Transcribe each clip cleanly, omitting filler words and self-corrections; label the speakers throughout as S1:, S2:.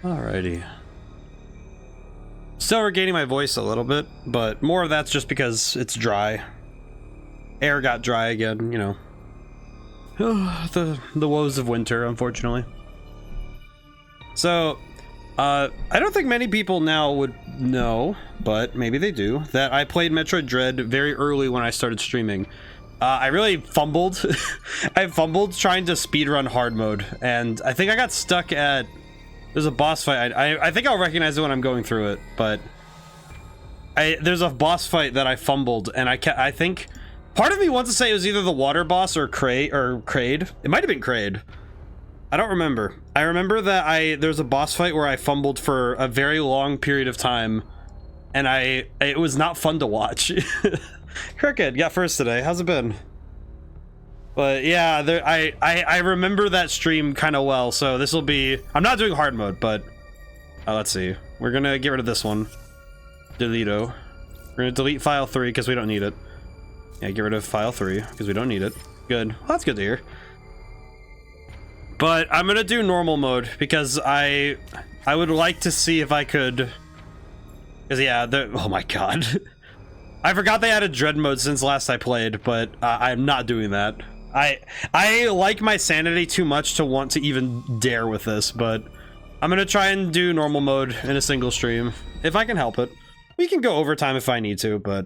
S1: Alrighty. Still regaining my voice a little bit, but more of that's just because it's dry. Air got dry again, you know. The woes of winter, unfortunately. So, I don't think many people now would know, but maybe they do, that I played Metroid Dread very early when I started streaming. I really fumbled. I fumbled trying to speedrun hard mode, and I think I got stuck at... There's a boss fight. I think I'll recognize it when I'm going through it, but... There's a boss fight that I fumbled, and I think... Part of me wants to say it was either the water boss or Kraid. It might have been Kraid. I don't remember. I remember that there's a boss fight where I fumbled for a very long period of time, and it was not fun to watch. Crooked got first today. How's it been? But yeah, I remember that stream kind of well, so this will be... I'm not doing hard mode, but let's see. We're gonna get rid of this one. Delete-o. We're gonna delete file 3 because we don't need it. Yeah, get rid of file 3 because we don't need it. Good. Well, that's good to hear. But I'm gonna do normal mode because I would like to see if I could... Because yeah, oh my god. I forgot they added dread mode since last I played, but I'm not doing that. I like my sanity too much to want to even dare with this, but I'm gonna try and do normal mode in a single stream if I can help it. We can go overtime if I need to, but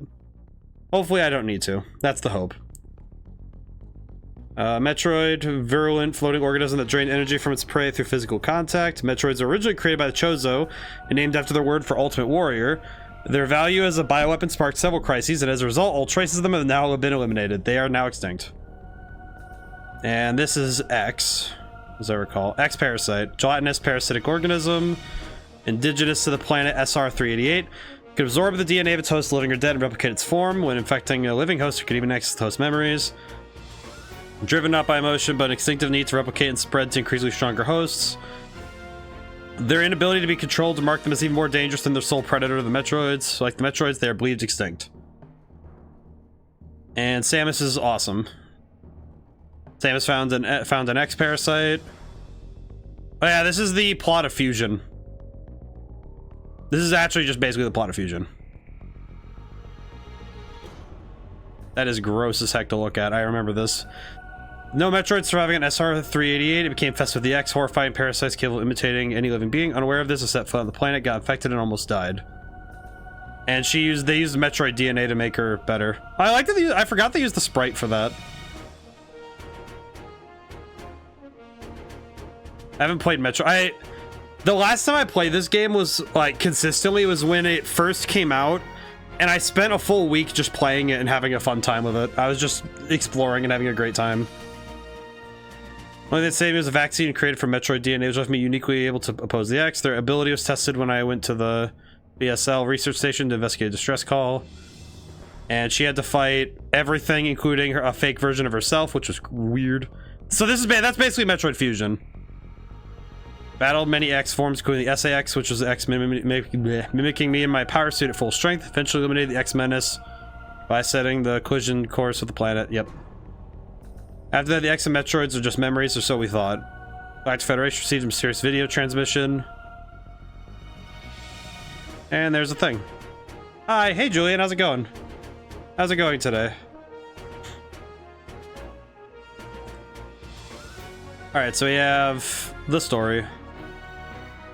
S1: hopefully I don't need to. That's the hope. Metroid, virulent floating organism that drained energy from its prey through physical contact. Metroids were originally created by the Chozo and named after their word for ultimate warrior. Their value as a bioweapon sparked several crises, and as a result, all traces of them have now been eliminated. They are now extinct. And this is X, as I recall. X parasite, gelatinous parasitic organism, indigenous to the planet SR-388. Could absorb the DNA of its host, living or dead, and replicate its form. When infecting a living host, it could even access the host memories. Driven not by emotion, but an instinctive need to replicate and spread to increasingly stronger hosts. Their inability to be controlled to mark them as even more dangerous than their sole predator, the Metroids. Like the Metroids, they are believed extinct. And Samus is awesome. Samus found an X parasite. Oh yeah, this is the plot of Fusion. This is actually just basically the plot of Fusion. That is gross as heck to look at. I remember this. No Metroid surviving an SR-388. It became infested with the X, horrifying parasites capable of imitating any living being. Unaware of this, it set foot on the planet, got infected, and almost died. And they used Metroid DNA to make her better. I like that I forgot they used the sprite for that. I haven't played Metroid. The last time I played this game was like consistently was when it first came out, and I spent a full week just playing it and having a fun time with it. I was just exploring and having a great time. Only that same as a vaccine created from Metroid DNA was left me uniquely able to oppose the X. Their ability was tested when I went to the BSL research station to investigate a distress call. And she had to fight everything, including a fake version of herself, which was weird. So that's basically Metroid Fusion. Battled many X forms, including the SAX, which was the X mimicking me in my power suit at full strength. Eventually eliminated the X Menace by setting the collision course with the planet. Yep. After that, the X and Metroids are just memories, or so we thought. Galactic Federation received a mysterious video transmission. And there's a thing. Hi, hey Julian, how's it going? How's it going today? Alright, so we have the story.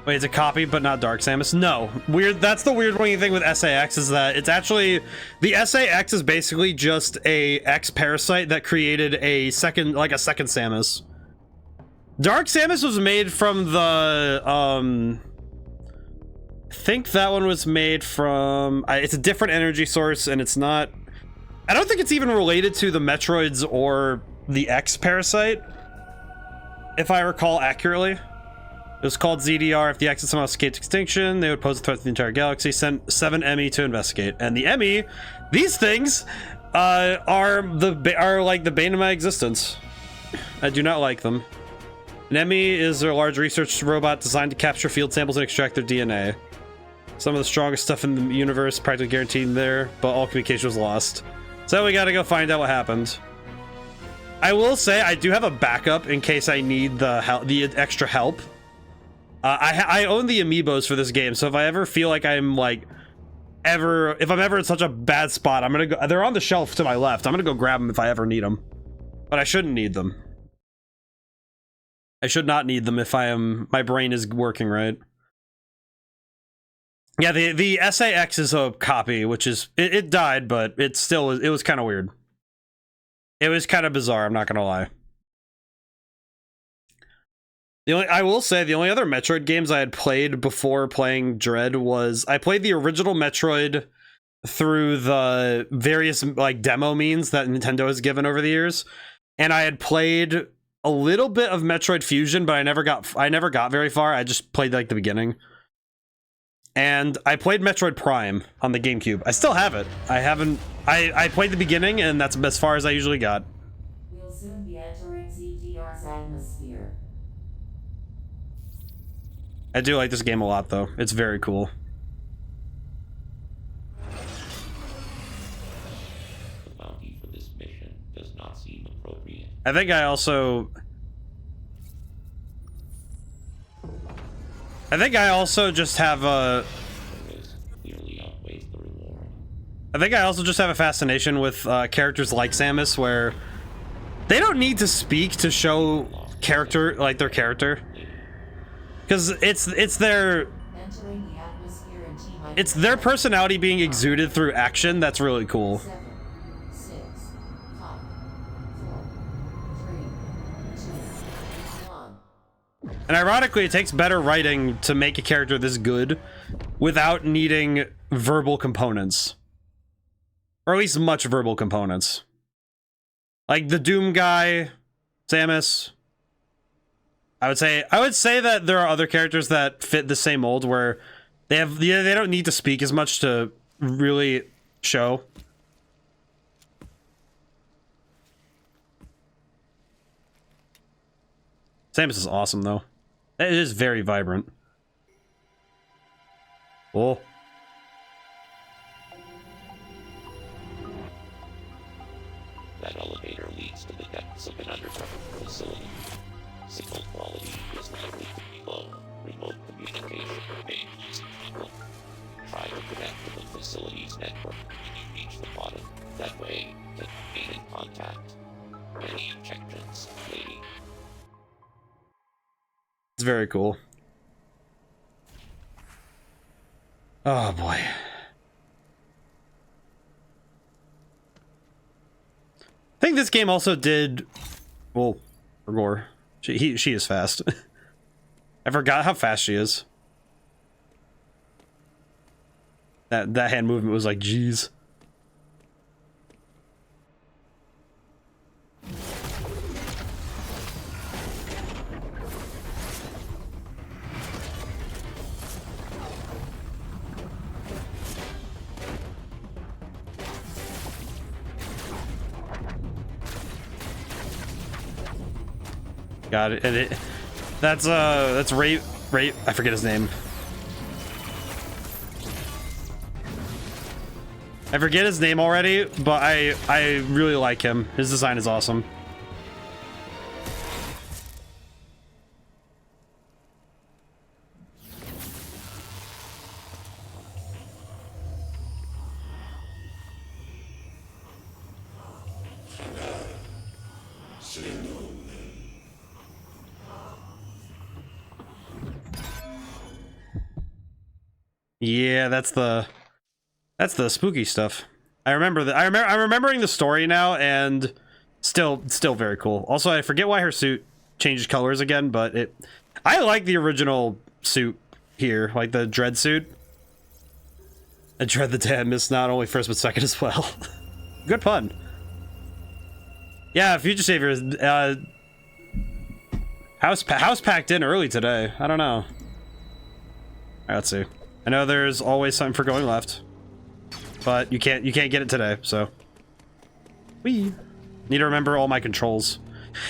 S1: Wait, it's a copy, but not Dark Samus? No. Weird. That's the weird thing with SAX is that it's actually... The SAX is basically just a X parasite that created a second Samus. Dark Samus was made from the... I think that one was made from... it's a different energy source, and it's not... I don't think it's even related to the Metroids or the X parasite, if I recall accurately. It was called ZDR. If the X had somehow escaped extinction, they would pose a threat to the entire galaxy. Sent 7 Emmy to investigate. And the Emmy, these things, are like the bane of my existence. I do not like them. An Emmy is a large research robot designed to capture field samples and extract their DNA. Some of the strongest stuff in the universe, practically guaranteed there, but all communication was lost. So we gotta go find out what happened. I will say I do have a backup in case I need the extra help. I own the amiibos for this game, so if I ever feel like I'm like if I'm ever in such a bad spot, I'm gonna go. They're on the shelf to my left. I'm gonna go grab them if I ever need them, but I shouldn't need them. I should not need them if my brain is working right. Yeah, the SAX is a copy, which is it died, but it was kind of weird. It was kind of bizarre, I'm not gonna lie. I will say the only other Metroid games I had played before playing Dread was I played the original Metroid through the various like demo means that Nintendo has given over the years, and I had played a little bit of Metroid Fusion, but I never got very far. I just played like the beginning. And I played Metroid Prime on the GameCube. I still have it. I played the beginning, and that's as far as I usually got.
S2: We'll soon be entering CTR's atmosphere.
S1: I do like this game a lot, though. It's very cool.
S3: The bounty for this mission does not seem appropriate.
S1: I think I also just have a... I think I also just have a fascination with characters like Samus, where they don't need to speak to show character, like their character, because it's their personality being exuded through action. That's really cool.
S2: 7, 6, 5, 4, 3, 2, 1.
S1: And ironically, it takes better writing to make a character this good without needing verbal components. Or at least much verbal components. Like the Doom guy, Samus. I would say that there are other characters that fit the same mold where they don't need to speak as much to really show. Samus is awesome though. It is very vibrant. Oh.
S3: That elevator leads to the depths of an underground facility. Signal quality is likely to be low. Remote communication remains difficult. Try to connect to the facility's network when you reach the bottom. That way, you can remain in contact. Many objections waiting.
S1: It's very cool. Oh boy. I think this game also did, well, Rigor. She is fast. I forgot how fast she is. That hand movement was like, geez. Got it. And that's Ray. I forget his name. I forget his name already, but I really like him. His design is awesome. Yeah, that's the spooky stuff. I remember that. I'm remembering the story now, and still very cool. Also, I forget why her suit changes colors again, but I like the original suit here, like the Dread suit. I dread the day I missed not only first but second as well. Good pun. Yeah, Future Savior is house packed in early today. I don't know. All right, let's see. I know there's always something for going left, but you can't get it today, so we need to remember all my controls.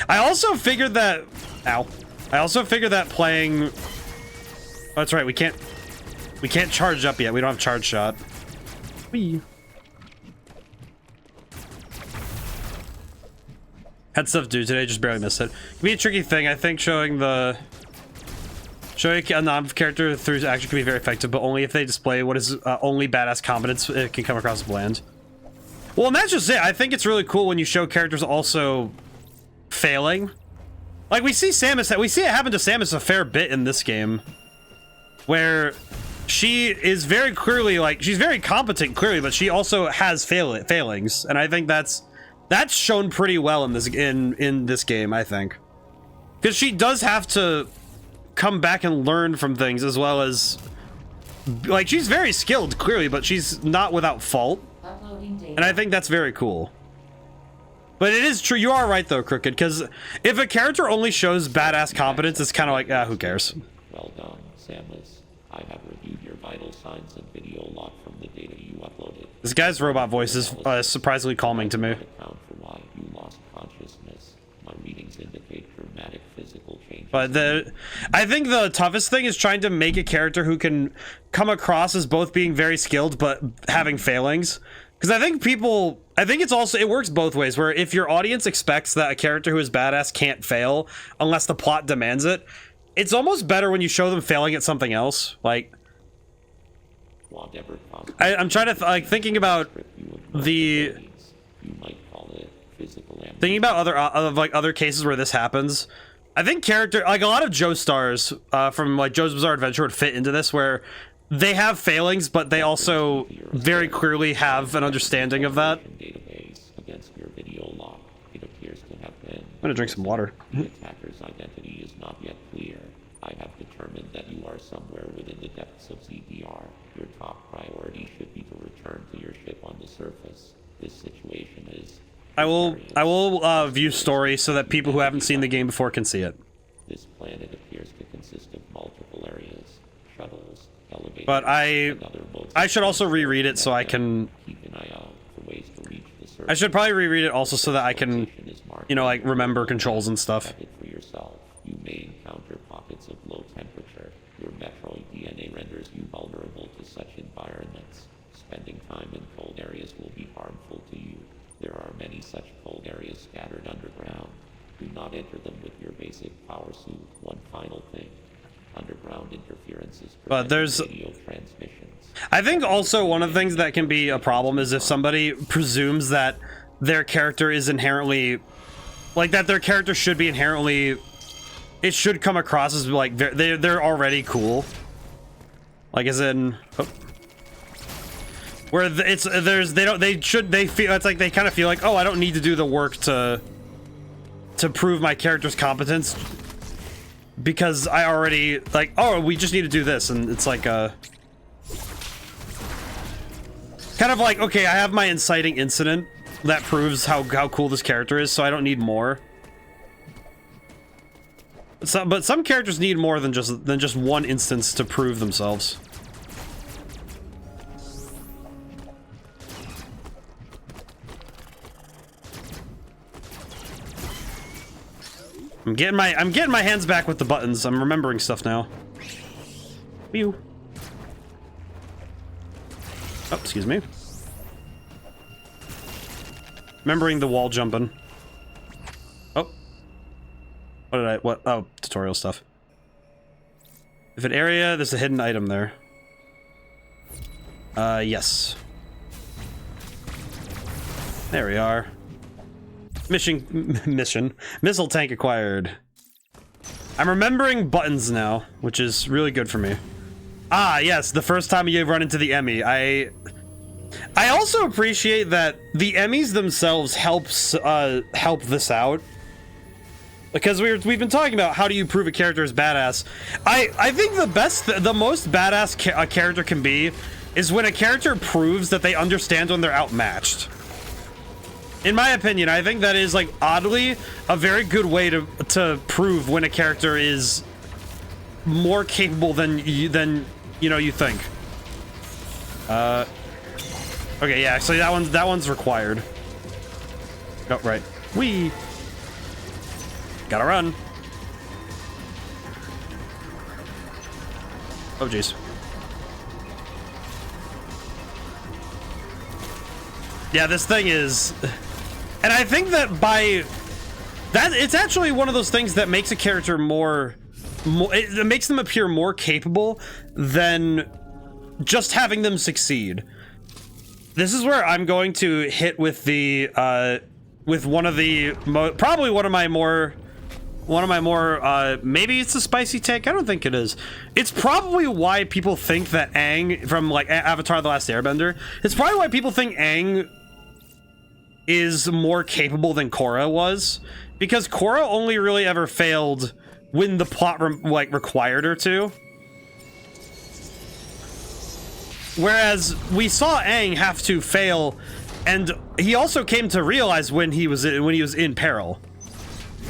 S1: I also figured that playing, oh, that's right, we can't charge up yet. We don't have charge shot. Had stuff to do today, just barely missed it. Can be a tricky thing. I think showing a non-character through action can be very effective, but only if they display what is only badass competence. It can come across as bland. Well, and that's just it. I think it's really cool when you show characters also failing. Like we see Samus, we see it happen to Samus a fair bit in this game, where she is very clearly like she's very competent, clearly, but she also has failings, and I think that's shown pretty well in this game. I think because she does have to come back and learn from things, as well as like she's very skilled, clearly, but she's not without fault. And I think that's very cool. But it is true, you are right though, Crooked, because if a character only shows badass competence, it's kind of like, who cares?
S3: Well done, Samus. I have reviewed your vital signs and video log from the data you uploaded.
S1: This guy's robot voice is surprisingly calming to me.
S3: Account for why you lost consciousness. My readings indicate dramatic physical changes.
S1: But I think the toughest thing is trying to make a character who can come across as both being very skilled but having failings. Because I think it works both ways, where if your audience expects that a character who is badass can't fail unless the plot demands it, it's almost better when you show them failing at something else. Like, I'm trying to thinking about other cases where this happens. I think like a lot of Joestars from like Joe's Bizarre Adventure would fit into this, where they have failings, but they also very clearly have an understanding of that. I'm gonna drink some water.
S3: The attacker's identity is not yet clear. I have determined that you are somewhere within the depths of ZBR. Your top priority should be to return to your ship on the surface. This situation is... I
S1: will view story so that people who haven't seen the game before can see it.
S3: This planet appears to consist of multiple areas, shuttles, elevators,
S1: but I should also reread it so I can...
S3: Keep an eye out for ways to reach the surface.
S1: I should probably reread it also so that I can, you know, like remember controls and stuff.
S3: For yourself, you may encounter pockets of low temperature. Your Metroid DNA renders you vulnerable to such environments. Spending time in cold areas will be harmful to you. There are many such cold areas scattered underground. Do not enter them with your basic power suit. One final thing. Underground interferences prevent radio transmissions. I think also one of the things that can be a problem is if somebody presumes that their character is inherently... like, that their character should be inherently... it should come across as, like, they're already cool. Like, as in... oh. Where they feel, it's like they kind of feel like, oh, I don't need to do the work to prove my character's competence because I already, like, oh, we just need to do this, and it's like kind of like, okay, I have my inciting incident that proves how cool this character is, so I don't need more. But some characters need more than just one instance to prove themselves. I'm getting my hands back with the buttons. I'm remembering stuff now. Pew. Oh, excuse me. Remembering the wall jumping. Oh. What? Oh, tutorial stuff. If an area, there's a hidden item there. Yes. There we are. Mission. Missile tank acquired. I'm remembering buttons now, which is really good for me. Ah, yes, the first time you run into the Emmy. I also appreciate that the Emmys themselves help this out. Because we've been talking about how do you prove a character is badass. I think the most badass a character can be is when a character proves that they understand when they're outmatched. In my opinion, I think that is, like, oddly a very good way to prove when a character is more capable than you think. Okay, yeah, so that one's required. Oh, right. Whee! Gotta run. Oh, jeez. Yeah, this thing is... and I think that
S1: That it's actually one of those things that makes a character more it makes them appear more capable than just having them succeed. This is where I'm going to hit with the with one of the probably one of my more maybe it's a spicy take. I don't think it is. It's probably why people think that Aang from like Avatar: The Last Airbender. It's probably why people think Aang is more capable than Korra was, because Korra only really ever failed when the plot required her to. Whereas we saw Aang have to fail, and he also came to realize when he was in peril.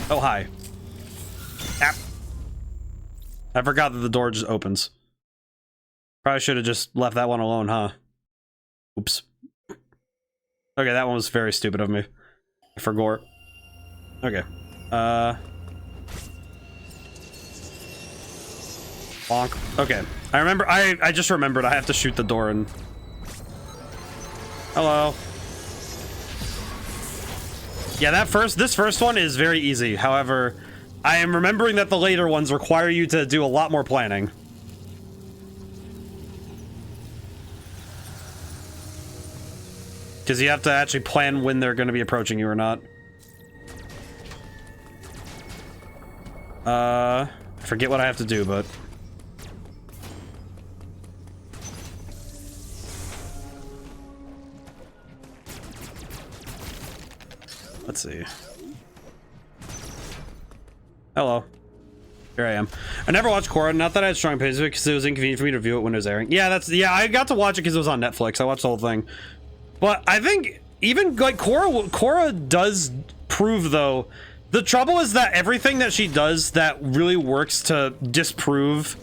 S1: Oh, hi. Ah. I forgot that the door just opens. Probably should have just left that one alone, huh? Oops. Okay, that one was very stupid of me. I forgot. Okay. Bonk. Okay. I remember, I just remembered I have to shoot the door and... Hello. Yeah, this first one is very easy. However, I am remembering that the later ones require you to do a lot more planning. Because you have to actually plan when they're going to be approaching you or not. I forget what I have to do, but... Let's see. Hello. Here I am. I never watched Korra. Not that I had strong opinions because it was inconvenient for me to view it when it was airing. Yeah, I got to watch it because it was on Netflix. I watched the whole thing. But I think even like Korra does prove, though, the trouble is that everything that she does that really works to disprove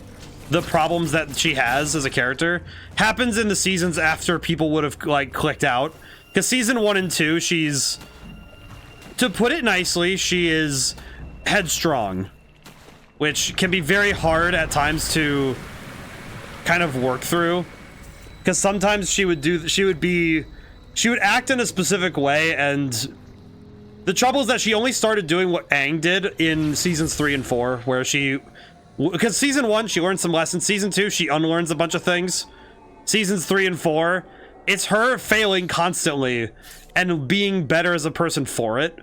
S1: the problems that she has as a character happens in the seasons after people would have like clicked out. Because season 1 and 2, she's, to put it nicely, she is headstrong, which can be very hard at times to kind of work through. Because sometimes she would act in a specific way, and the trouble is that she only started doing what Aang did in seasons 3 and 4, where because season 1 she learned some lessons, season 2 she unlearns a bunch of things, seasons 3 and 4 it's her failing constantly and being better as a person for it.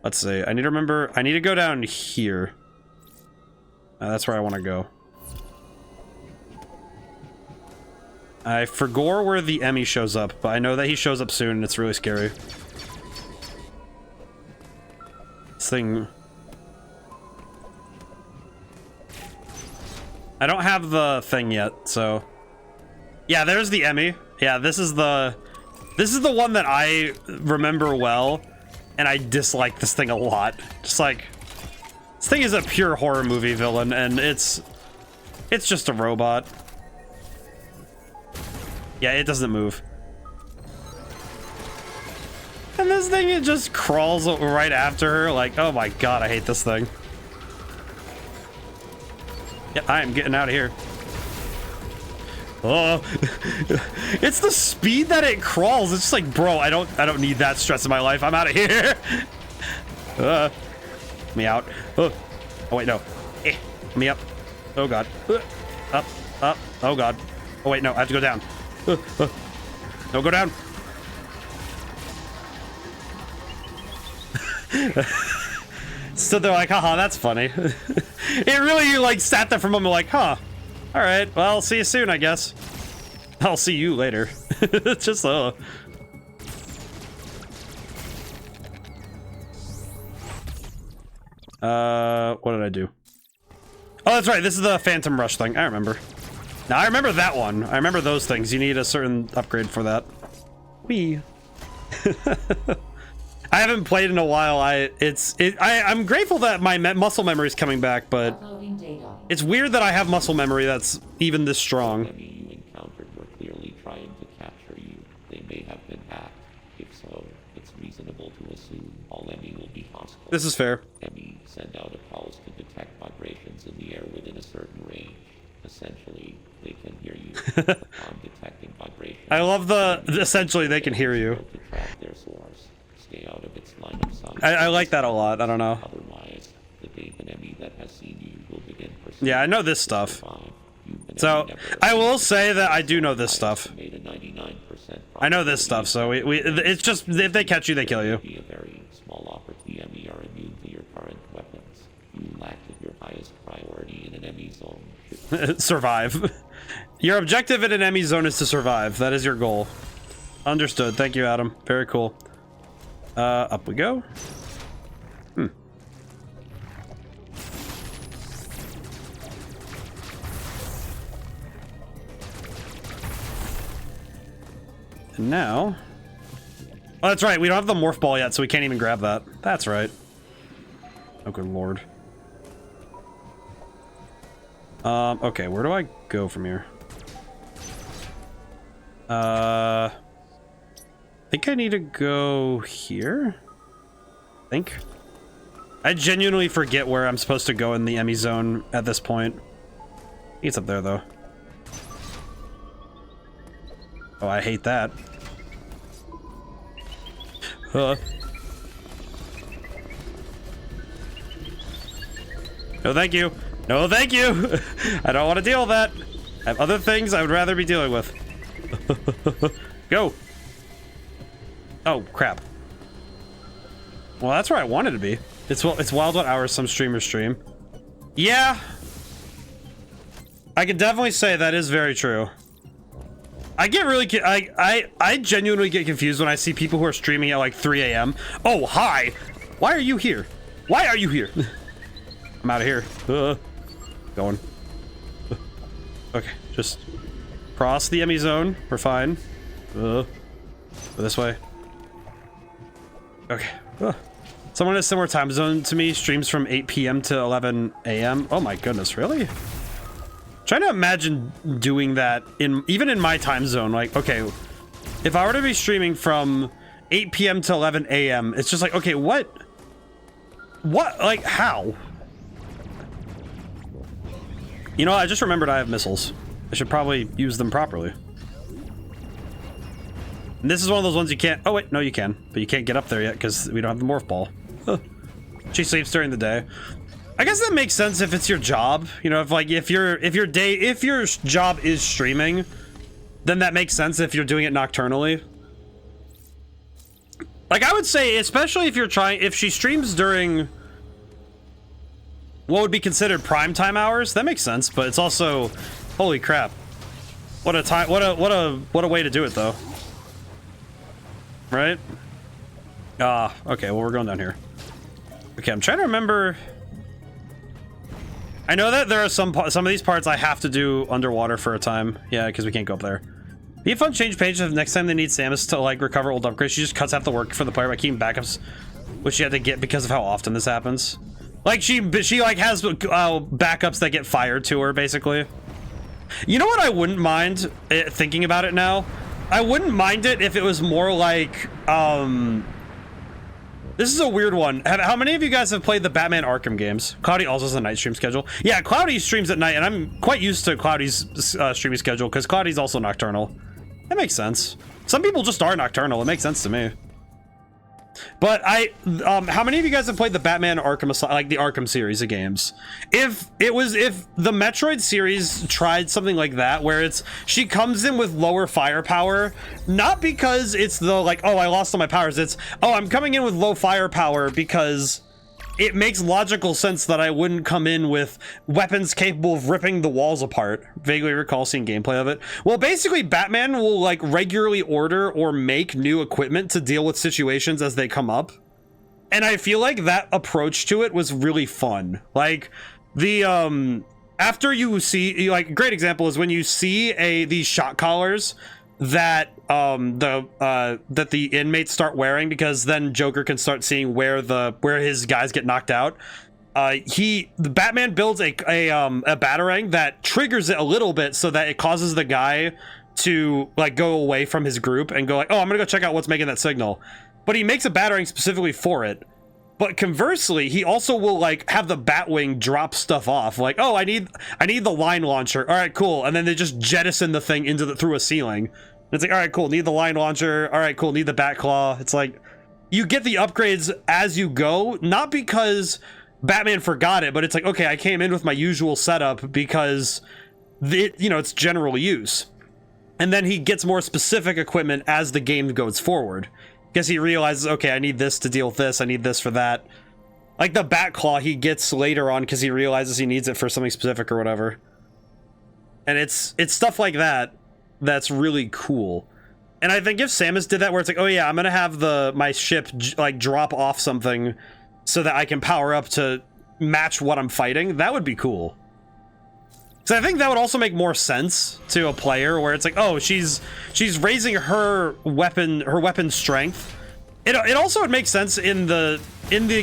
S1: Let's see, I need to go down here. That's where I want to go. I forgot where the Emmy shows up, but I know that he shows up soon and it's really scary. This thing... I don't have the thing yet, so... Yeah, there's the Emmy. Yeah, this is the one that I remember well, and I dislike this thing a lot. Just like... This thing is a pure horror movie villain, and it's just a robot. Yeah, it doesn't move. And this thing, it just crawls right after her. Like, oh my god, I hate this thing. Yeah, I am getting out of here. Oh, it's the speed that it crawls. It's just like, bro, I don't need that stress in my life. I'm out of here. Me out. Oh wait, no. Me up. Oh god. Up. Oh god. Oh wait, no, I have to go down. No, go down. Stood there like, haha, that's funny. It really, like, sat there for a moment like, huh. Alright, well, see you soon, I guess. I'll see you later. It's just, what did I do? Oh, that's right, this is the Phantom Rush thing. I remember. Now, I remember that one. I remember those things. You need a certain upgrade for that. Whee. I haven't played in a while. I'm grateful that my muscle memory is coming back, but it's weird that I have muscle memory that's even this strong.
S3: Enemy you encountered were clearly trying to capture you. They may have been hacked. If so, it's reasonable to assume all enemy will be hostile.
S1: This is fair.
S3: Enemy send out a pulse to detect vibrations in the air within a certain range. Essentially, they can hear you upon detecting vibrations.
S1: I love essentially they can hear you.
S3: To track their source. Stay out of its line of sight.
S1: I like that a lot. I don't know.
S3: Otherwise, the day an enemy that has seen you will begin
S1: Yeah, I know this stuff.
S3: You've
S1: So
S3: never
S1: I will say that I do know this stuff.
S3: made a 99%
S1: I know this stuff, so it's just if they catch you, they kill you.
S3: Be a very small opportunity. Enemy are immune to your current weapons. You lack your highest priority in an enemy zone.
S1: Survive. Your objective in an enemy zone is to survive. That is your goal. Understood. Thank you, Adam. Very cool. Up we go. And now... Oh, that's right. We don't have the morph ball yet, so we can't even grab that. That's right. Oh, good lord. Okay, where do I go from here? I think I need to go here? I think. I genuinely forget where I'm supposed to go in the Emmy zone at this point. I think it's up there, though. Oh, I hate that. No, thank you. No, thank you. I don't want to deal with that. I have other things I would rather be dealing with. Go. Oh, crap. Well, that's where I wanted to be. It's wild what hours some streamers stream. Yeah. I can definitely say that is very true. I get really, I genuinely get confused when I see people who are streaming at like 3 a.m. Oh, hi. Why are you here? Why are you here? I'm out of here. Going. Okay, just cross the Emmy zone. We're fine. Go this way. Okay. Someone in a similar time zone to me streams from 8 p.m. to 11 a.m. Oh my goodness, really? Trying to imagine doing that even in my time zone. Like, okay, if I were to be streaming from 8 p.m. to 11 a.m., it's just like, okay, what, like, how? You know, I just remembered I have missiles. I should probably use them properly. And this is one of those ones you can't, oh wait, no you can, but you can't get up there yet because we don't have the morph ball. She sleeps during the day. I guess that makes sense if it's your job. You know, if your job is streaming, then that makes sense if you're doing it nocturnally. Like, I would say, especially if she streams during what would be considered prime time hours, that makes sense, but it's also, holy crap. What a way to do it though. Right? Okay, well we're going down here. Okay, I'm trying to remember. I know that there are some of these parts I have to do underwater for a time. Yeah, because we can't go up there. Be a fun change page if next time they need Samus to like recover old upgrades, she just cuts out the work for the player by keeping backups, which she had to get because of how often this happens. Like she like has backups that get fired to her, basically. You know what I wouldn't mind, thinking about it now? I wouldn't mind it if it was more like, this is a weird one. How many of you guys have played the Batman Arkham games? Cloudy also has a night stream schedule. Yeah, Cloudy streams at night, and I'm quite used to Cloudy's streaming schedule because Cloudy's also nocturnal. That makes sense. Some people just are nocturnal. It makes sense to me. But how many of you guys have played the Batman Arkham, like the Arkham series of games? If the Metroid series tried something like that, where she comes in with lower firepower, not because it's the like, oh, I lost all my powers. It's, oh, I'm coming in with low firepower because it makes logical sense that I wouldn't come in with weapons capable of ripping the walls apart. Vaguely recall seeing gameplay of it. Well, basically, Batman will like regularly order or make new equipment to deal with situations as they come up. And I feel like that approach to it was really fun. Like the after you see, like, a great example is when you see these shot collars that that the inmates start wearing, because then Joker can start seeing where his guys get knocked out. The Batman builds a batarang that triggers it a little bit so that it causes the guy to like go away from his group and go like, oh, I'm gonna go check out what's making that signal. But he makes a batarang specifically for it. But conversely, he also will like have the Batwing drop stuff off, like, oh, I need the line launcher. All right, cool. And then they just jettison the thing through a ceiling. And it's like, all right, cool. Need the line launcher. All right, cool. Need the Bat Claw. It's like, you get the upgrades as you go, not because Batman forgot it, but it's like, okay, I came in with my usual setup because it's general use. And then he gets more specific equipment as the game goes forward. Because he realizes, okay, I need this to deal with this, I need this for that. Like the bat claw he gets later on because he realizes he needs it for something specific or whatever. And it's stuff like that that's really cool. And I think if Samus did that where it's like, oh yeah, I'm gonna have my ship like drop off something so that I can power up to match what I'm fighting, that would be cool. So I think that would also make more sense to a player where it's like, oh, she's raising her weapon strength. It also would make sense in the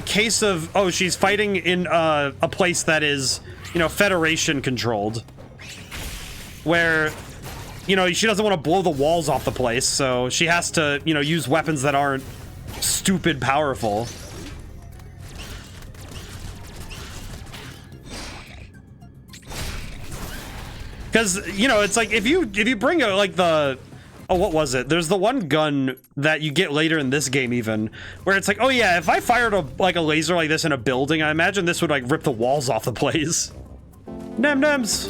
S1: case of, oh, she's fighting in a place that is, Federation controlled, where she doesn't want to blow the walls off the place, so she has to use weapons that aren't stupid powerful. Because, it's like, if you bring what was it? There's the one gun that you get later in this game even, where it's like, oh yeah, if I fired a laser like this in a building, I imagine this would, rip the walls off the place. Nem-nems!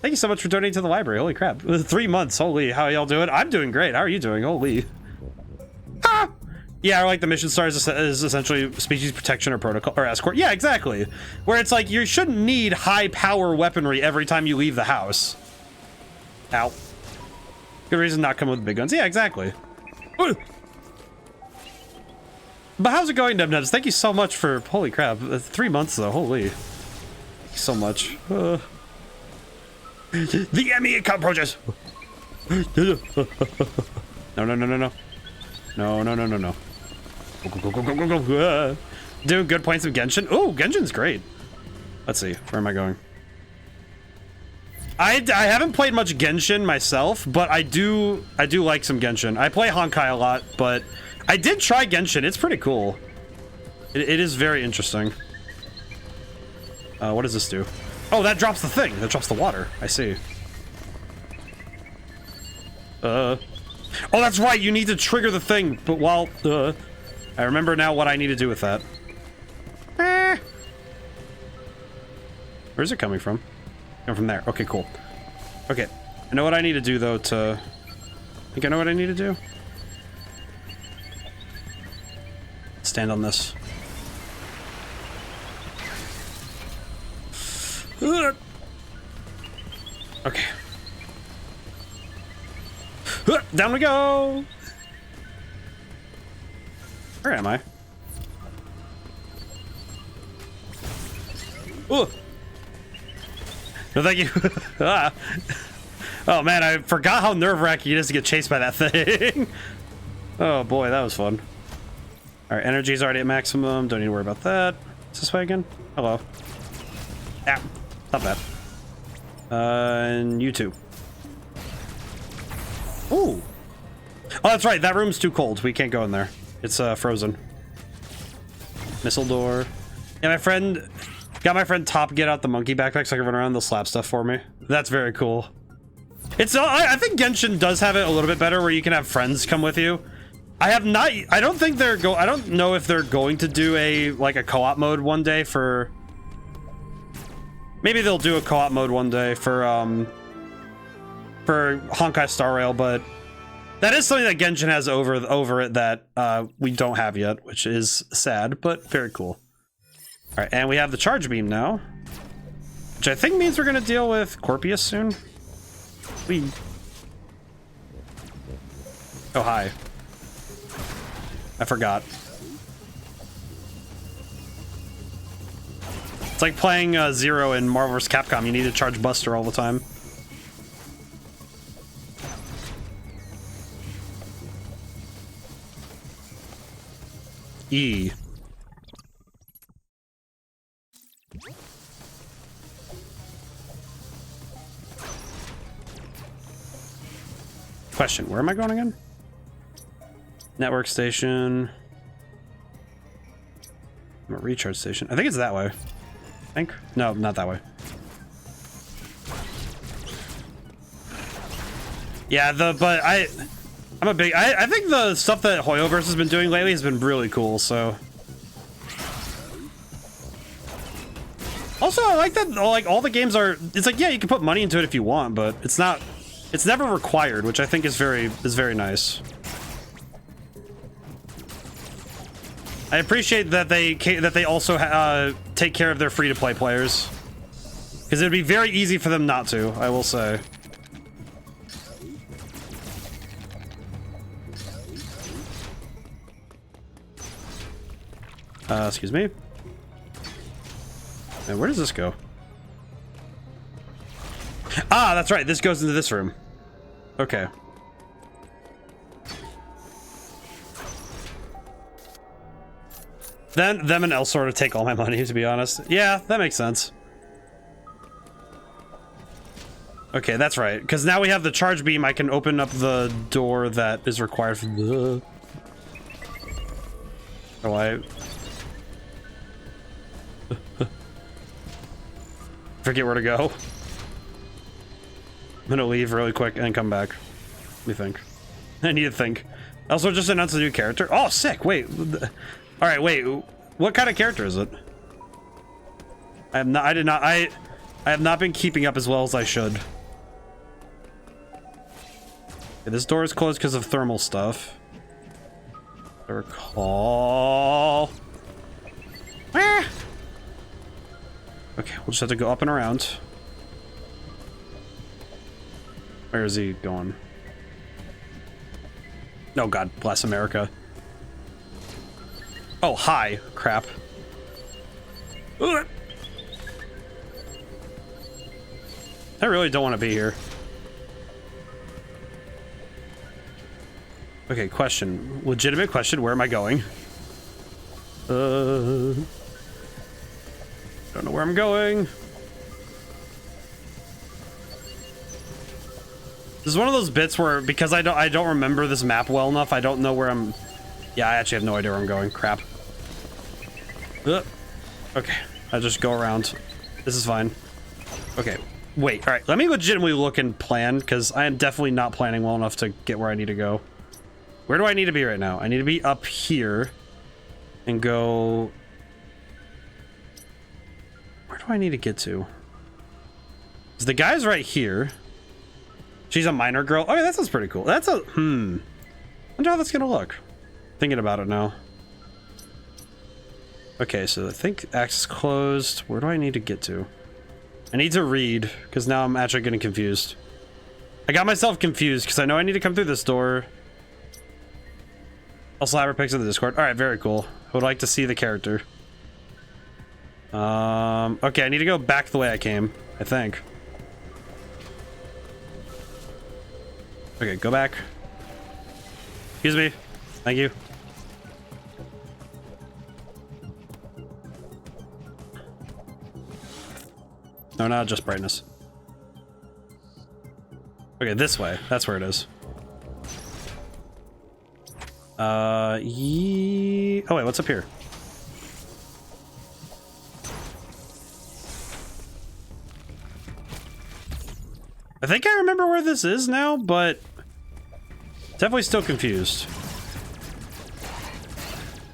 S1: Thank you so much for donating to the library, holy crap. 3 months, holy, how y'all doing? I'm doing great, how are you doing? Holy. Ah! Yeah, or like the mission star is essentially species protection or protocol or escort. Yeah, exactly. Where it's like you shouldn't need high power weaponry every time you leave the house. Ow. Good reason not come with big guns. Yeah, exactly. Ooh. But how's it going, Nubnubs? Thank you so much for, holy crap, 3 months though, holy. Thank you so much. The Emmy cockroaches. No. No. Go. Doing good points of Genshin. Oh, Genshin's great. Let's see, where am I going? I haven't played much Genshin myself, but I do like some Genshin. I play Honkai a lot, but I did try Genshin. It's pretty cool. It is very interesting. What does this do? Oh, that drops the thing. That drops the water. I see. Oh, that's right. You need to trigger the thing, but while... I remember now what I need to do with that. Where's it coming from? Coming from there. Okay, cool. Okay. I know what I need to do, though, to... I think I know what I need to do. Stand on this. Okay. Down we go! Where am I? Ooh! No, thank you. Ah. Oh man, I forgot how nerve-wracking it is to get chased by that thing. Oh boy, that was fun. Alright, energy's already at maximum. Don't need to worry about that. Is this way again? Hello. Ah, not bad. And you too. Ooh. Oh, that's right. That room's too cold. We can't go in there. It's frozen. Missile door. Yeah, my friend got my friend Top get out the monkey backpack so I can run around. They'll slap stuff for me. That's very cool. It's I think Genshin does have it a little bit better where you can have friends come with you. I don't think they're I don't know if they're going to do a co-op mode one day for. Maybe they'll do a co-op mode one day for Honkai Star Rail, but that is something that Genshin has over it that we don't have yet, which is sad, but very cool. All right, and we have the charge beam now, which I think means we're gonna deal with Corpius soon. Oh, hi. I forgot. It's like playing Zero in Marvel vs. Capcom. You need to charge Buster all the time. E. Question, where am I going again? Network station. I'm at recharge station. I think it's that way. I think. No, not that way. Yeah, I'm a big... I think the stuff that Hoyoverse has been doing lately has been really cool, so... Also, I like that, like, all the games are... It's like, yeah, you can put money into it if you want, but it's not... It's never required, which I think is very nice. I appreciate that they also take care of their free-to-play players. Because it'd be very easy for them not to, I will say. Excuse me. And where does this go? Ah, that's right. This goes into this room. Okay. Then them and sort of take all my money, to be honest. Yeah, that makes sense. Okay, that's right. Because now we have the charge beam. I can open up the door that is required for the... Oh, I... Forget where to go. I'm gonna leave really quick and come back. Let me think. I need to think. Also, just announced a new character. Oh, sick! Wait. All right, wait. What kind of character is it? I have not been keeping up as well as I should. Okay, this door is closed because of thermal stuff. I recall. Ah! Okay, we'll just have to go up and around. Where is he going? Oh god, bless America. Oh, hi. Crap. Ugh. I really don't want to be here. Okay, question. Legitimate question. Where am I going? Don't know where I'm going. This is one of those bits where, because I don't remember this map well enough, I don't know where I'm... Yeah, I actually have no idea where I'm going. Crap. Ugh. Okay, I just go around. This is fine. Okay, wait. All right, let me legitimately look and plan, because I am definitely not planning well enough to get where I need to go. Where do I need to be right now? I need to be up here and go... Where do I need to get to? Because the guy's right here. She's a minor girl. Okay, that sounds pretty cool. That's a... I wonder how that's gonna look. Thinking about it now. Okay, so I think access closed. Where do I need to get to? I need to read, because now I'm actually getting confused. I got myself confused, because I know I need to come through this door. Also, Hyperpix in the Discord. Alright, very cool. I would like to see the character. Okay, I need to go back the way I came, I think. Okay, go back. Excuse me. Thank you. No, not just brightness. Okay, this way. That's where it is. Oh wait, what's up here? I think I remember where this is now, but definitely still confused.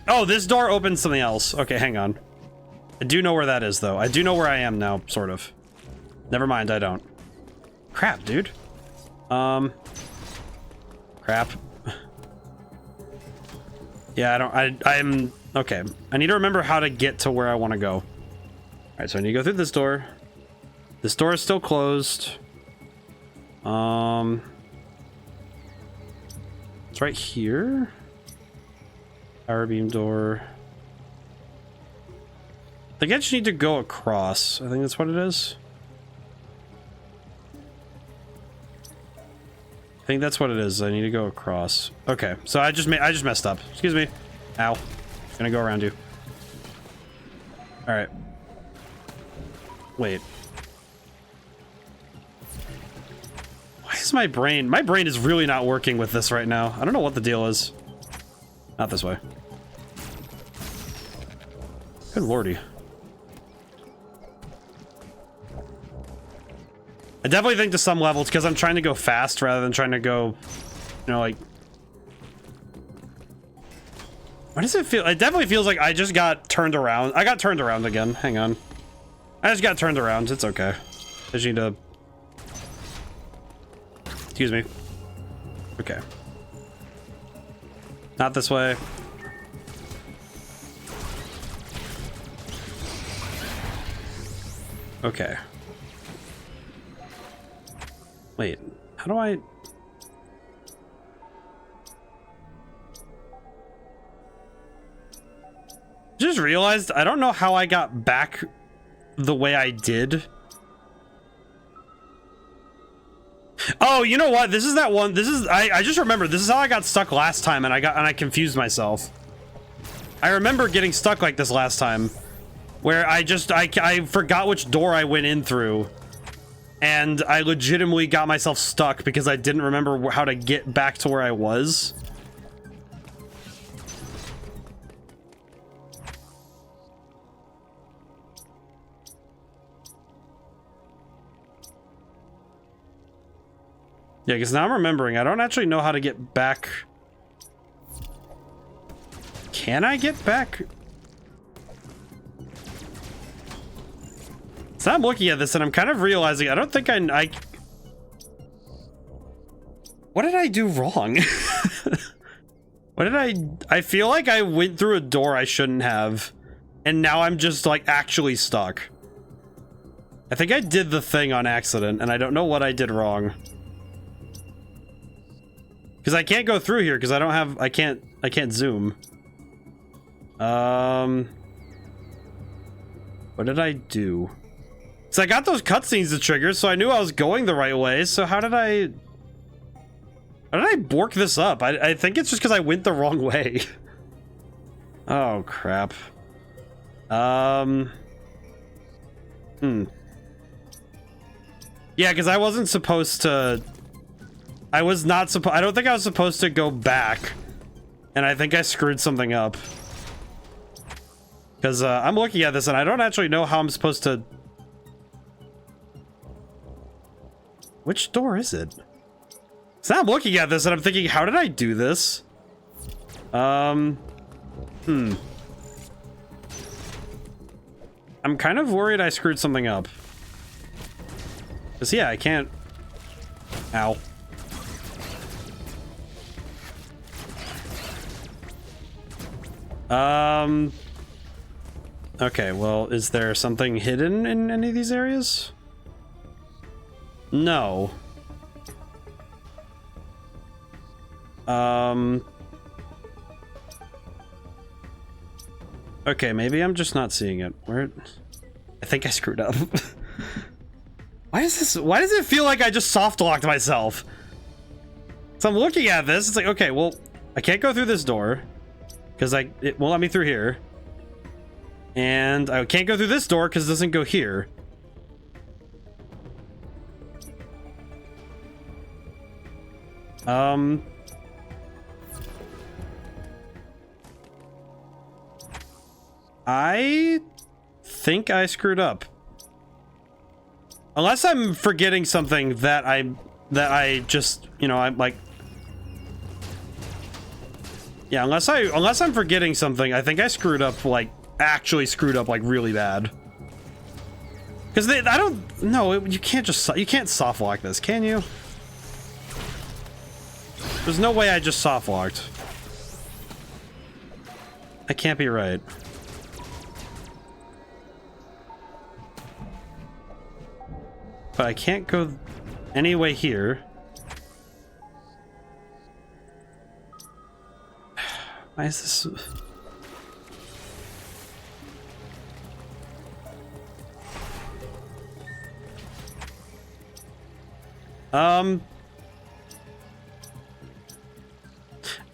S1: Oh, this door opens something else. Okay, hang on. I do know where that is, though. I do know where I am now, sort of. Never mind, I don't. Crap, dude. Crap. Yeah, I'm... Okay. I need to remember how to get to where I want to go. Alright, so I need to go through this door. This door is still closed. It's right here. Power beam door. I think I just need to go across. I think that's what it is. I think that's what it is. I need to go across. Okay, so I just messed up. Excuse me. Ow. Gonna go around you. All right. Wait. Why is my brain? My brain is really not working with this right now. I don't know what the deal is. Not this way. Good lordy. I definitely think to some level it's because I'm trying to go fast rather than trying to go, you know, like Why does it feel? It definitely feels like I just got turned around. I got turned around again. Hang on. I just got turned around. It's okay. I just need to... Excuse me. Okay. Not this way. Okay. Wait. How do I... Just realized I don't know how I got back the way I did. Oh, you know what? This is that one. This is I just remember this is how I got stuck last time, and I confused myself. I remember getting stuck like this last time, where I forgot which door I went in through, and I legitimately got myself stuck because I didn't remember how to get back to where I was. Yeah, because now I'm remembering, I don't actually know how to get back. Can I get back? So I'm looking at this and I'm kind of realizing I don't think I what did I do wrong? What did I feel like I went through a door I shouldn't have, and now I'm just like actually stuck. I think I did the thing on accident and I don't know what I did wrong. Because I can't go through here because I don't have, I can't zoom. What did I do? So I got those cutscenes to trigger, so I knew I was going the right way. So how did I bork this up? I think it's just because I went the wrong way. Oh crap. Yeah, because I wasn't supposed to. I don't think I was supposed to go back, and I think I screwed something up. Because I'm looking at this and I don't actually know how I'm supposed to... Which door is it? So now I'm looking at this and I'm thinking, how did I do this? I'm kind of worried I screwed something up. Because yeah, I can't... Ow. Okay, well, is there something hidden in any of these areas? No. Okay, maybe I'm just not seeing it. Where? I think I screwed up. Why does it feel like I just soft locked myself? So I'm looking at this, it's like, okay, well, I can't go through this door. Because it won't let me through here. And I can't go through this door because it doesn't go here. I think I screwed up. Unless I'm forgetting something that I just, you know, I'm like... Yeah, unless I'm forgetting something, I think I screwed up, like, actually screwed up, like, really bad. Because I don't... No, you can't just... You can't soft lock this, can you? There's no way I just soft locked. I can't be right. But I can't go any way here. Why is this...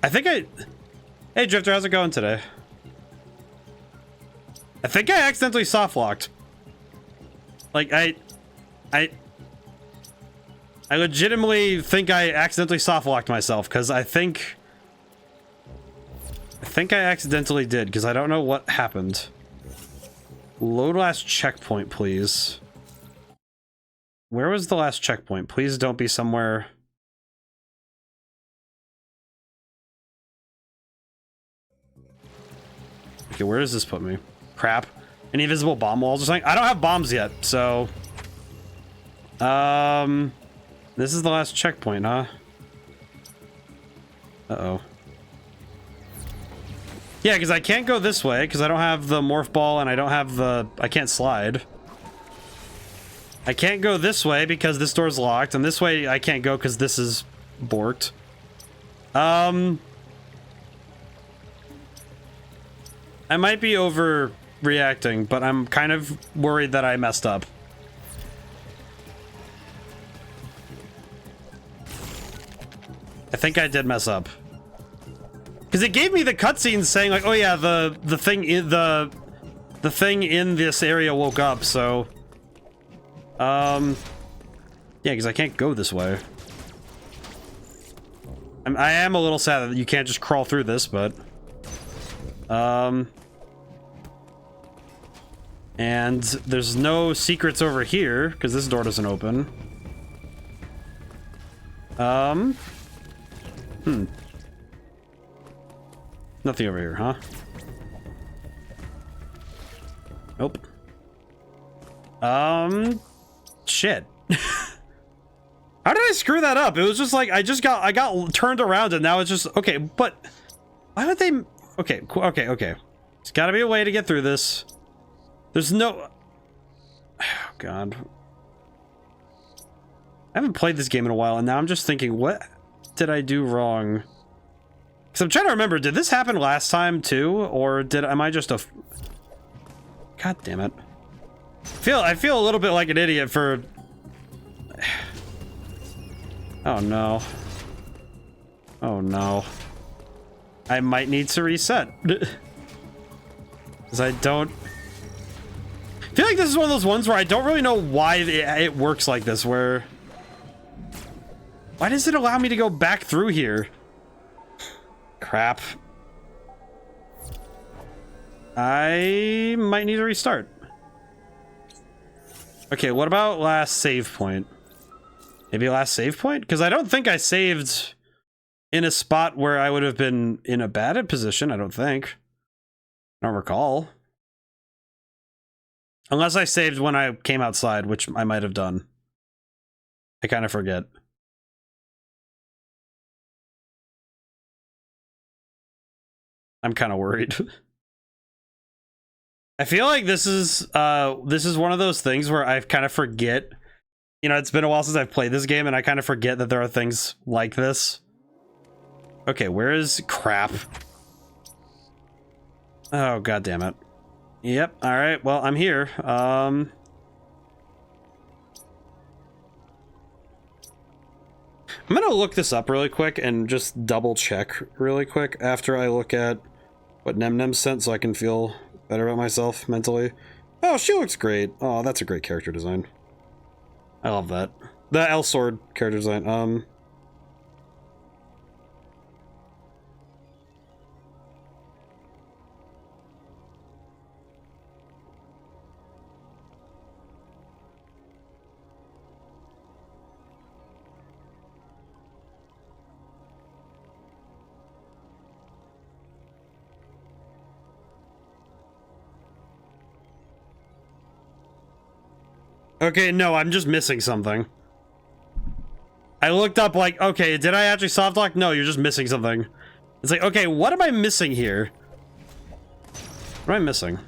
S1: I think Hey Drifter, how's it going today? I think I accidentally soft locked. Like I legitimately think I accidentally soft locked myself because I think I accidentally did because I don't know what happened. Load last checkpoint, please. Where was the last checkpoint? Please don't be somewhere. Okay, where does this put me? Crap. Any invisible bomb walls or something? I don't have bombs yet, so... This is the last checkpoint, huh? Uh-oh. Yeah, because I can't go this way, because I don't have the morph ball, and I don't have the... I can't slide. I can't go this way, because this door's locked, and this way I can't go, because this is borked. I might be overreacting, but I'm kind of worried that I messed up. I think I did mess up. Because it gave me the cutscene saying like, oh yeah, the thing in the thing in this area woke up, so yeah, because I can't go this way. I am a little sad that you can't just crawl through this, but and there's no secrets over here because this door doesn't open. Nothing over here, huh? Nope. Shit. How did I screw that up? It was just like I got turned around and now it's just okay, but why would they okay, okay. There's gotta be a way to get through this. There's no oh god. I haven't played this game in a while and now I'm just thinking, what did I do wrong? Because I'm trying to remember, did this happen last time too? Or am I just a... God damn it. I feel a little bit like an idiot for... Oh no. Oh no. I might need to reset. Because I don't... I feel like this is one of those ones where I don't really know why it works like this, where... Why does it allow me to go back through here? Crap. I might need to restart. Okay, what about last save point? Maybe last save point? Because I don't think I saved in a spot where I would have been in a bad position, I don't think. I don't recall. Unless I saved when I came outside, which I might have done. I kind of forget. I'm kind of worried. I feel like this is one of those things where I kind of forget. You know, it's been a while since I've played this game and I kind of forget that there are things like this. Okay, where is crap? Oh, god damn it. Yep, all right. Well, I'm here. I'm gonna look this up really quick and just double check really quick after I look at what Nem sent so I can feel better about myself mentally. Oh, she looks great. Oh, that's a great character design. I love that. The L Sword character design. Okay, no, I'm just missing something. I looked up like, okay, did I actually soft lock? No, you're just missing something. It's like, okay, what am I missing here? What am I missing?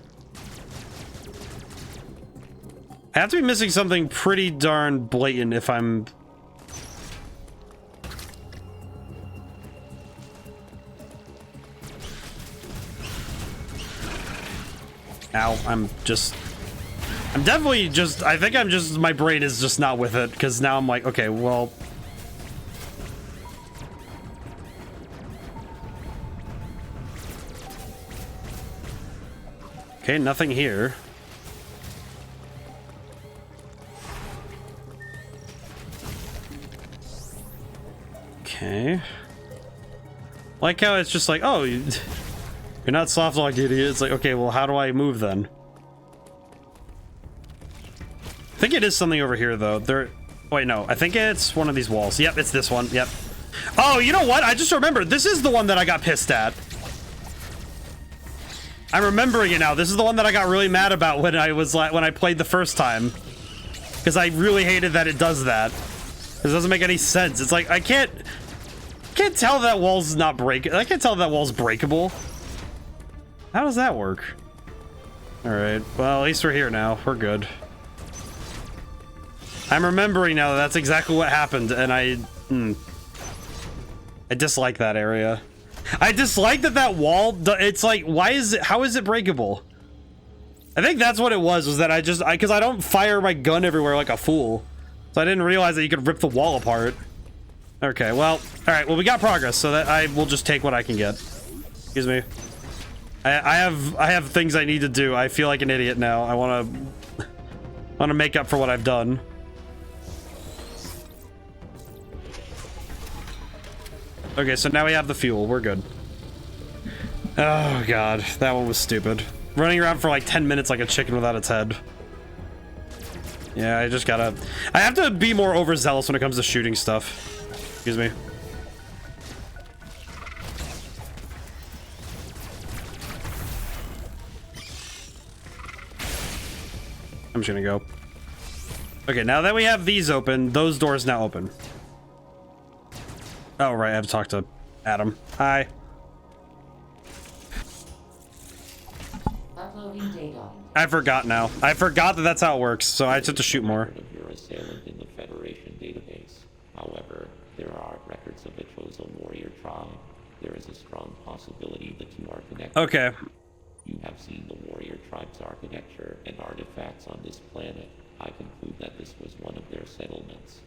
S1: I have to be missing something pretty darn blatant if I'm... Ow, I'm definitely just, I think I'm just, my brain is just not with it, because now I'm like, okay, well... Okay, nothing here. Okay. Like how it's just like, oh, you're not soft locked, idiot. It's like, okay, well, how do I move then? I think it is something over here, though. Wait, no. I think it's one of these walls. Yep, it's this one. Yep. Oh, you know what? I just remembered. This is the one that I got pissed at. I'm remembering it now. This is the one that I got really mad about when I was like, when I played the first time. Because I really hated that it does that. This doesn't make any sense. It's like, I can't tell that wall's not I can't tell that wall's breakable. How does that work? Alright, well, at least we're here now. We're good. I'm remembering now that that's exactly what happened, and I dislike that area. I dislike that wall, it's like, how is it breakable? I think that's what it was that because I don't fire my gun everywhere like a fool. So I didn't realize that you could rip the wall apart. Okay, well, alright, well, we got progress, so that I will just take what I can get. Excuse me. I have things I need to do. I feel like an idiot now. I want to make up for what I've done. Okay, so now we have the fuel. We're good. Oh, God. That one was stupid. Running around for like 10 minutes like a chicken without its head. Yeah, I have to be more overzealous when it comes to shooting stuff. Excuse me. I'm just gonna go. Okay, now that we have these open, those doors now open. Oh, right, I have to talk to Adam. Hi.
S2: Uploading data.
S1: I forgot now. I forgot that that's how it works, so I just have to shoot more.
S3: Of your assailant in the Federation database. However, there are records of a chosen warrior tribe. There is a strong possibility the two are connected.
S1: Okay.
S3: You have seen the warrior tribe's architecture and artifacts on this planet. I conclude that this was one of their settlements.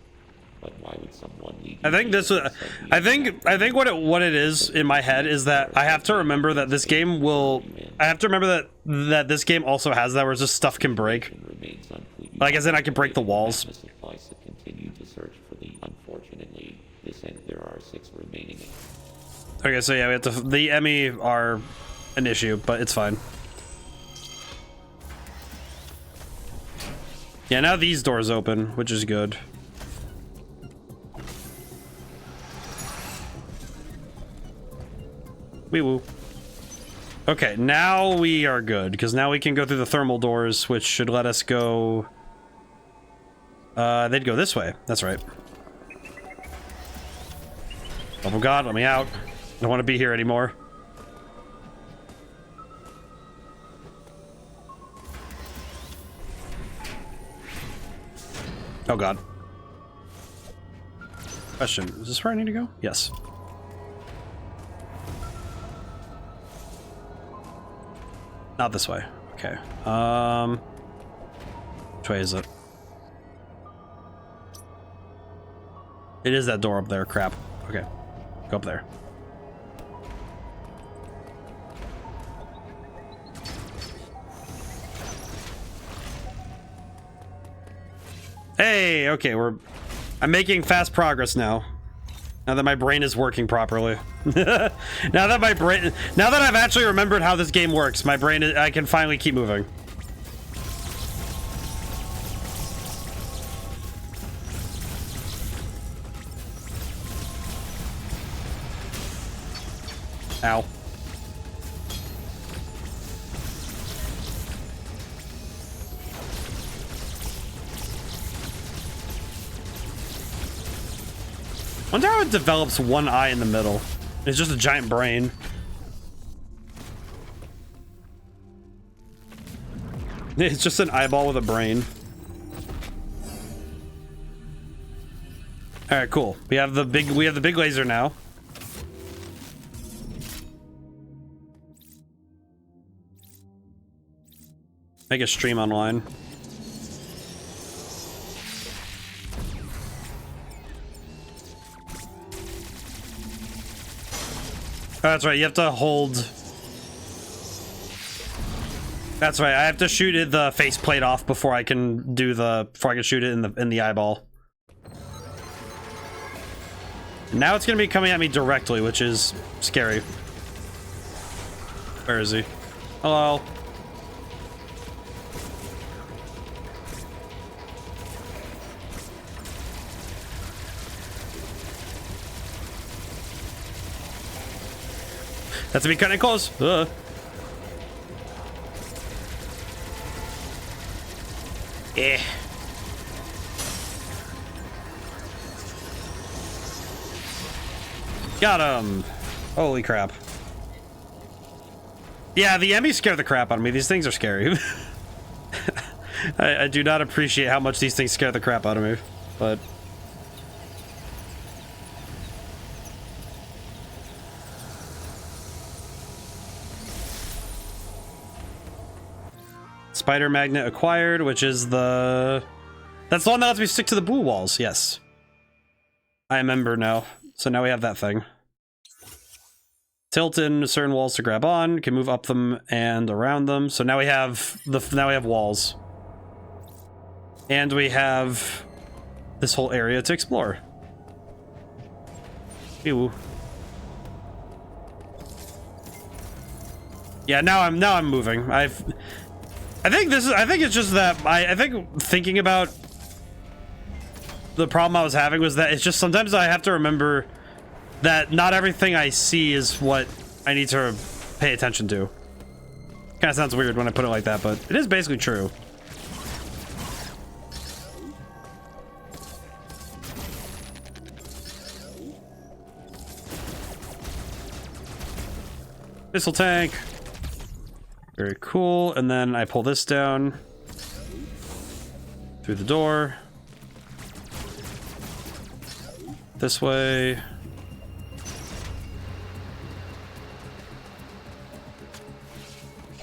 S3: But why would someone leave?
S1: I think this was. I think what it is in my head is that I have to remember that this game will. I have to remember that this game also has that where just stuff can break. Like as in I can break the walls.
S3: Continue to search for the. Unfortunately, this end there are 6 remaining.
S1: Okay, so yeah, we have to. The Emmy are an issue, but it's fine. Yeah, now these doors open, which is good. Wee woo. Okay, now we are good, because now we can go through the thermal doors, which should let us go... they'd go this way. That's right. Oh god, let me out. I don't want to be here anymore. Oh god. Question, is this where I need to go? Yes. Not this way. Okay. Which way is it? It is that door up there. Crap. Okay. Go up there. Hey, okay, I'm making fast progress now. Now that my brain is working properly. now that I've actually remembered how this game works, I can finally keep moving. Ow. Wonder how it develops one eye in the middle. It's just a giant brain. It's just an eyeball with a brain. All right, cool. We have the big laser now. Make a stream online. Oh, that's right, you have to hold... That's right, I have to shoot it the faceplate off before I can shoot it in the eyeball. Now it's gonna be coming at me directly, which is scary. Where is he? Hello? That's to be kind of close. Eh. Got him. Holy crap. Yeah, the Emmys scare the crap out of me. These things are scary. I do not appreciate how much these things scare the crap out of me, but... Spider magnet acquired, which is the... That's the one that lets me stick to the blue walls, yes. I remember now. So now we have that thing. Tilt in certain walls to grab on, can move up them and around them. So now we have walls. And we have this whole area to explore. Ew. Yeah, now I'm moving. I think it's just that I think thinking about the problem I was having was that it's just sometimes I have to remember that not everything I see is what I need to pay attention to. Kind of sounds weird when I put it like that, but it is basically true. Missile tank. Very cool. And then I pull this down through the door. This way.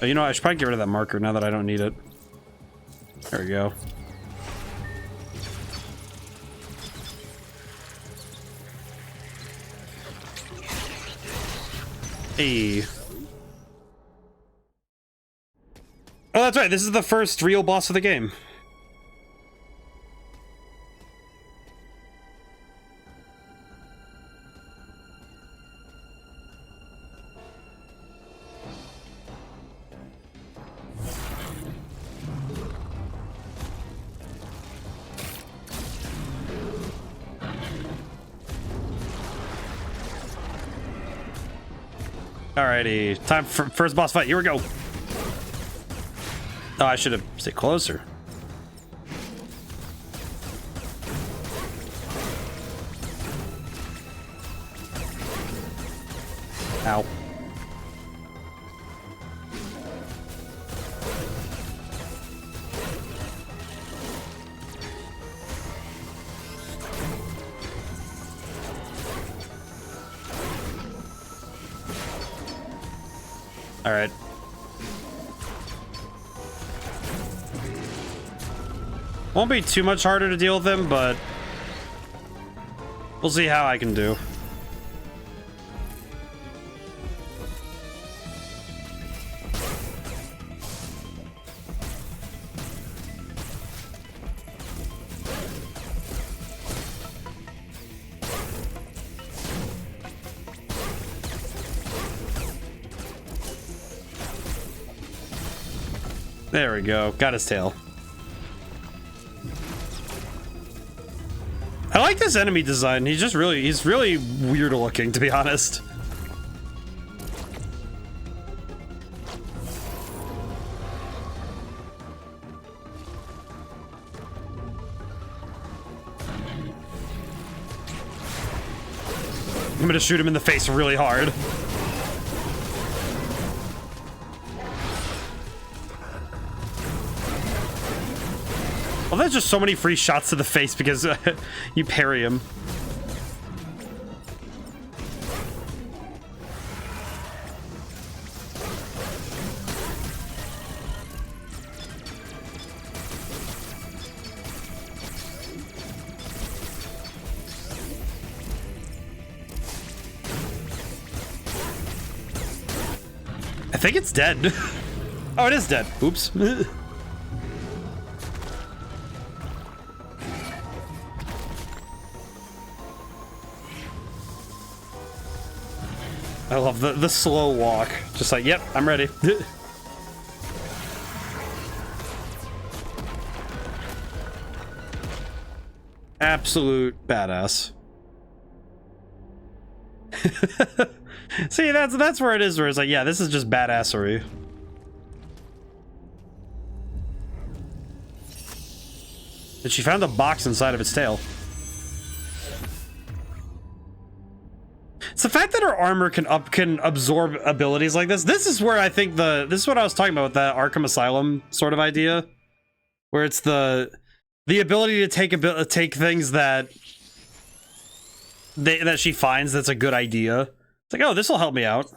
S1: Oh, you know what? I should probably get rid of that marker now that I don't need it. There we go. Hey. Oh, that's right. This is the first real boss of the game. Alrighty, time for first boss fight. Here we go. Oh, I should have stayed closer. Ow. All right. Won't be too much harder to deal with him, but we'll see how I can do. There we go. Got his tail. I like this enemy design. He's really weird looking, to be honest. I'm gonna shoot him in the face really hard. Well, there's just so many free shots to the face because you parry him. I think it's dead. Oh, it is dead. Oops. I love the slow walk. Just like, yep, I'm ready. Absolute badass. See, that's where it is, where it's like, yeah, this is just badassery. And she found a box inside of its tail. It's the fact that her armor can absorb abilities like this. This is where I think this is what I was talking about with that Arkham Asylum sort of idea, where it's the ability to take things that she finds that's a good idea. It's like, oh, this will help me out.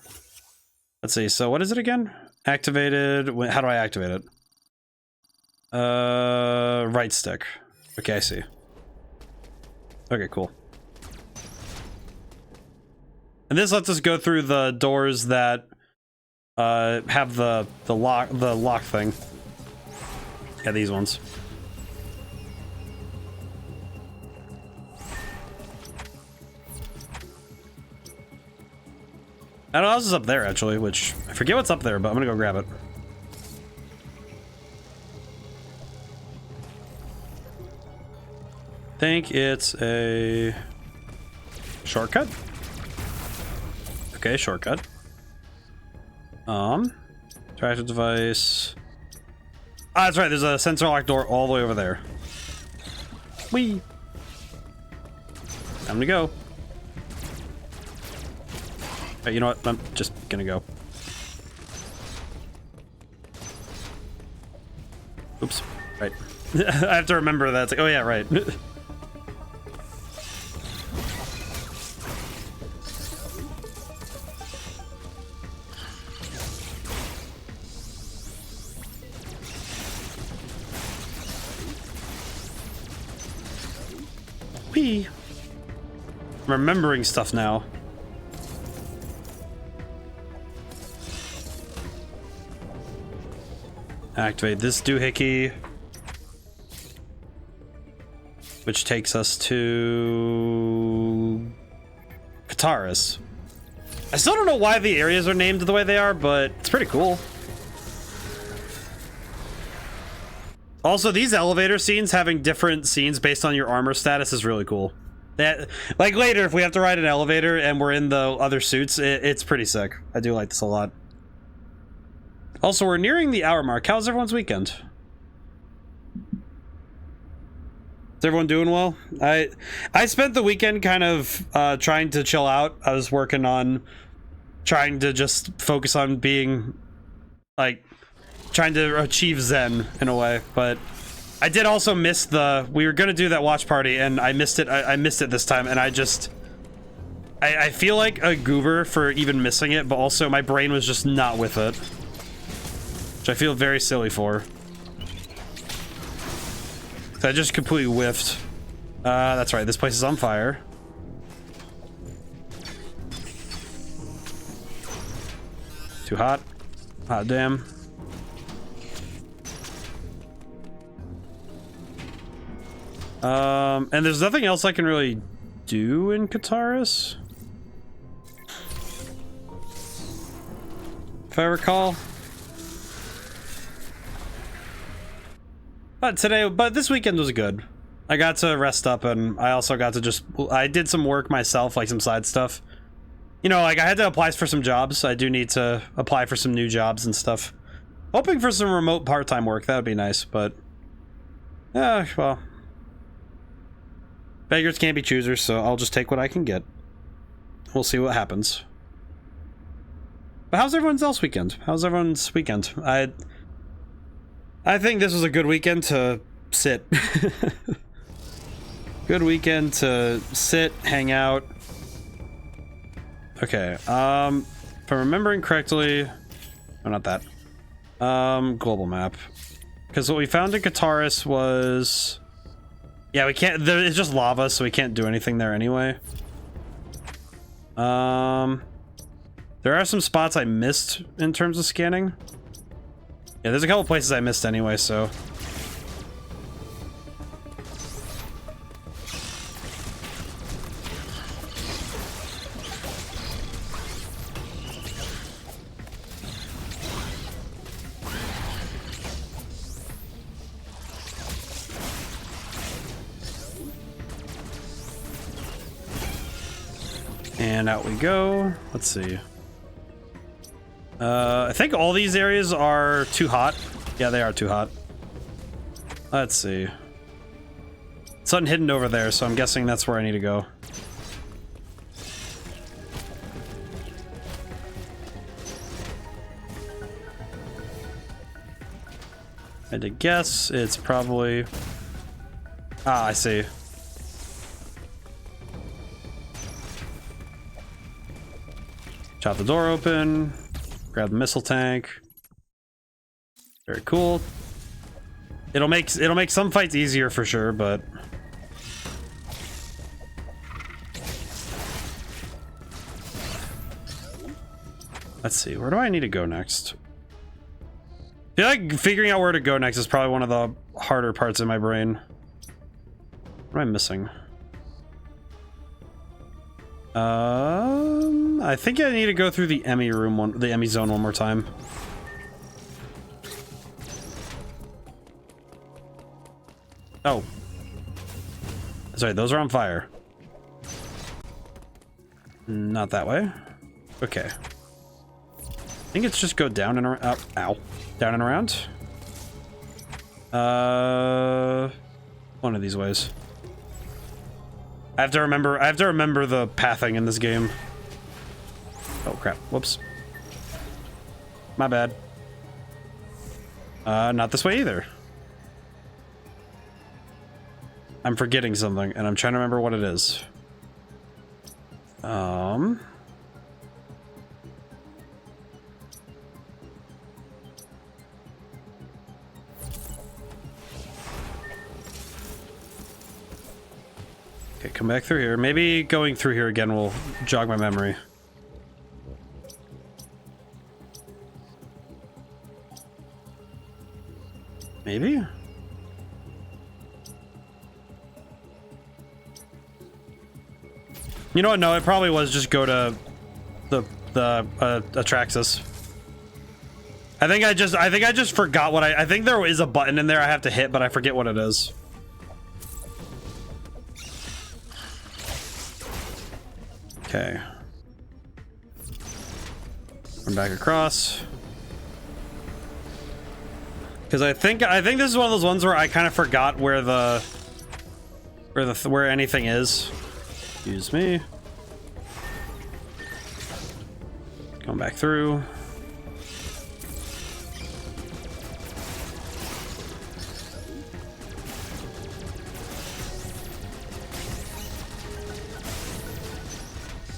S1: Let's see. So what is it again? Activated. How do I activate it? Right stick. Okay, I see. Okay, cool. And this lets us go through the doors that have the lock thing. Yeah, these ones. I don't know what else is up there actually, which I forget what's up there, but I'm gonna go grab it. Think it's a shortcut. Okay, shortcut. Tractor device. Ah, that's right. There's a sensor lock door all the way over there. Whee! Time to go. Hey, you know what? I'm just gonna go. Oops. Right. I have to remember that. It's like, oh yeah, right. Whee! Remembering stuff now. Activate this doohickey, which takes us to Kataris. I still don't know why the areas are named the way they are, but it's pretty cool. Also, these elevator scenes having different scenes based on your armor status is really cool. That, like later, if we have to ride an elevator and we're in the other suits, it's pretty sick. I do like this a lot. Also, we're nearing the hour mark. How's everyone's weekend? Is everyone doing well? I spent the weekend kind of trying to chill out. I was working on trying to just focus on being, like, trying to achieve Zen in a way. But I did also miss we were gonna do that watch party and I missed it. I missed it this time, and I feel like a goober for even missing it, but also my brain was just not with it. I feel very silly for. I just completely whiffed. That's right, this place is on fire. Too hot. Hot damn. And there's nothing else I can really do in Kataris, if I recall. But this weekend was good. I got to rest up, and I also got to I did some work myself, like some side stuff. You know, like I had to apply for some jobs. I do need to apply for some new jobs and stuff. Hoping for some remote part-time work, that would be nice, but... well... beggars can't be choosers, so I'll just take what I can get. We'll see what happens. But how's everyone's else weekend? How's everyone's weekend? I think this was a good weekend to sit. Good weekend to sit, hang out. Okay, if I'm remembering correctly... oh, not that. Global map. Because what we found in Kataris was... yeah, we can't... it's just lava, so we can't do anything there anyway. There are some spots I missed in terms of scanning. Yeah, there's a couple places I missed anyway, so... and out we go. Let's see. I think all these areas are too hot. Yeah, they are too hot. Let's see. Something hidden over there, so I'm guessing that's where I need to go. I had to guess it's probably... Ah, I see. Chop the door open. Grab the missile tank. Very cool. It'll make some fights easier for sure, but... Let's see, where do I need to go next? I feel like figuring out where to go next is probably one of the harder parts in my brain. What am I missing? I think I need to go through the Emmy room the Emmy zone one more time. Oh. Sorry, those are on fire. Not that way. Okay. I think it's just go down and around. Ow. Down and around. One of these ways. I have to remember the pathing in this game. Oh crap. Whoops. My bad. Not this way either. I'm forgetting something and I'm trying to remember what it is. Okay, come back through here. Maybe going through here again will jog my memory. Maybe? You know what? No, it probably was just go to the Atraxis. I think I just forgot what I think there is a button in there I have to hit, but I forget what it is. Okay. I'm back across. Because I think this is one of those ones where I kind of forgot where anything is. Excuse me. Come back through.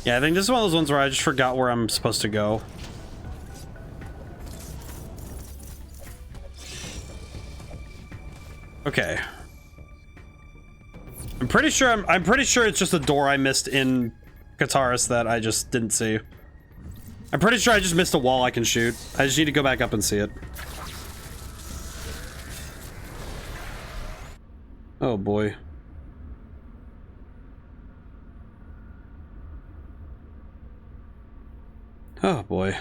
S1: Yeah, I think this is one of those ones where I just forgot where I'm supposed to go. Okay. I'm pretty sure it's just a door I missed in Kataris that I just didn't see. I'm pretty sure I just missed a wall I can shoot. I just need to go back up and see it. Oh boy. Oh boy.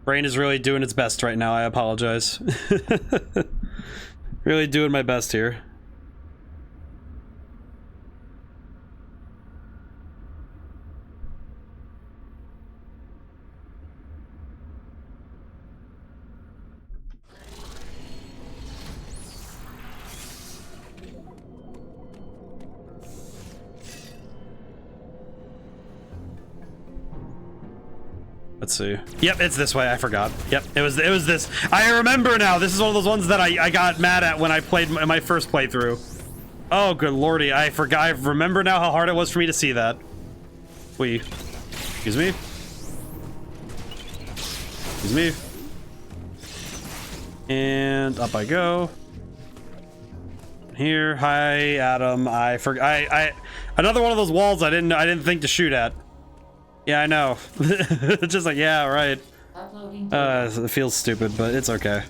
S1: Brain is really doing its best right now. I apologize. Really doing my best here. Let's see. Yep, it's this way. I forgot. Yep, it was this. I remember now. This is one of those ones that I got mad at when I played my first playthrough. Oh, good lordy. I forgot. I remember now how hard it was for me to see that. Excuse me. Excuse me. And up I go. Here. Hi, Adam. I forgot. Another one of those walls I didn't think to shoot at. Yeah, I know. Just like, yeah, right. It feels stupid, but it's okay.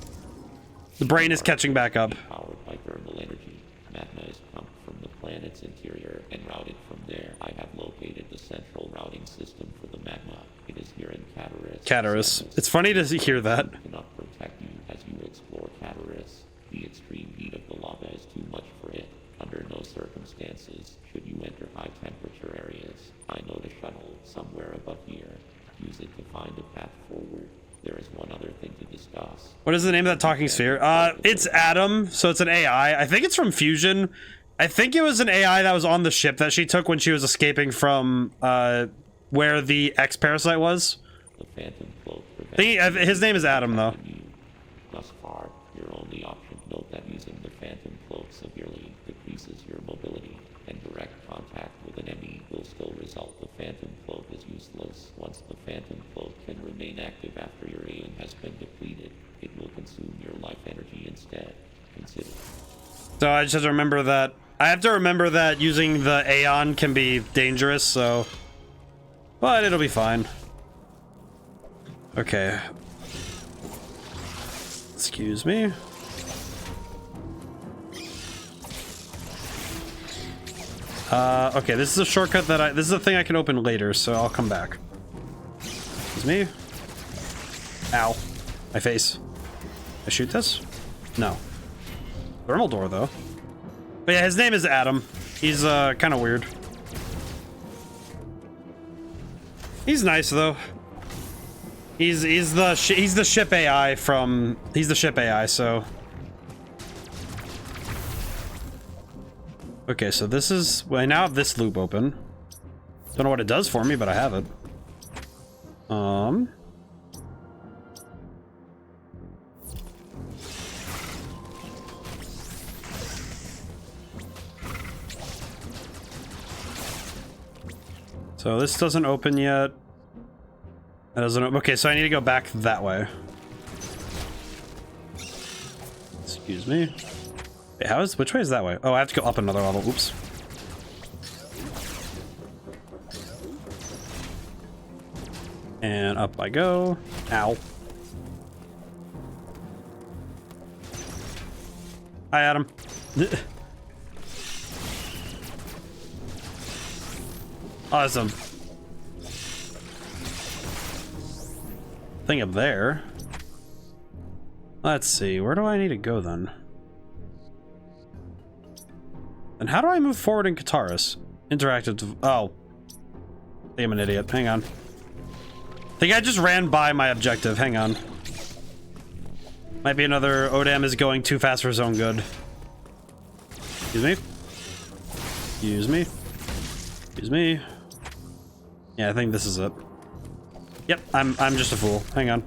S1: The brain is catching back up.
S3: Powered by thermal energy. Magma is pumped from the planet's interior and routed from there. I have located the central routing system for the magma. It is here in Cataris.
S1: Cataris. It's funny to hear that.
S3: It cannot protect you as you explore Cataris. The extreme heat of the lava is too much for it. Under no circumstances should you enter high temperature areas. I know the shuttle somewhere above here. Use it to find a path forward. There is one other thing to discuss.
S1: What is the name of that talking sphere? It's Adam, so it's an AI. I think it's from Fusion. I think it was an AI that was on the ship that she took when she was escaping from where the X parasite was.
S3: The phantom cloak
S1: His name is Adam, though.
S3: Thus far, your only option. Note that using the phantom cloak severely decreases your mobility, and direct contact with an enemy will still result. The phantom cloak is useless. Once the phantom cloak can remain active after your aim has been depleted, it will consume your life energy instead. Consider.
S1: So I just have to remember that. I have to remember that using the Aeon can be dangerous, so... But it'll be fine. Okay. Excuse me. Okay, this is a shortcut that this is a thing I can open later, so I'll come back. Excuse me. Ow. My face. I shoot this? No. Thermal door, though. But yeah, his name is Adam. He's, kind of weird. He's nice, though. He's the ship AI from... He's the ship AI, so... Okay, so this is... Well, I now have this loop open. Don't know what it does for me, but I have it. So this doesn't open yet. That doesn't open. Okay, so I need to go back that way. Excuse me. Wait, which way is that way? Oh, I have to go up another level. Oops. And up I go. Ow. Hi, Adam. Awesome. Thing up there. Let's see. Where do I need to go then? And how do I move forward in Kataris? Interactive. Oh. I think I'm an idiot. Hang on. I think I just ran by my objective. Hang on. Might be another ODaM is going too fast for his own good. Excuse me. Excuse me. Excuse me. Yeah, I think this is it. Yep, I'm just a fool. Hang on.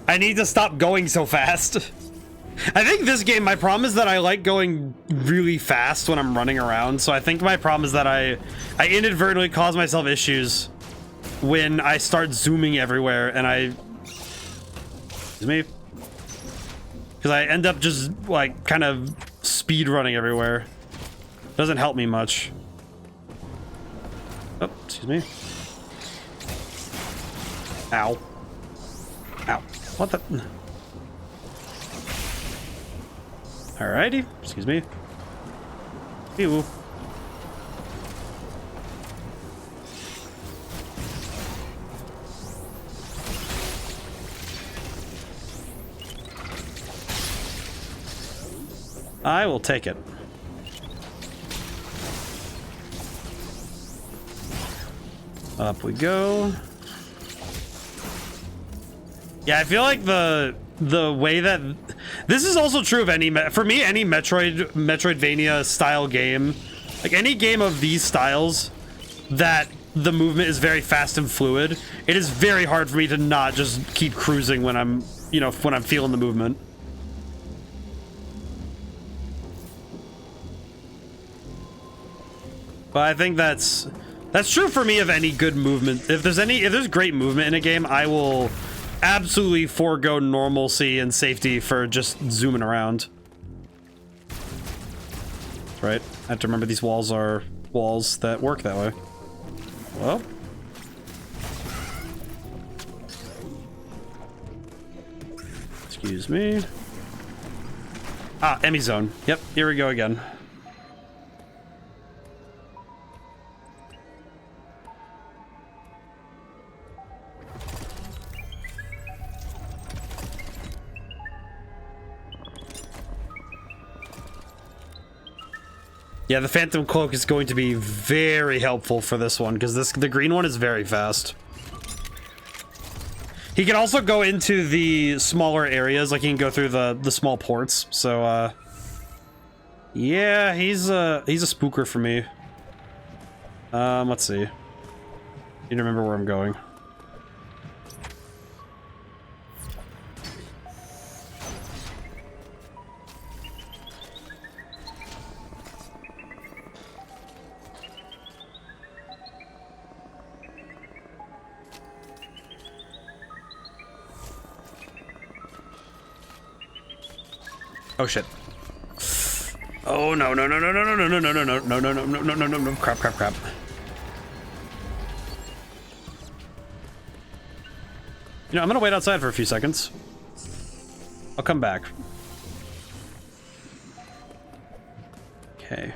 S1: I need to stop going so fast. I think this game, my problem is that I like going really fast when I'm running around. So I think my problem is that I inadvertently cause myself issues when I start zooming everywhere and I... Excuse me? Because I end up just, like, kind of speed running everywhere. Doesn't help me much. Oh, excuse me. Ow. Ow. What the... Alrighty. Excuse me. Ew. I will take it. Up we go. Yeah, I feel like the way that this is also true of any for me any Metroidvania style game, like any game of these styles that the movement is very fast and fluid, it is very hard for me to not just keep cruising when I'm, you know, when I'm feeling the movement. But I think that's true for me of any good movement. If there's great movement in a game, I will absolutely forego normalcy and safety for just zooming around. Right? I have to remember these walls are walls that work that way. Well. Excuse me. Ah, Emmy zone. Yep, here we go again. Yeah, the Phantom Cloak is going to be very helpful for this one, because the green one is very fast. He can also go into the smaller areas, like he can go through the small ports, so, Yeah, he's a spooker for me. Let's see. Need to remember where I'm going. Oh shit. Oh no no no no no no no no no no no no no no no no no no crap crap crap. You know, I'm gonna wait outside for a few seconds. I'll come back. Okay.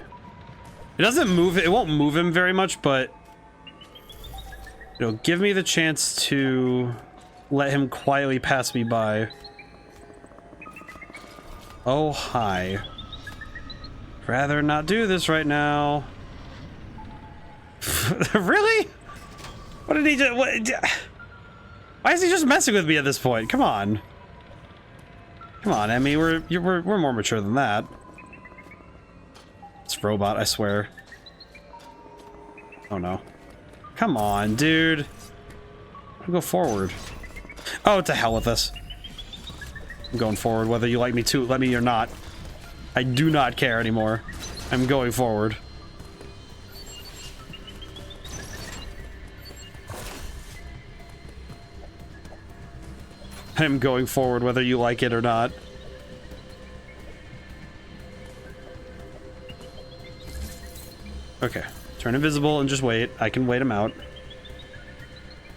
S1: It doesn't move, it won't move him very much, but it'll give me the chance to let him quietly pass me by. Oh, hi. Rather not do this right now. Really? What did he do? What? Why is he just messing with me at this point? Come on. Come on, Emmy. We're more mature than that. It's robot, I swear. Oh no. Come on, dude. I'll go forward. Oh, to hell with this. I'm going forward, whether you like me to let me or not. I do not care anymore. I'm going forward. I'm going forward, whether you like it or not. Okay. Turn invisible and just wait. I can wait him out.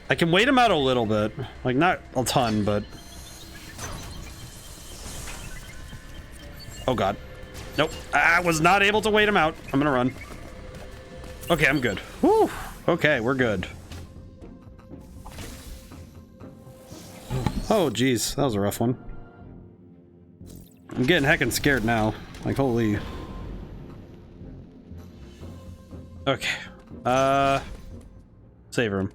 S1: I can wait him out a little bit. Like, not a ton, but... Oh god. Nope. I was not able to wait him out. I'm gonna run. Okay, I'm good. Whew. Okay, we're good. Oh, geez. That was a rough one. I'm getting heckin' scared now. Like, holy... Okay. Save room.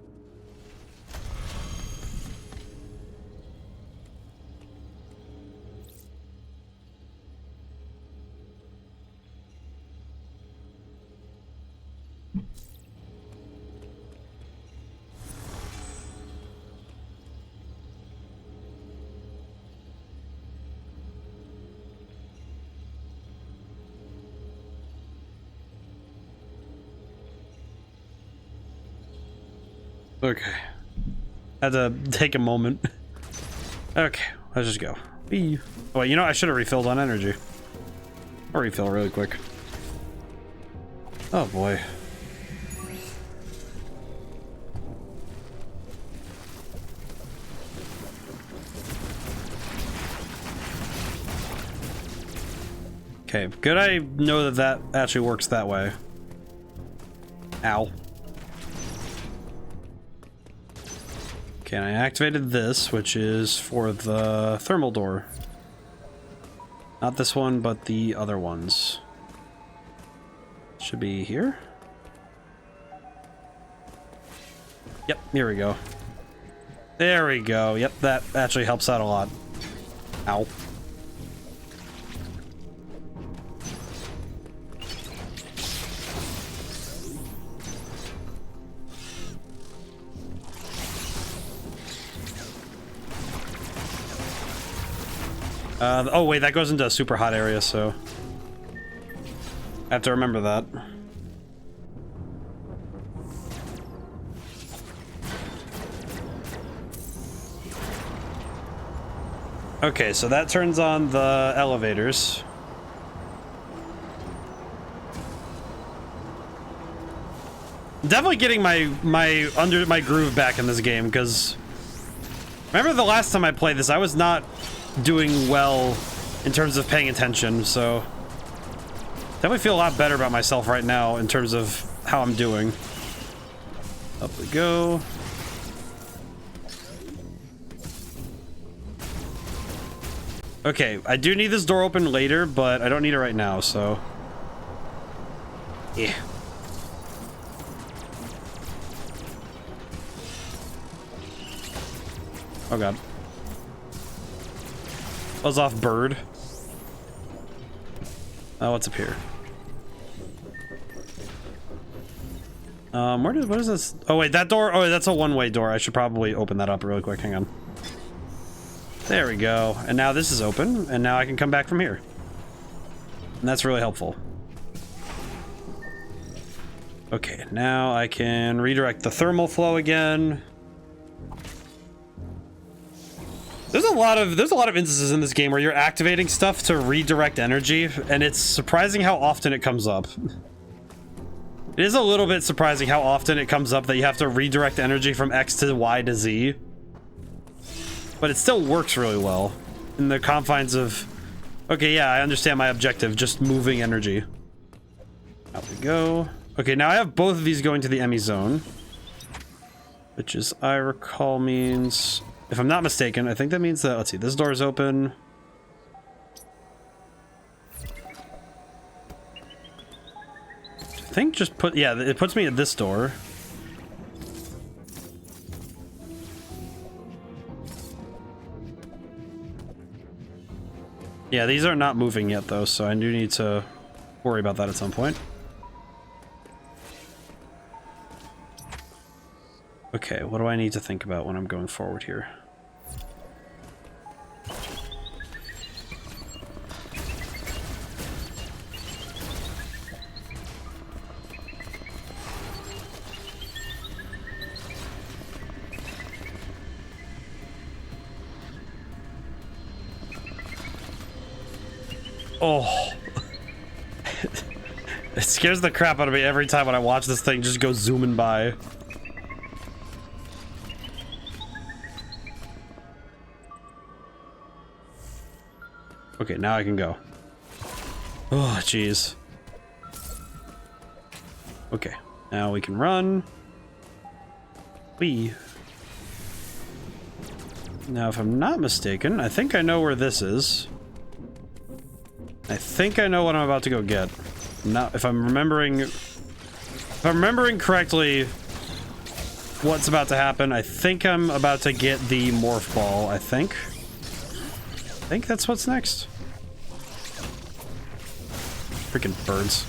S1: Okay. Had to take a moment. Okay, let's just go. Whee. Oh, wait, you know, I should have refilled on energy. I'll refill really quick. Oh boy. Okay, good I know that that actually works that way. Ow. Okay, and I activated this, which is for the thermal door. Not this one, but the other ones. Should be here? Yep, here we go. There we go. Yep, that actually helps out a lot. Ow. Oh wait, that goes into a super hot area, so I have to remember that. Okay, so that turns on the elevators. Definitely getting my groove back in this game, because remember the last time I played this, I was not doing well in terms of paying attention, so definitely feel a lot better about myself right now in terms of how I'm doing. Up we go. Okay, I do need this door open later, but I don't need it right now, so yeah. Oh god. Buzz off bird. Oh, what's up here? What is this? Oh wait, that door. Oh, that's a one-way door. I should probably open that up really quick. Hang on. There we go. And now this is open, and now I can come back from here. And that's really helpful. Okay, now I can redirect the thermal flow again. There's a lot of instances in this game where you're activating stuff to redirect energy, and it's surprising how often it comes up. It is a little bit surprising how often it comes up that you have to redirect energy from X to Y to Z. But it still works really well in the confines of, okay, yeah, I understand my objective, just moving energy. Out we go. Okay, now I have both of these going to the Emmy zone, which is, I recall, means, if I'm not mistaken, I think that means that, let's see, this door is open. I think just put, yeah, it puts me at this door. Yeah, these are not moving yet though, so I do need to worry about that at some point. Okay, what do I need to think about when I'm going forward here? Oh. It scares the crap out of me every time when I watch this thing just go zooming by. Okay, now I can go. Oh, jeez. Okay, now we can run. Whee. Now, if I'm not mistaken, I think I know where this is. I think I know what I'm about to go get. Now, if I'm remembering correctly what's about to happen, I think I'm about to get the morph ball, I think that's what's next. Freaking birds.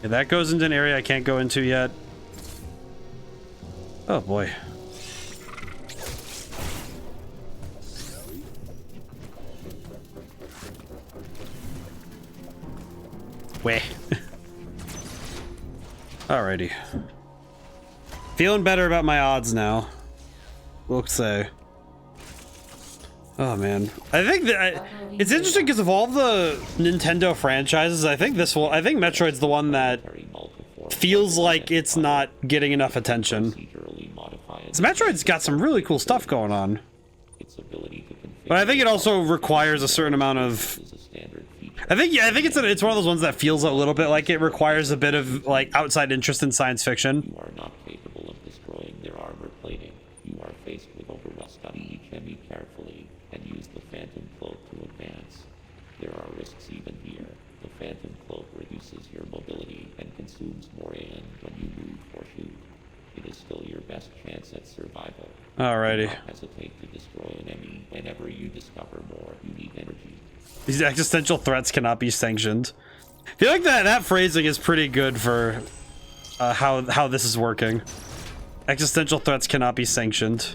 S1: Yeah, that goes into an area I can't go into yet. Oh boy. Way. Alrighty. Feeling better about my odds now. We'll say. Oh man, I think that it's interesting because of all the Nintendo franchises, I think Metroid's the one that feels like it's not getting enough attention. So Metroid's got some really cool stuff going on, but I think it also requires a certain amount of. I think it's one of those ones that feels a little bit like it requires a bit of like outside interest in science fiction.
S3: You are not capable of destroying their armor plating. You are faced with overrust. Study each enemy carefully and use the Phantom Cloak to advance. There are risks even here. The Phantom Cloak reduces your mobility and consumes more AN when you move or shoot. It is still your best chance at survival.
S1: Alrighty.
S3: Do not hesitate to destroy an enemy. Whenever you discover more, you need energy.
S1: These existential threats cannot be sanctioned. I feel like that phrasing is pretty good for how this is working. Existential threats cannot be sanctioned.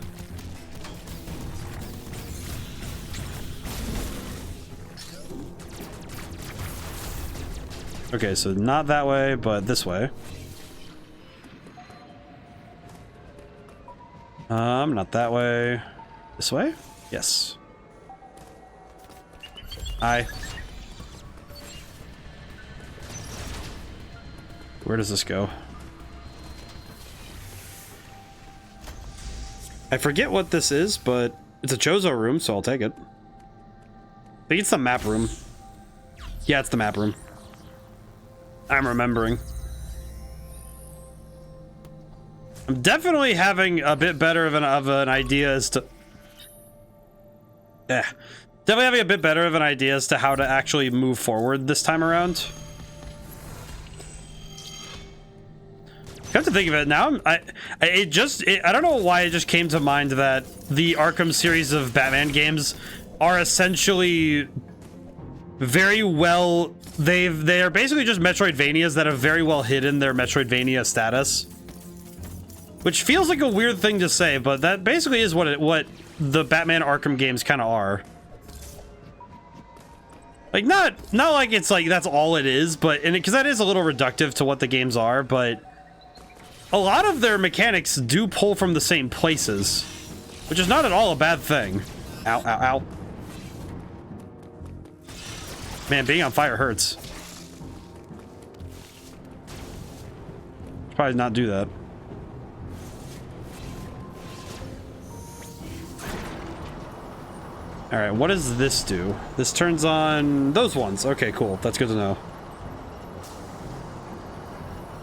S1: Okay, so not that way, but this way. Not that way. This way? Yes. Hi. Where does this go? I forget what this is, but it's a Chozo room, so I'll take it. I think it's the map room. Yeah, it's the map room. I'm remembering. I'm definitely having a bit better of an idea as to... Yeah. Definitely having a bit better of an idea as to how to actually move forward this time around. Come to think of it, now I don't know why it just came to mind that the Arkham series of Batman games are essentially very well, they are basically just Metroidvanias that have very well hidden their Metroidvania status. Which feels like a weird thing to say, but that basically is what the Batman Arkham games kind of are. Like, not like it's like that's all it is, but because that is a little reductive to what the games are, but a lot of their mechanics do pull from the same places, which is not at all a bad thing. Ow, ow, ow. Man, being on fire hurts. Should probably not do that. All right, what does this do? This turns on those ones. Okay, cool. That's good to know.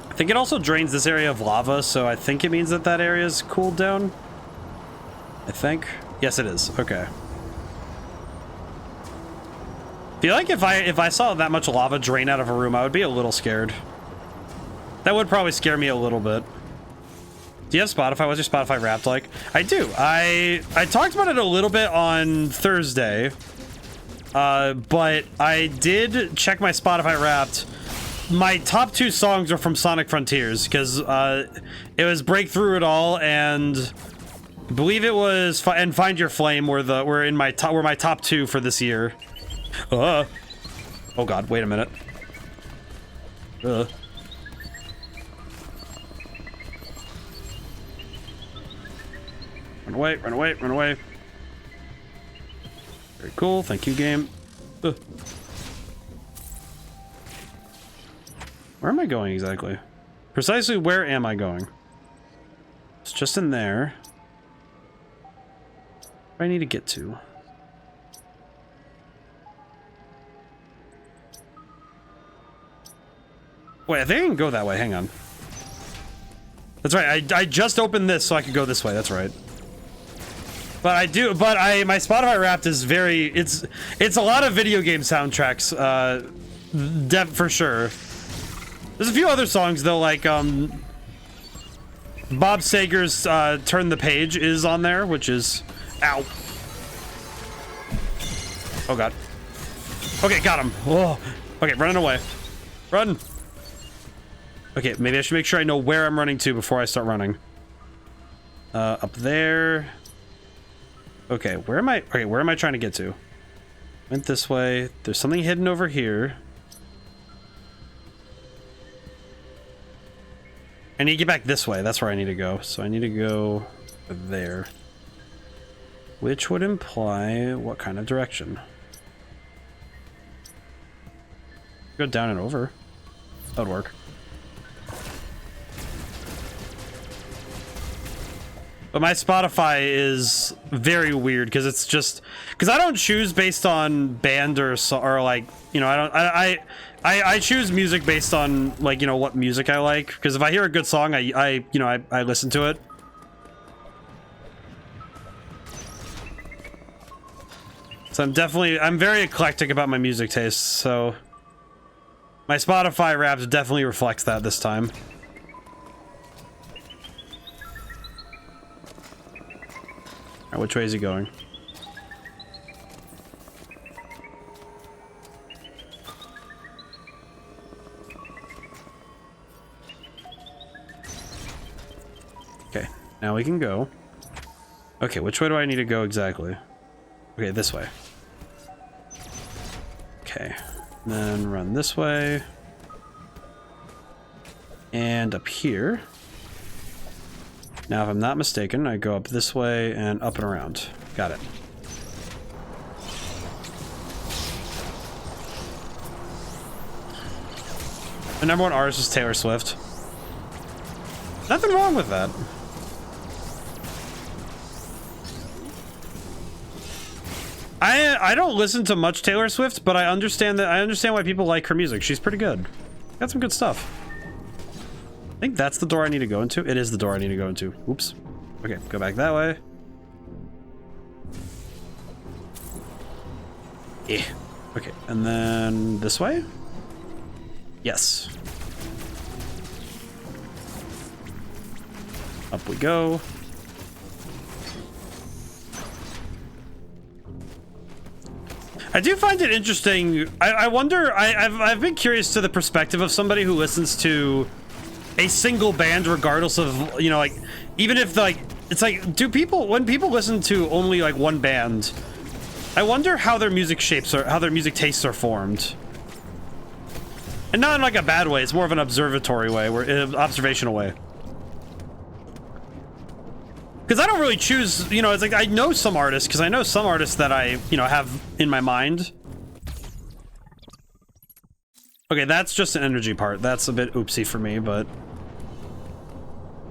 S1: I think it also drains this area of lava, so I think it means that that area is cooled down. I think. Yes, it is. Okay. I feel like if I saw that much lava drain out of a room, I would be a little scared. That would probably scare me a little bit. Do you have Spotify? What's your Spotify Wrapped like? I do. I talked about it a little bit on Thursday, but I did check my Spotify Wrapped. My top 2 songs are from Sonic Frontiers because it was Break Through It All and I believe it was Find Your Flame were in my top 2 for this year. Oh God! Wait a minute. Run away, run away, run away. Very cool. Thank you, game. Where am I going exactly? Precisely where am I going? It's just in there. Where do I need to get to? Wait, I think I can go that way. Hang on. That's right. I just opened this so I could go this way. That's right. But my Spotify Wrapped is it's a lot of video game soundtracks, for sure. There's a few other songs though, like Bob Sager's Turn the Page is on there, which is ow. Oh God. Okay, got him. Oh. Okay, running away. Run. Okay, maybe I should make sure I know where I'm running to before I start running. Up there. Okay, where am I? Okay, where am I trying to get to? Went this way. There's something hidden over here. I need to get back this way. That's where I need to go. So I need to go there. Which would imply what kind of direction? Go down and over. That would work. But my Spotify is very weird because it's just because I don't choose based on band or like, you know, I choose music based on like, you know, what music I like, because if I hear a good song I listen to it. So I'm very eclectic about my music tastes, so my Spotify Wrapped definitely reflects that this time. Alright, which way is he going? Okay, now we can go. Okay, which way do I need to go exactly? Okay, this way. Okay, then run this way. And up here. Now, if I'm not mistaken, I go up this way and up and around. Got it. My #1 artist is Taylor Swift. Nothing wrong with that. I don't listen to much Taylor Swift, but I understand why people like her music. She's pretty good. Got some good stuff. I think that's the door I need to go into. It is the door I need to go into. Oops. Okay, go back that way. Yeah. Okay, and then this way? Yes. Up we go. I do find it interesting. I wonder, I've been curious to the perspective of somebody who listens to a single band regardless of, you know, like, even if, like, it's like, when people listen to only, like, one band, I wonder how their music how their music tastes are formed. And not in, like, a bad way, it's more of an observatory way, observational way. Because I don't really choose, you know, it's like, I know some artists, because I know some artists that I, you know, have in my mind. Okay, that's just an energy part. That's a bit oopsie for me, but...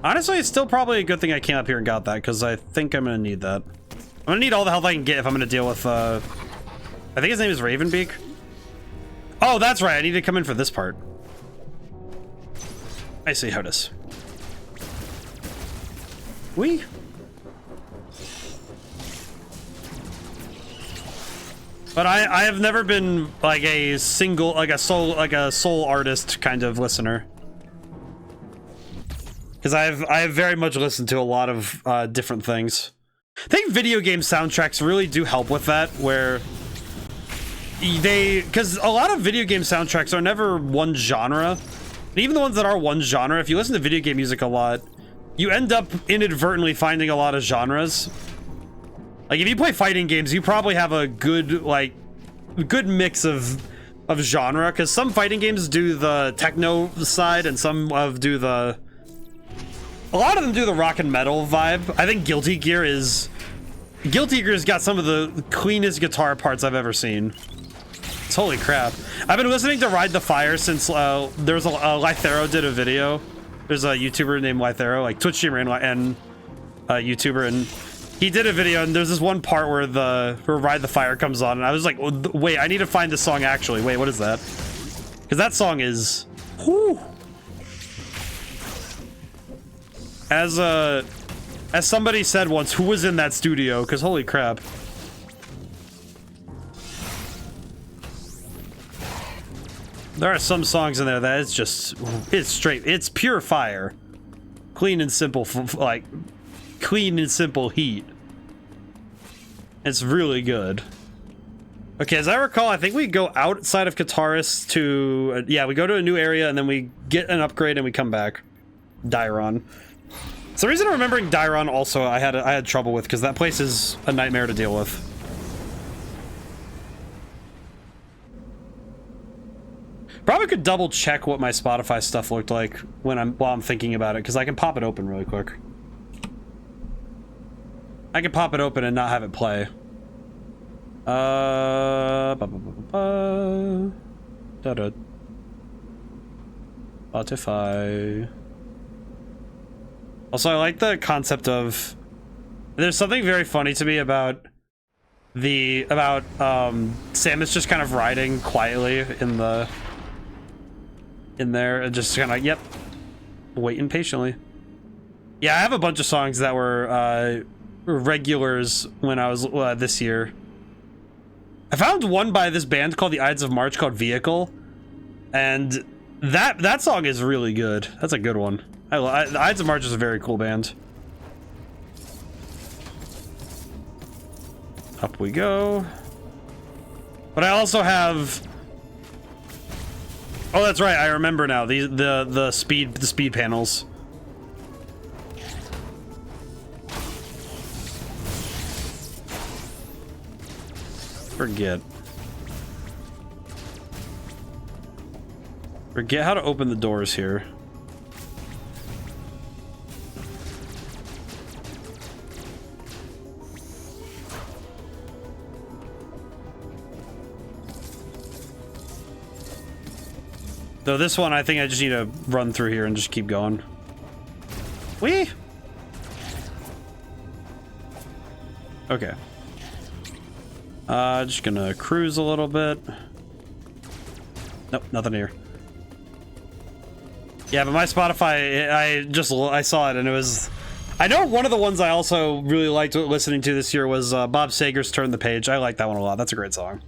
S1: honestly, it's still probably a good thing I came up here and got that, because I think I'm going to need that. I'm going to need all the health I can get if I'm going to deal with, I think his name is Ravenbeak. Oh, that's right, I need to come in for this part. I see how it is. Whee! But I have never been like a soul artist kind of listener. Because I've very much listened to a lot of different things. I think video game soundtracks really do help with that, where because a lot of video game soundtracks are never one genre. And even the ones that are one genre, if you listen to video game music a lot, you end up inadvertently finding a lot of genres. Like, if you play fighting games, you probably have a good, like, good mix of genre, because some fighting games do the techno side, and some do the... a lot of them do the rock and metal vibe. I think Guilty Gear's got some of the cleanest guitar parts I've ever seen. It's holy crap. I've been listening to Ride the Fire since there was Lythero did a video. There's a YouTuber named Lythero, like Twitch streamer and YouTuber, and he did a video, and there's this one part where Ride the Fire comes on, and I was like, wait, I need to find this song actually. Wait, what is that? Because that song is... whew. As somebody said once, who was in that studio? Because holy crap. There are some songs in there that it's just, it's straight, it's pure fire. Clean and simple, like, clean and simple heat. It's really good. Okay, as I recall, I think we go outside of Kataris to, yeah, we go to a new area and then we get an upgrade and we come back. Dairon. So the reason I'm remembering Dairon also I had trouble with, because that place is a nightmare to deal with. Probably could double check what my Spotify stuff looked like while I'm thinking about it, because I can pop it open really quick. I can pop it open and not have it play. Spotify. Also, I like the concept of... there's something very funny to me about Samus just kind of riding quietly in there and just kind of, yep, waiting patiently. Yeah, I have a bunch of songs that were regulars when I was this year. I found one by this band called the Ides of March called Vehicle, and that song is really good. That's a good one. The Ides of March is a very cool band. Up we go. But I also have... oh, that's right. I remember now. The speed panels. Forget how to open the doors here. Though this one, I think I just need to run through here and just keep going. Whee! Okay. Just gonna cruise a little bit. Nope, nothing here. Yeah, but my Spotify, I saw it and it was... I know one of the ones I also really liked listening to this year was Bob Sager's Turn the Page. I like that one a lot. That's a great song.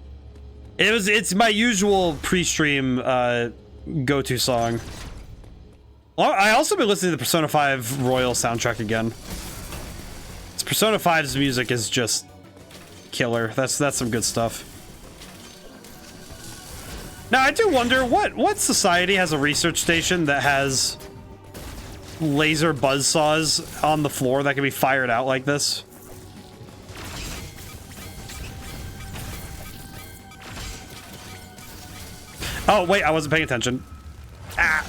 S1: It's my usual pre-stream go-to song. Well, I also been listening to the Persona 5 Royal soundtrack again. Persona 5's music is just killer. That's some good stuff. Now, I do wonder what society has a research station that has laser buzzsaws on the floor that can be fired out like this. Oh, wait, I wasn't paying attention. Ah!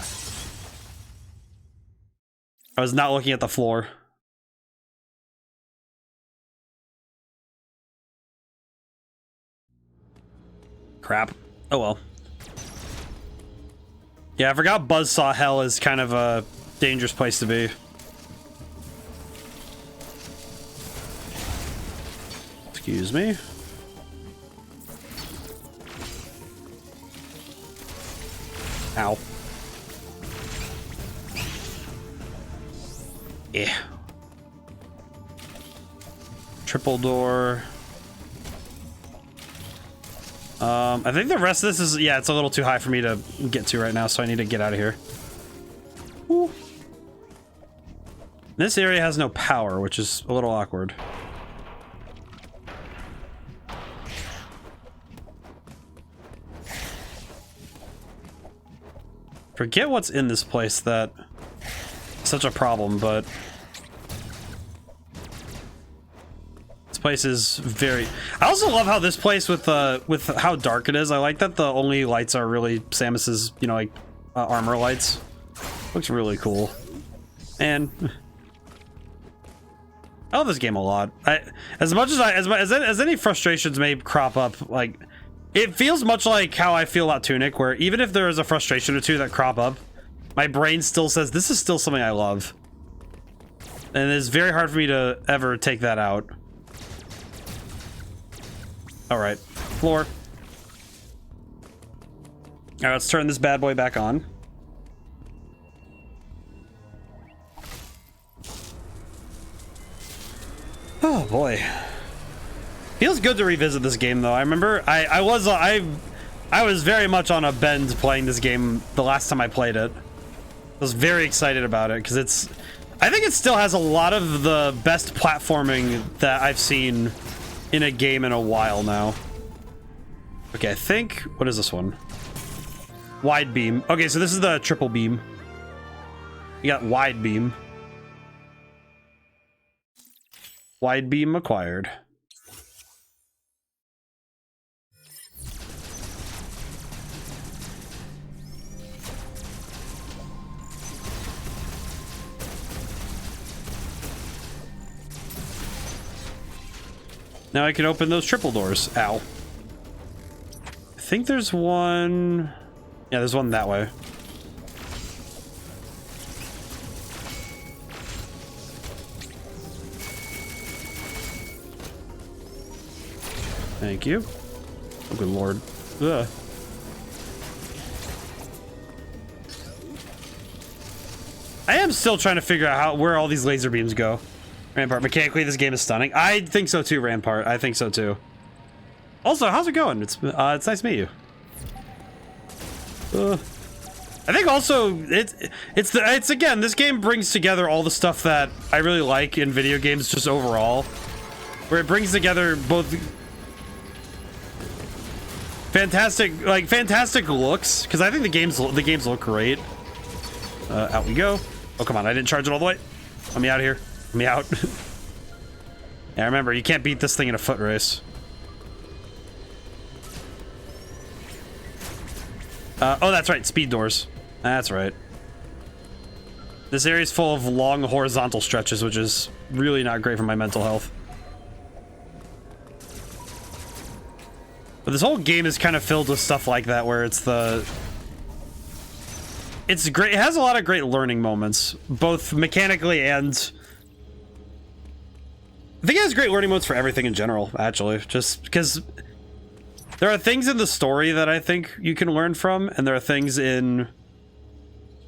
S1: I was not looking at the floor. Crap. Oh well. Yeah, I forgot buzzsaw hell is kind of a dangerous place to be. Excuse me. Ow. Yeah. Triple door. I think the rest of this is, yeah, it's a little too high for me to get to right now, so I need to get out of here. Woo. This area has no power, which is a little awkward. Forget what's in this place that is such a problem, but this place is very... I also love how this place with how dark it is. I like that the only lights are really Samus's, you know, like armor lights. Looks really cool. And I love this game a lot. As much as any frustrations may crop up, like, it feels much like how I feel about Tunic, where even if there is a frustration or two that crop up, my brain still says this is still something I love. And it's very hard for me to ever take that out. Alright, floor. Alright, let's turn this bad boy back on. Oh boy. Feels good to revisit this game though. I remember I was very much on a bend playing this game the last time I played it. I was very excited about it because I think it still has a lot of the best platforming that I've seen in a game in a while now. Okay, I think, what is this one? Wide beam. Okay, so this is the triple beam. You got wide beam. Wide beam acquired. Now I can open those triple doors. Ow. I think there's one... Yeah, there's one that way. Thank you. Oh, good lord. Ugh. I am still trying to figure out where all these laser beams go. Rampart, mechanically this game is stunning. I think so too, Rampart. I think so too. Also, how's it going? It's nice to meet you. I think also it's again, this game brings together all the stuff that I really like in video games just overall, where it brings together both fantastic looks, because I think the games look great. Out we go. Oh come on, I didn't charge it all the way. Let me out of here. Let me out. Yeah, remember, you can't beat this thing in a foot race. Oh, that's right, speed doors. That's right. This area is full of long horizontal stretches, which is really not great for my mental health. But this whole game is kind of filled with stuff like that, where it's great. It has a lot of great learning moments, both mechanically and... I think it has great learning moments for everything in general, actually. Just because there are things in the story that I think you can learn from, and there are things in...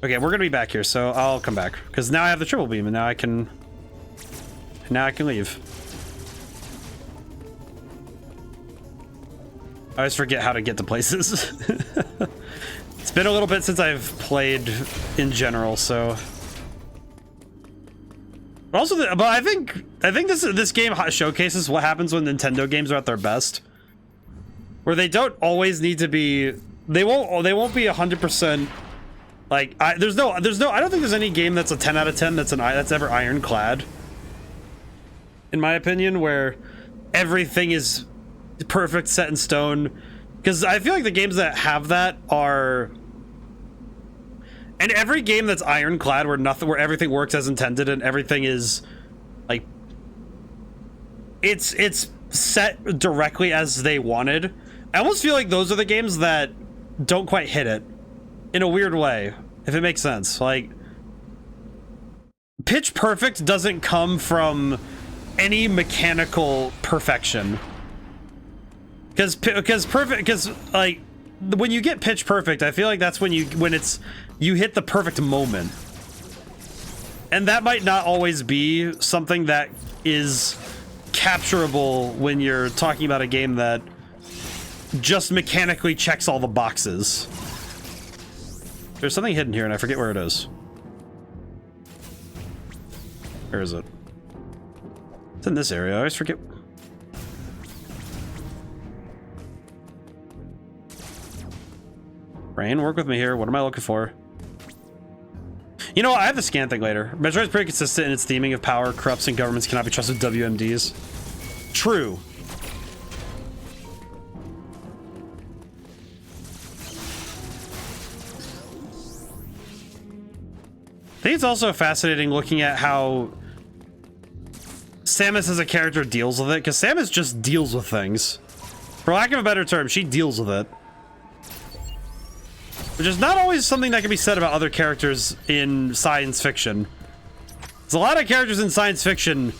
S1: Okay, we're gonna be back here, so I'll come back. Because now I have the triple beam, and now I can leave. I always forget how to get to places. It's been a little bit since I've played in general, so... But also, but I think this game showcases what happens when Nintendo games are at their best, where they don't always need to be they won't be 100%. Like, I don't think there's any game that's a 10 out of 10 that's ever ironclad. In my opinion, where everything is perfect, set in stone. Because I feel like the games that have that are, and every game that's ironclad where everything works as intended and everything is like it's set directly as they wanted. I almost feel like those are the games that don't quite hit it in a weird way, if it makes sense. Like, Pitch Perfect doesn't come from any mechanical perfection, because like when you get Pitch Perfect, I feel like that's when you hit the perfect moment, and that might not always be something that is capturable when you're talking about a game that just mechanically checks all the boxes. There's something hidden here and I forget where it is. Where is it? It's in this area. I always forget. Brain, work with me here. What am I looking for? You know what? I have the scan thing later. Metroid's pretty consistent in its theming of power, corrupts, and governments cannot be trusted with WMDs. True. I think it's also fascinating looking at how Samus as a character deals with it, because Samus just deals with things. For lack of a better term, she deals with it. Which is not always something that can be said about other characters in science fiction. There's a lot of characters in science fiction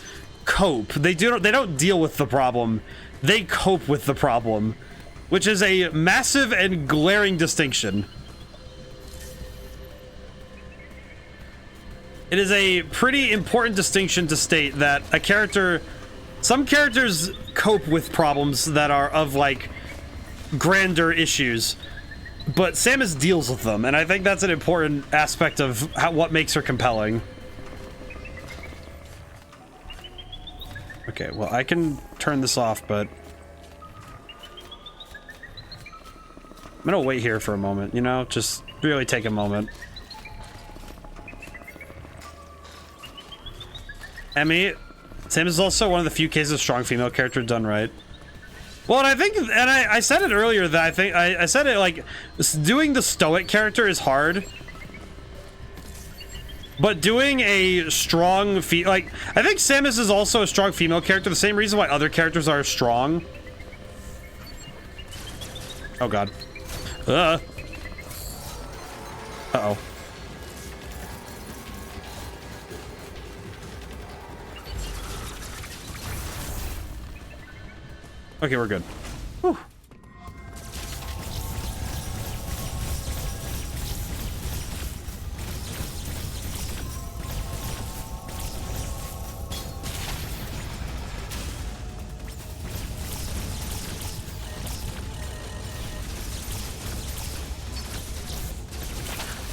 S1: cope. They don't deal with the problem. They cope with the problem, which is a massive and glaring distinction. It is a pretty important distinction to state that some characters cope with problems that are of like grander issues, but Samus deals with them, and I think that's an important aspect of what makes her compelling. Okay, well, I can turn this off, but I'm gonna wait here for a moment, you know, just really take a moment. Emmy, Samus is also one of the few cases of strong female character done right. Well, and I think, and I said it earlier that I think I said it like doing the stoic character is hard, but doing a strong I think Samus is also a strong female character. The same reason why other characters are strong. Oh God. Uh-oh. Okay, we're good. Whew.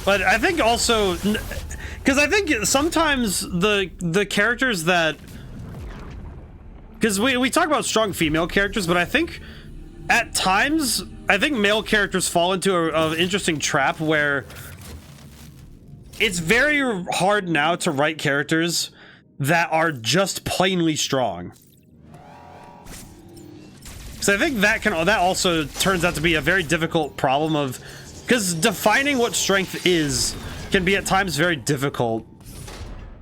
S1: But I think also, because I think sometimes the characters that, because we talk about strong female characters, but I think at times, I think male characters fall into an interesting trap where it's very hard now to write characters that are just plainly strong. So I think that also turns out to be a very difficult problem of, because defining what strength is can be at times very difficult.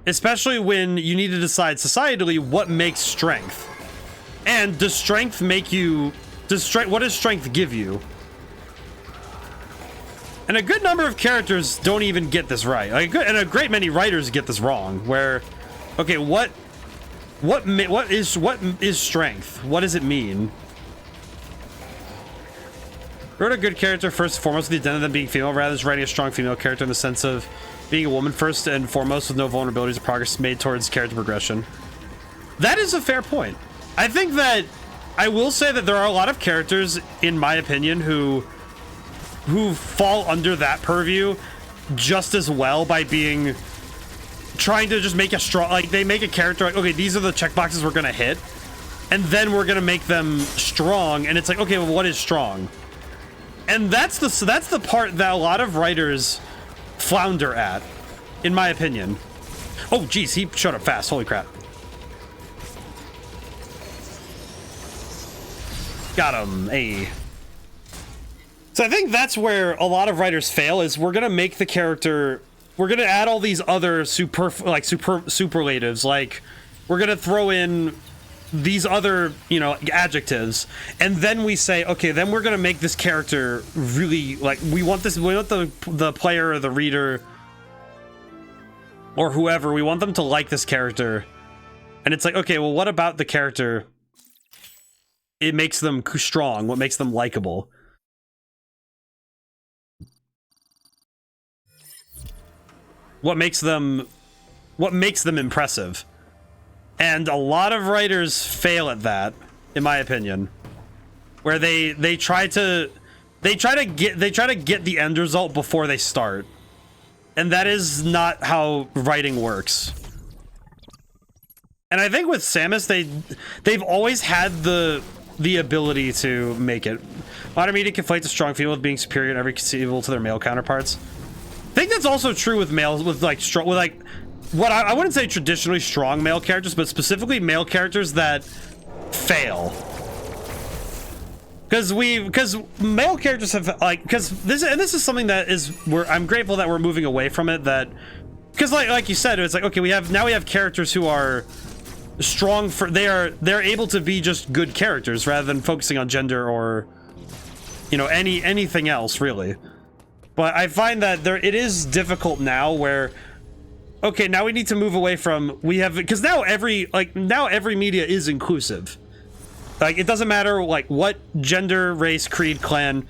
S1: Especially when you need to decide societally what makes strength. And does strength make you... what does strength give you? And a good number of characters don't even get this right. And a great many writers get this wrong. Where, okay, what is strength? What does it mean? Wrote a good character first and foremost with the identity of them being female, rather than writing a strong female character in the sense of being a woman first and foremost with no vulnerabilities or progress made towards character progression. That is a fair point. I think that I will say that there are a lot of characters, in my opinion, who fall under that purview just as well by trying to just make a strong, like they make a character like, okay, these are the checkboxes we're gonna hit, and then we're gonna make them strong, and it's like, okay, well, what is strong? And that's the part that a lot of writers flounder at, in my opinion. Oh, geez, he showed up fast. Holy crap. Got him. Hey. So I think that's where a lot of writers fail, is we're gonna make the character, we're gonna add all these other superlatives, like we're gonna throw in these other, you know, adjectives, and then we say, okay, then we're gonna make this character really, like, we want the player or the reader or whoever, we want them to like this character. And it's like, okay, well, what about the character? It makes them strong. What makes them likable? What makes them impressive? And a lot of writers fail at that, in my opinion, where they try to get the end result before they start, and that is not how writing works. And I think with Samus, they've always had the ability to make it. Modern media conflates a strong female with being superior in every conceivable to their male counterparts. I think that's also true with males, with what I wouldn't say traditionally strong male characters, but specifically male characters that fail. Because male characters have, like, because this is something that is, I'm grateful that we're moving away from it, that, because like you said, it's like, okay, we have characters who are strong for, they're able to be just good characters rather than focusing on gender or, you know, anything else really. But I find that it is difficult now where, okay, now we need to move away from, because now every media is inclusive. Like, it doesn't matter, like, what gender, race, creed, clan,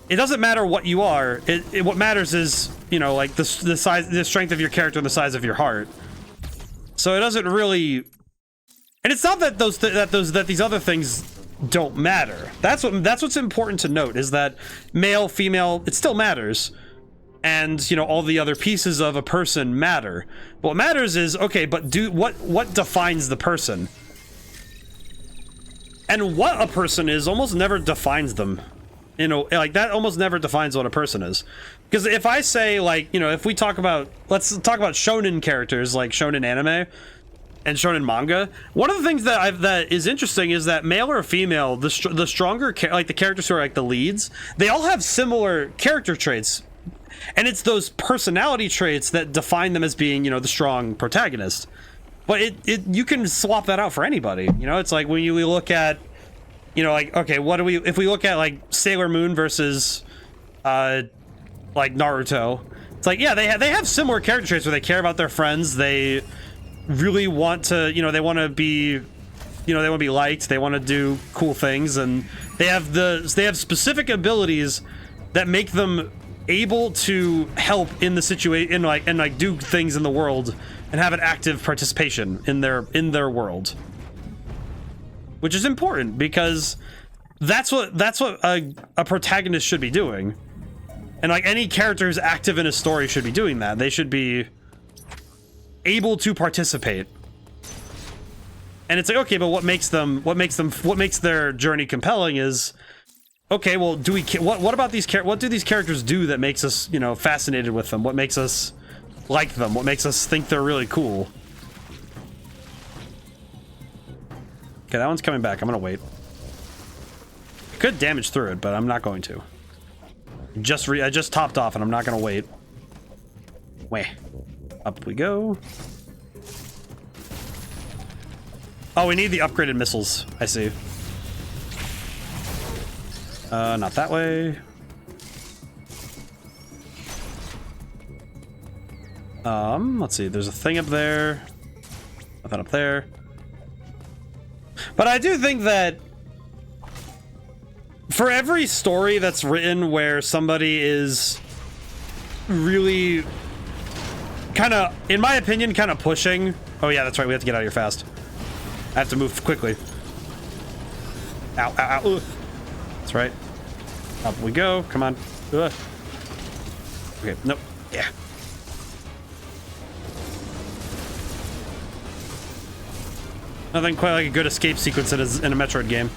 S1: it doesn't matter what you are. What matters is, you know, like, the size, the strength of your character and the size of your heart. So it doesn't really, and it's not that that these other things don't matter. That's what's important to note, is that male, female, it still matters. And, you know, all the other pieces of a person matter. What matters is, okay, but what defines the person? And what a person is almost never defines them. You know, like, that almost never defines what a person is. Because if I say, like, you know, if we talk about, let's talk about shonen characters, like shonen anime and shonen manga, one of the things that is interesting is that male or female, the stronger, like, the characters who are like the leads, they all have similar character traits. And it's those personality traits that define them as being, you know, the strong protagonist. But you can swap that out for anybody. You know, it's like when we look at, you know, like, okay, if we look at, like, Sailor Moon versus, like, Naruto, it's like, yeah, they have similar character traits where they care about their friends. They really want to, you know, they want to be liked. They want to do cool things, and they have specific abilities that make them able to help in the situation, and do things in the world and have an active participation in their world, which is important, because that's what a protagonist should be doing. And, like, any character who's active in a story should be doing that. They should be able to participate. And it's like, okay, but what makes their journey compelling is, okay, well, what about these what do these characters do that makes us, you know, fascinated with them? What makes us like them? What makes us think they're really cool? Okay, that one's coming back. I'm gonna wait. I could damage through it, but I'm not going to. I just topped off, and I'm not gonna wait. Wait. Up we go. Oh, we need the upgraded missiles. I see. Not that way. Let's see. There's a thing up there. Nothing up there. But I do think that for every story that's written where somebody is really kind of, in my opinion, kind of pushing. Oh yeah, that's right. We have to get out of here fast. I have to move quickly. Ow, ow, ow. Ugh. That's right. Up we go. Come on. Ugh. Okay. Nope. Yeah. Nothing quite like a good escape sequence in a Metroid game.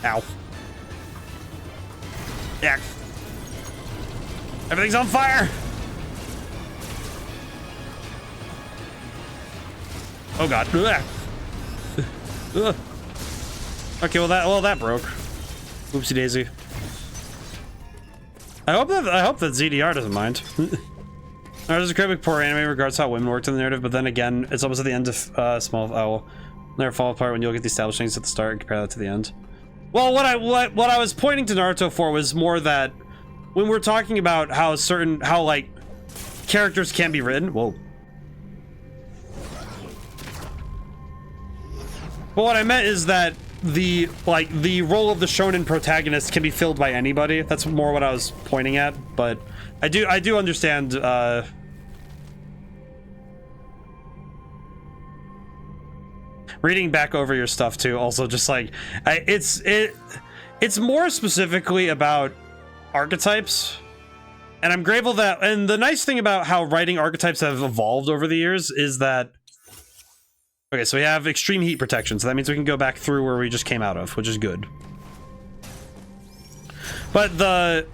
S1: Ow. Yeah. Everything's on fire. Oh god. Okay, well that broke. Oopsie daisy. I hope that ZDR doesn't mind. There's a great poor anime in regards to how women worked in the narrative, but then again, it's almost at the end of small. Oh, never fall apart when you look at the established things at the start and compare that to the end. Well, what I was pointing to Naruto for was more that when we're talking about how like characters can be written. Whoa. But what I meant is that the role of the shonen protagonist can be filled by anybody. That's more what I was pointing at, but I do understand reading back over your stuff too. Also, just like it's more specifically about archetypes, and I'm grateful that. And the nice thing about how writing archetypes have evolved over the years is that. Okay, so we have extreme heat protection, so that means we can go back through where we just came out of, which is good. But the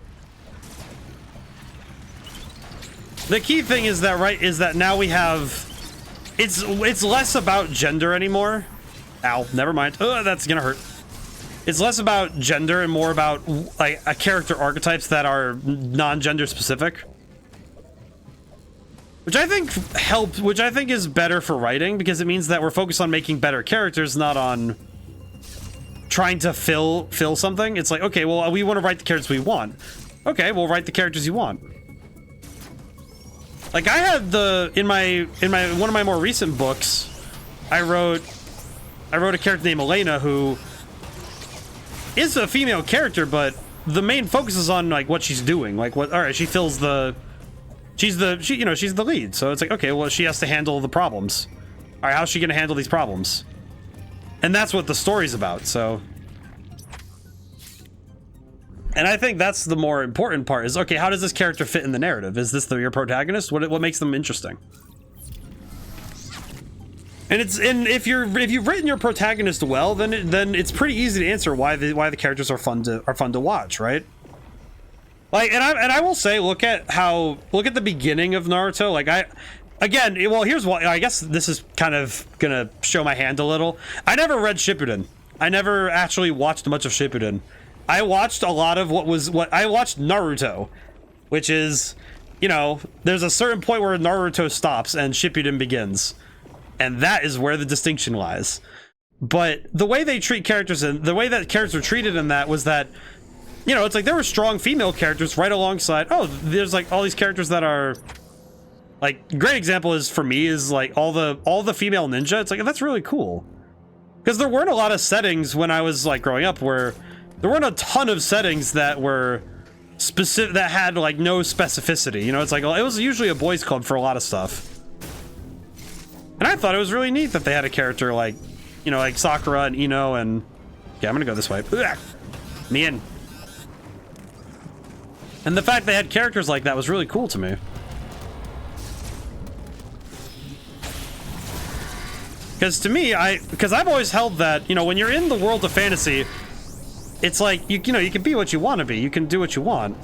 S1: key thing is that now we have it's less about gender anymore. Ow, never mind. That's gonna hurt. It's less about gender and more about like a character archetypes that are non-gender specific. Which I think helped, which I think is better for writing, because it means that we're focused on making better characters, not on trying to fill something. It's like, okay, well, we want to write the characters we want. Okay, we'll write the characters you want. Like I had in my one of my more recent books, I wrote a character named Elena who is a female character, but the main focus is on like what she's doing. Like all right, she fills the she's the lead, so it's like, okay, well, she has to handle the problems. All right, how's she gonna handle these problems? And that's what the story's about. So, and I think that's the more important part is, okay, how does this character fit in the narrative? Is this your protagonist? What makes them interesting? And if you've written your protagonist well, then it's pretty easy to answer why the characters are fun to watch, right? Like, and I will say, look at the beginning of Naruto. Like here's why. I guess this is kind of gonna show my hand a little. I never read Shippuden. I never actually watched much of Shippuden. I watched a lot of I watched Naruto, which is, there's a certain point where Naruto stops and Shippuden begins, and that is where the distinction lies. But the way they treat characters and the way that characters were treated in that was that, it's like there were strong female characters right alongside. Oh, there's like all these characters that are like, great example is for me is like all the female ninja. It's like, that's really cool, because there weren't a lot of settings when I was like growing up where there weren't a ton of settings that were specific, that had like no specificity. It's like, it was usually a boys club for a lot of stuff. And I thought it was really neat that they had a character like, like Sakura and Ino and, yeah, I'm gonna go this way. Ugh. Me in. And the fact they had characters like that was really cool to me. Because to me, because I've always held that, when you're in the world of fantasy, it's like, you can be what you want to be. You can do what you want.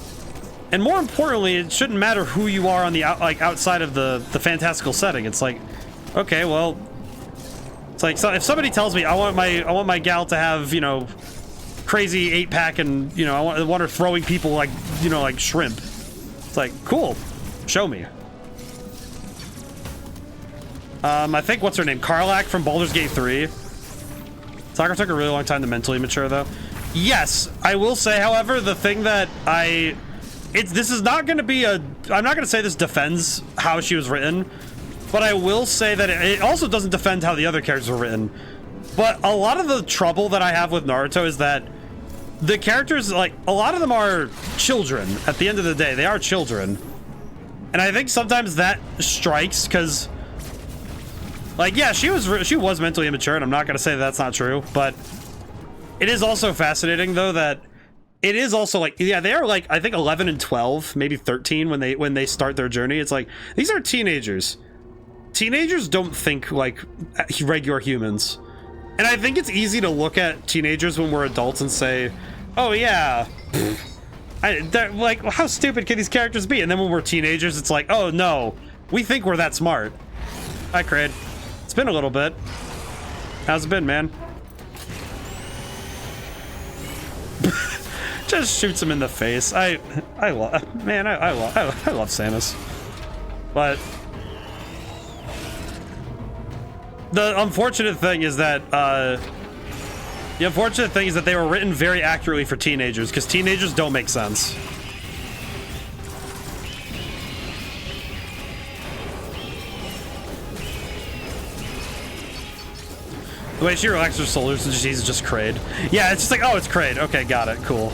S1: And more importantly, it shouldn't matter who you are on the outside of the fantastical setting. It's like, okay, well, it's like, so if somebody tells me I want my gal to have, crazy 8-pack and, I want her throwing people like, like shrimp. It's like, cool, show me. I think, what's her name? Karlach from Baldur's Gate 3. Sakura took a really long time to mentally mature, though. Yes, I will say, however, the thing that this is not going to be I'm not going to say this defends how she was written, but I will say that it also doesn't defend how the other characters were written. But a lot of the trouble that I have with Naruto is that the characters, like, a lot of them are children. At the end of the day, they are children. And I think sometimes that strikes, because, like, yeah, she was mentally immature, and I'm not going to say that's not true, but it is also fascinating, though, that it is also, like, yeah, they are, like, I think 11 and 12, maybe 13 when they start their journey. It's like, these are teenagers. Teenagers don't think like regular humans. And I think it's easy to look at teenagers when we're adults and say, oh yeah, Like, how stupid can these characters be? And then when we're teenagers, it's like, oh no, we think we're that smart. Hi, Kraid. It's been a little bit. How's it been, man? Just shoots him in the face. I love Samus. But the unfortunate thing is that they were written very accurately for teenagers, because teenagers don't make sense. The way she relaxes her shoulders and she's just Kraid. Yeah, it's just like, oh, it's Kraid. Okay, got it. Cool.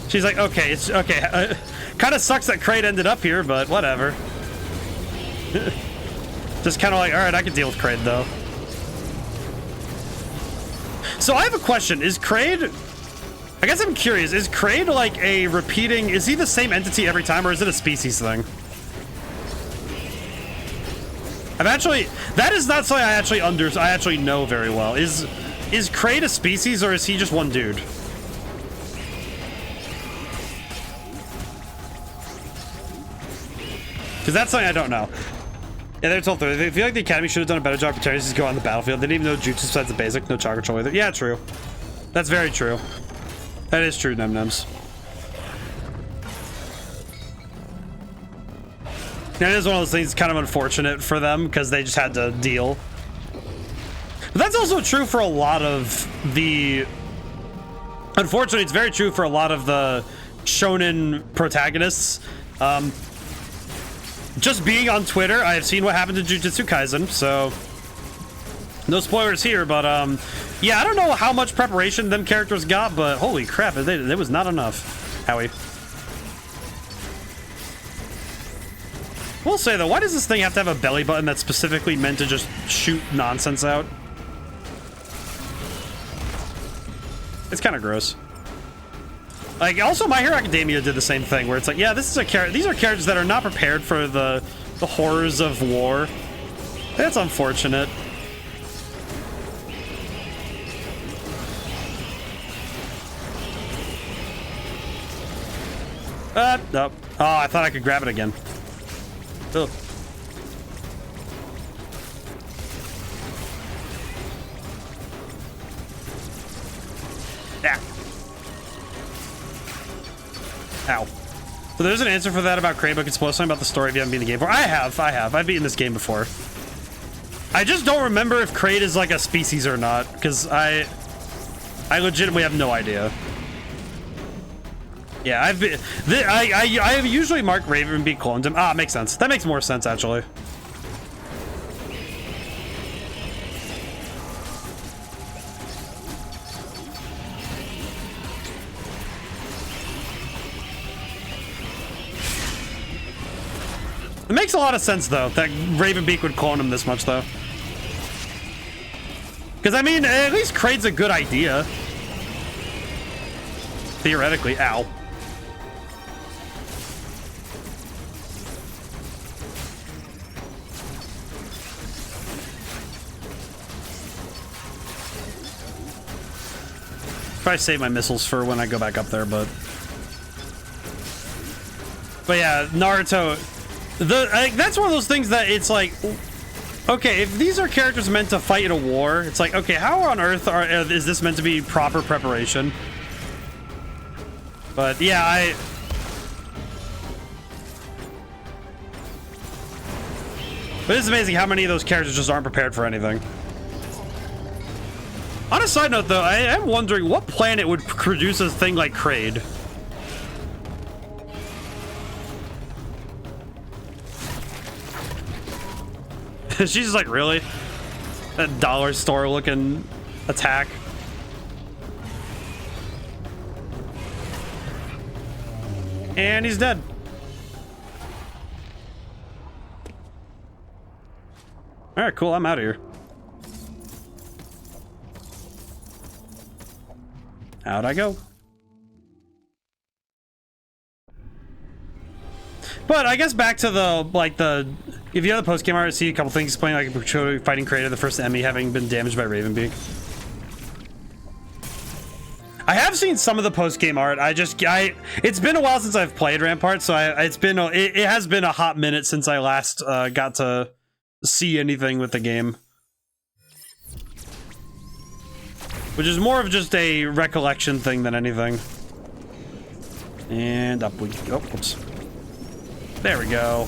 S1: She's like, okay, it's okay. Kind of sucks that Kraid ended up here, but whatever. Just kind of like, all right, I can deal with Kraid though. So I have a question. Is Kraid... I guess I'm curious. Is Kraid like a repeating... Is he the same entity every time, or is it a species thing? I've actually... That is not something I actually know very well. Is Kraid a species, or is he just one dude? Because that's something I don't know. Yeah, they're told they feel like the Academy should have done a better job preparing to go on the battlefield. They didn't even know jutsu besides the basic. No chakra control either. Yeah, true. That's very true. That is true, Num-Nums. And it is one of those things kind of unfortunate for them because they just had to deal. But that's also true for a lot of the... Unfortunately, it's very true for a lot of the shonen protagonists. Just being on Twitter, I have seen what happened to Jujutsu Kaisen, so... No spoilers here, but, yeah, I don't know how much preparation them characters got, but holy crap, it was not enough. Howie. We'll say, though, why does this thing have to have a belly button that's specifically meant to just shoot nonsense out? It's kind of gross. Like, also, My Hero Academia did the same thing, where it's like, yeah, these are characters that are not prepared for the horrors of war. That's unfortunate. No. Oh, I thought I could grab it again. Ugh. Yeah. Ow. So there's an answer for that about Kraid, but it's supposed something about the story if you haven't beaten the game before. I have. I've beaten this game before. I just don't remember if Kraid is like a species or not, because I legitimately have no idea. Yeah, I have usually marked Ravenbeak cloned him. Ah, makes sense. That makes more sense, actually. It makes a lot of sense, though, that Ravenbeak would clone him this much, though. Because, I mean, at least Kraid's a good idea. Theoretically. Ow. Probably save my missiles for when I go back up there, but yeah, Naruto, that's one of those things that it's like, okay, if these are characters meant to fight in a war, it's like, okay, how on earth is this meant to be proper preparation? But yeah, but it's amazing how many of those characters just aren't prepared for anything. On a side note, though, I am wondering what planet would produce a thing like Kraid. She's just like, really? That dollar store looking attack. And he's dead. All right, cool. I'm out of here. How'd I go? But I guess back to if you have the post-game art, see a couple things explaining like fighting Kraid, the first enemy having been damaged by Ravenbeak. I have seen some of the post-game art. It's been a while since I've played Rampart, so it has been a hot minute since I last got to see anything with the game. Which is more of just a recollection thing than anything. And up we go. Whoops. There we go.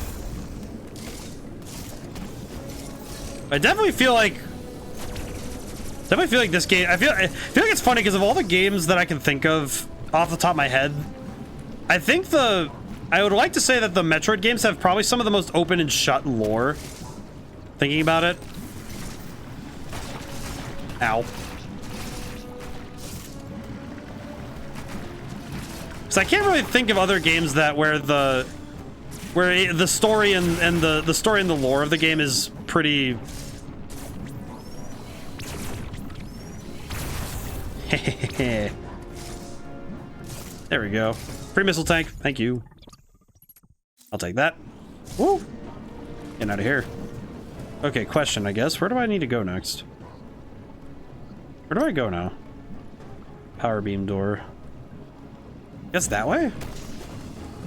S1: I definitely feel like this game. I feel like it's funny because of all the games that I can think of off the top of my head. I would like to say that the Metroid games have probably some of the most open and shut lore. Thinking about it. Ow. So I can't really think of other games that where the story and the story and the lore of the game is pretty. There we go. Free missile tank. Thank you. I'll take that. Woo! Get out of here. Okay, question, I guess. Where do I need to go next? Where do I go now? Power beam door. Guess that way?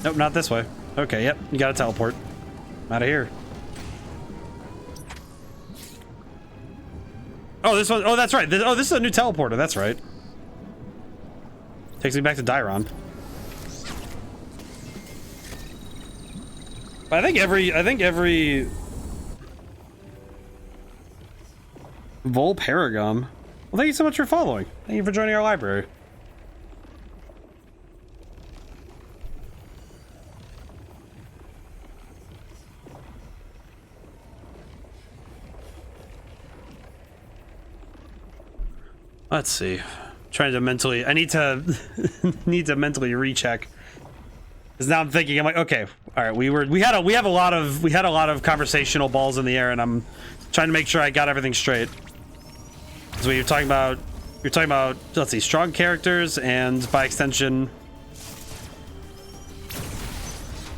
S1: Nope, not this way. Okay, yep. You gotta teleport. I'm out of here. Oh, this one. Oh, that's right. This is a new teleporter. That's right. Takes me back to Dairon. I think every Vol Paragum. Well, thank you so much for following. Thank you for joining our library. Let's see. Trying to mentally. I need to mentally recheck. Because now I'm thinking. I'm like, okay, all right. We had a lot of conversational balls in the air, and I'm trying to make sure I got everything straight. So you're talking about. Let's see, strong characters, and by extension.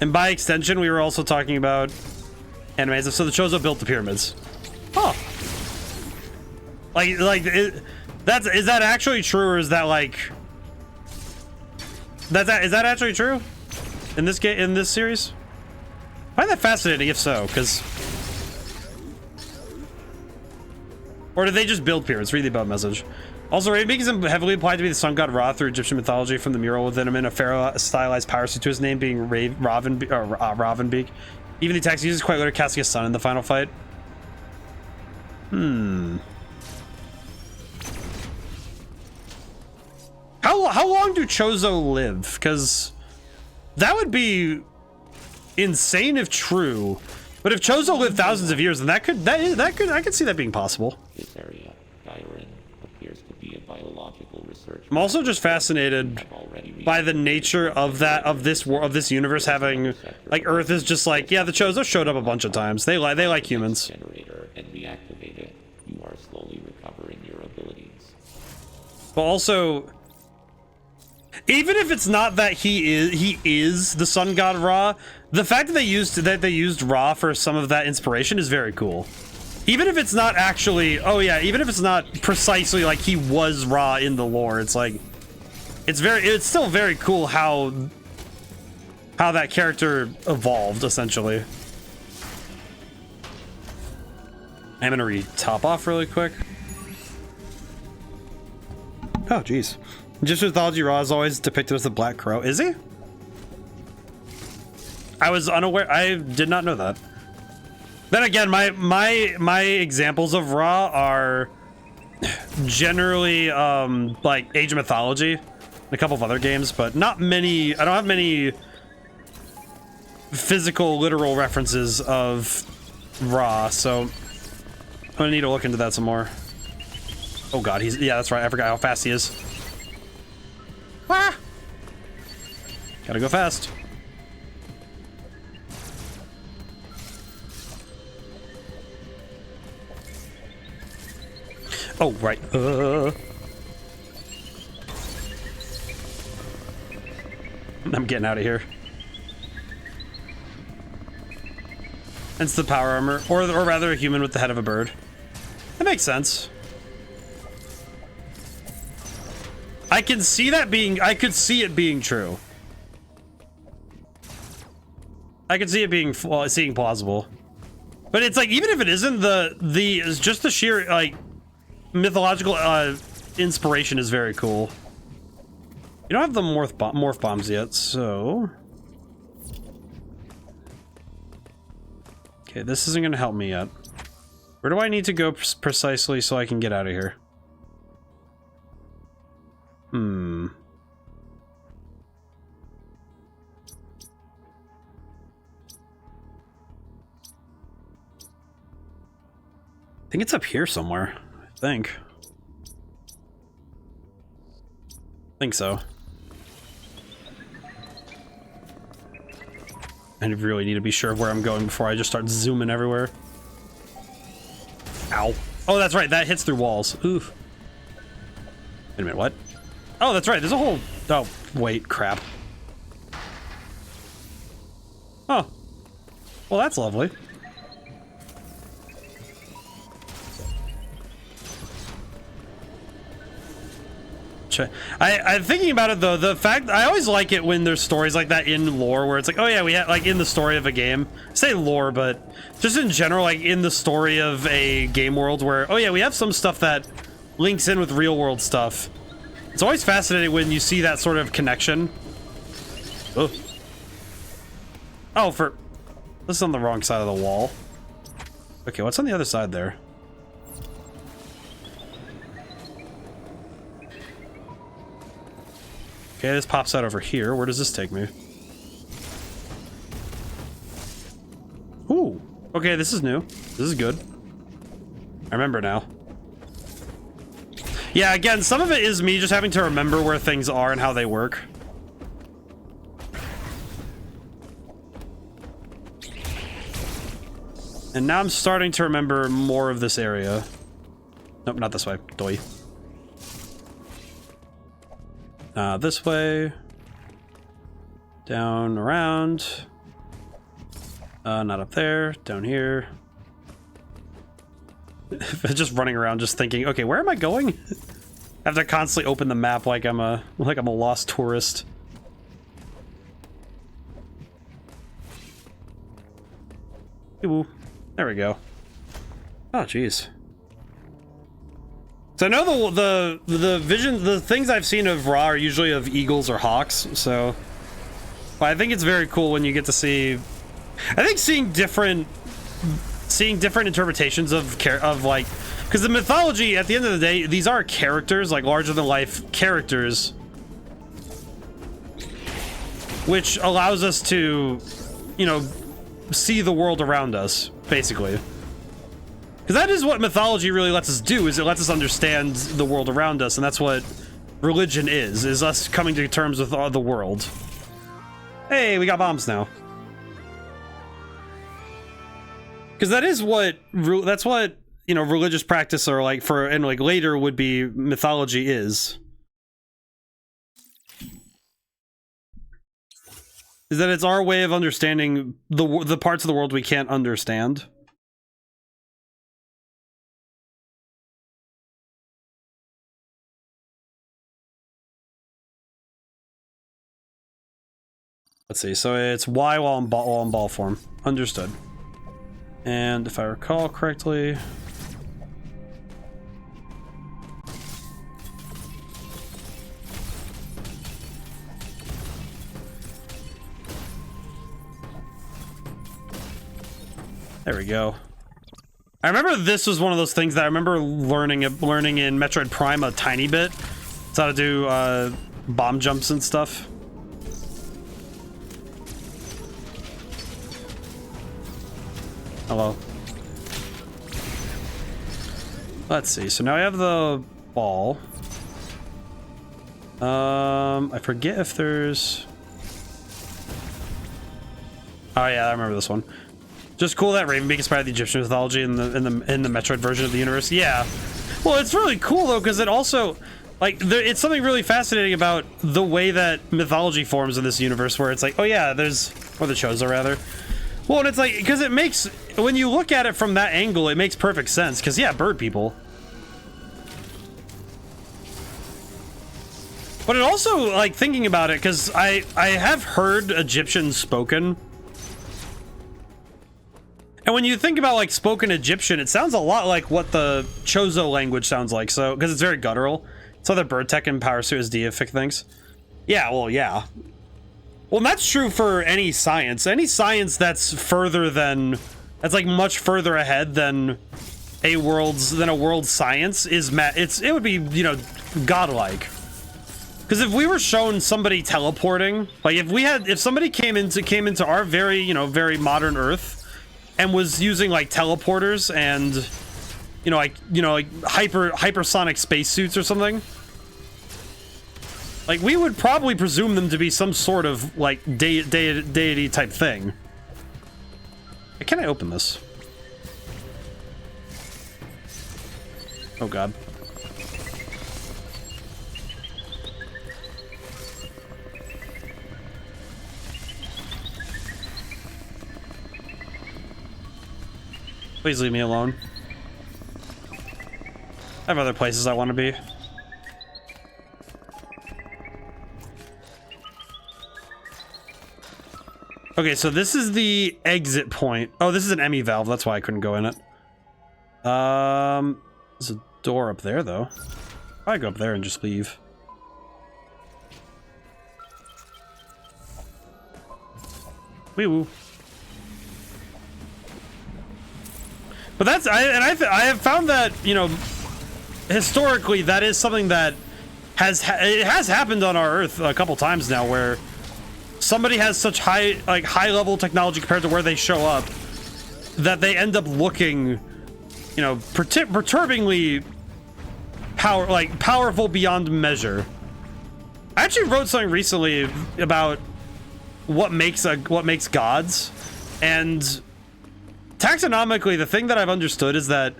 S1: And by extension, we were also talking about animes. So the Chozo built the pyramids. Oh. Is that actually true, or is that like is that actually true in this game, in this series? I find that fascinating if so, because or did they just build pyramids? Read the above message. Also, Raven is heavily implied to be the sun god Ra through Egyptian mythology from the mural within him, in a pharaoh stylized power suit to his name being Ravenbeak. Even the text uses quite literally casting a sun in the final fight. How long do Chozo live? Because that would be insane if true. But if Chozo lived thousands of years, then I could see that being possible.
S3: This area, Dairon, appears to be a biological research.
S1: I'm also just fascinated by the nature of this universe having, like, Earth is just like, yeah, the Chozo showed up a bunch of times. They like humans.
S3: Generator and reactivate it. You are slowly recovering your abilities.
S1: But also, even if it's not that he is the sun god Ra, the fact that they used Ra for some of that inspiration is very cool. Even if it's not actually, even if it's not precisely like he was Ra in the lore, it's like it's still very cool how that character evolved essentially. I'm gonna top off really quick. Oh jeez. Egyptian mythology, Ra is always depicted as the Black Crow. Is he? I was unaware. I did not know that. Then again, my examples of Ra are generally like Age of Mythology and a couple of other games, but not many. I don't have many physical, literal references of Ra, so I'm gonna need to look into that some more. Oh god, yeah, that's right. I forgot how fast he is. Ah! Gotta go fast. Oh, right. I'm getting out of here. Hence the power armor, or rather a human with the head of a bird. That makes sense. I can see that being, I could see it being true. I could see it being, well, seeing plausible. But it's like, even if it isn't, it's just the sheer, like, mythological, inspiration is very cool. You don't have the morph bombs yet, so... Okay, this isn't gonna help me yet. Where do I need to go precisely so I can get out of here? I think it's up here somewhere. I think so. I really need to be sure of where I'm going before I just start zooming everywhere. Ow. Oh, that's right. That hits through walls. Oof. Wait a minute, what? Oh, that's right. There's a whole... Oh, wait, crap. Oh. Well, that's lovely. I'm thinking about it though, the fact I always like it when there's stories like that in lore where it's like, oh yeah, we have like in the story of a game, say lore, but just in general, like in the story of a game world where, oh yeah, we have some stuff that links in with real world stuff. It's always fascinating when you see that sort of connection. Oh, this is on the wrong side of the wall. Okay, what's on the other side there? Okay, this pops out over here. Where does this take me? Ooh. Okay, this is new. This is good. I remember now. Yeah, again, some of it is me just having to remember where things are and how they work. And now I'm starting to remember more of this area. Nope, not this way. Doi. This way. Down, around. Not up there. Down here. Just running around, just thinking, okay, where am I going? I have to constantly open the map like I'm a lost tourist. Ooh, there we go. Oh, jeez. So I know the things I've seen of Ra are usually of eagles or hawks, so... But I think it's very cool when you get to see... I think seeing different interpretations of like... Because the mythology, at the end of the day, these are characters, like larger-than-life characters. Which allows us to, you know, see the world around us, basically. Because that is what mythology really lets us do, is it lets us understand the world around us, and that's what religion is us coming to terms with the world. Hey, we got bombs now. Because that is what, that's what, you know, religious practice or like for, and like later would be mythology is. Is that it's our way of understanding the parts of the world we can't understand. Let's see, so it's Y while in ball form. Understood. And if I recall correctly... There we go. I remember this was one of those things that I remember learning in Metroid Prime a tiny bit. It's how to do bomb jumps and stuff. Hello. Let's see. So now I have the ball. I forget if there's... Oh yeah, I remember this one. Just cool that Raven being inspired the Egyptian mythology in the Metroid version of the universe. Yeah. Well, it's really cool though because it also like it's something really fascinating about the way that mythology forms in this universe, where it's like, oh yeah, there's or the Chozo rather. Well, and it's like because it makes when you look at it from that angle, it makes perfect sense. Because yeah, bird people. But it also, like, thinking about it, because I have heard Egyptian spoken. And when you think about, like, spoken Egyptian, it sounds a lot like what the Chozo language sounds like. So, because it's very guttural. It's other bird tech and power suit as deific things. Yeah, well, yeah. Well, that's true for any science. Any science that's further than, that's like much further ahead than a world's science is it would be, you know, godlike. Because if we were shown somebody teleporting, like if somebody came into our very, you know, very modern Earth and was using like teleporters and, you know, like hypersonic spacesuits or something, like we would probably presume them to be some sort of like deity type thing. Can I open this? Oh god. Please leave me alone. I have other places I want to be. Okay, so this is the exit point. Oh, this is an ME valve. That's why I couldn't go in it. There's a door up there, though. I go up there and just leave. Wee woo. But that's I have found that, you know, historically that is something that has happened on our Earth a couple times now, where somebody has such high level technology compared to where they show up that they end up looking, you know, perturbingly powerful beyond measure. I actually wrote something recently about what makes gods, and taxonomically, the thing that I've understood is that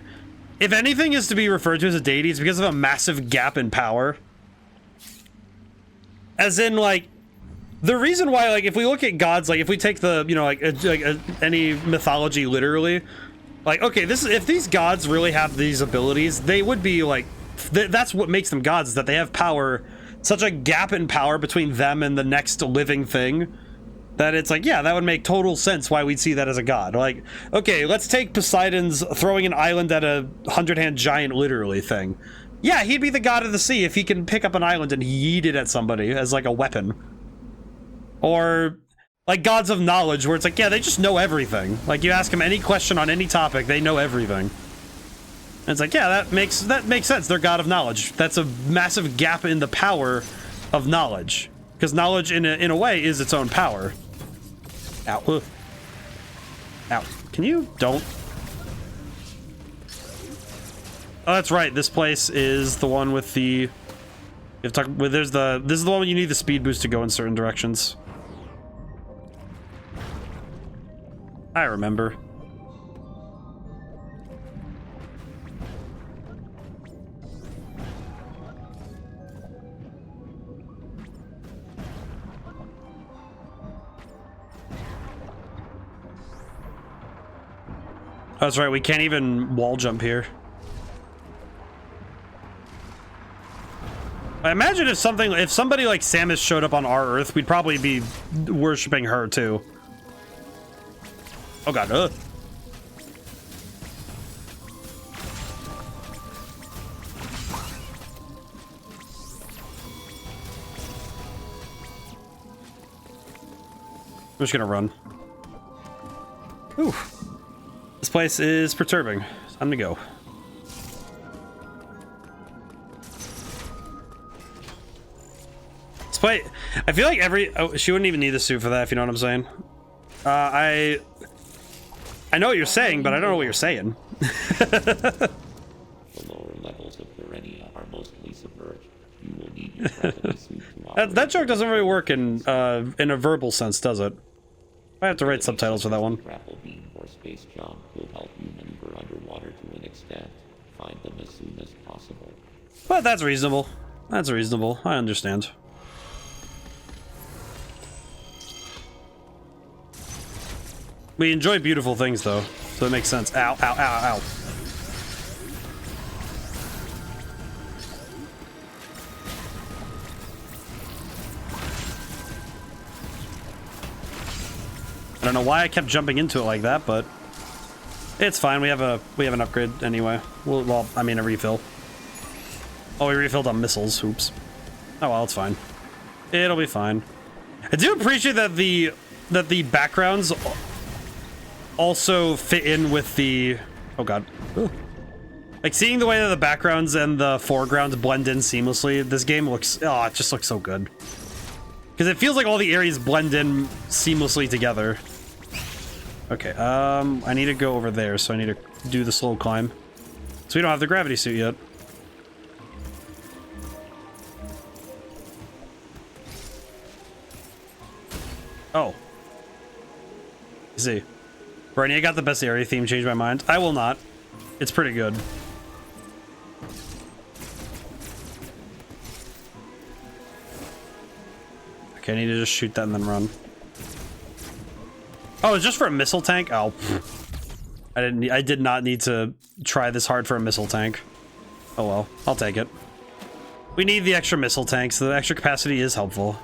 S1: if anything is to be referred to as a deity, it's because of a massive gap in power. As in, like, the reason why, like, if we look at gods, like, if we take the, you know, any mythology literally, like, okay, if these gods really have these abilities, they would be, like, that's what makes them gods, is that they have power, such a gap in power between them and the next living thing, that it's like, yeah, that would make total sense why we'd see that as a god. Like, okay, let's take Poseidon's throwing an island at a 100-hand giant literally thing. Yeah, he'd be the god of the sea if he can pick up an island and yeet it at somebody as like a weapon. Or like gods of knowledge, where it's like, yeah, they just know everything. Like, you ask them any question on any topic, they know everything. And it's like, yeah, that makes sense. They're god of knowledge. That's a massive gap in the power of knowledge, because knowledge in a way is its own power. Ow. Ow. Can you don't? Oh, that's right. This place is the one with the. This is the one where you need the speed boost to go in certain directions. I remember. That's right, we can't even wall jump here. I imagine if somebody like Samus showed up on our Earth, we'd probably be worshipping her too. Oh god, I'm just gonna run. Ooh. This place is perturbing. It's time to go. This place, I feel like she wouldn't even need the suit for that, if you know what I'm saying. I know what you're saying, but I don't know what you're saying.
S3: The lower levels of Verenia are mostly submerged. You will need your gravity suit to operate.
S1: That joke doesn't really work in a verbal sense, does it? I have to write subtitles for that one.
S3: Grapple beam or space jump will help you maneuver underwater to an extent. Find them as soon as possible.
S1: But that's reasonable. That's reasonable. I understand. We enjoy beautiful things, though, so it makes sense. Ow, ow, ow, ow. don't know why I kept jumping into it like that, but it's fine. We have an upgrade anyway. Well, I mean a refill. Oh, we refilled on missiles. Oops. Oh well, it's fine. It'll be fine. I do appreciate that the backgrounds also fit in with the... Oh god. Ooh. Like, seeing the way that the backgrounds and the foregrounds blend in seamlessly, this game looks... Oh, it just looks so good. Because it feels like all the areas blend in seamlessly together. Okay, I need to go over there, so I need to do the slow climb. So we don't have the gravity suit yet. Oh. See. Bernie, I got the best area theme, changed my mind. I will not. It's pretty good. Okay, I need to just shoot that and then run. Oh, it's just for a missile tank? Oh. I did not need to try this hard for a missile tank. Oh well, I'll take it. We need the extra missile tanks, so the extra capacity is helpful.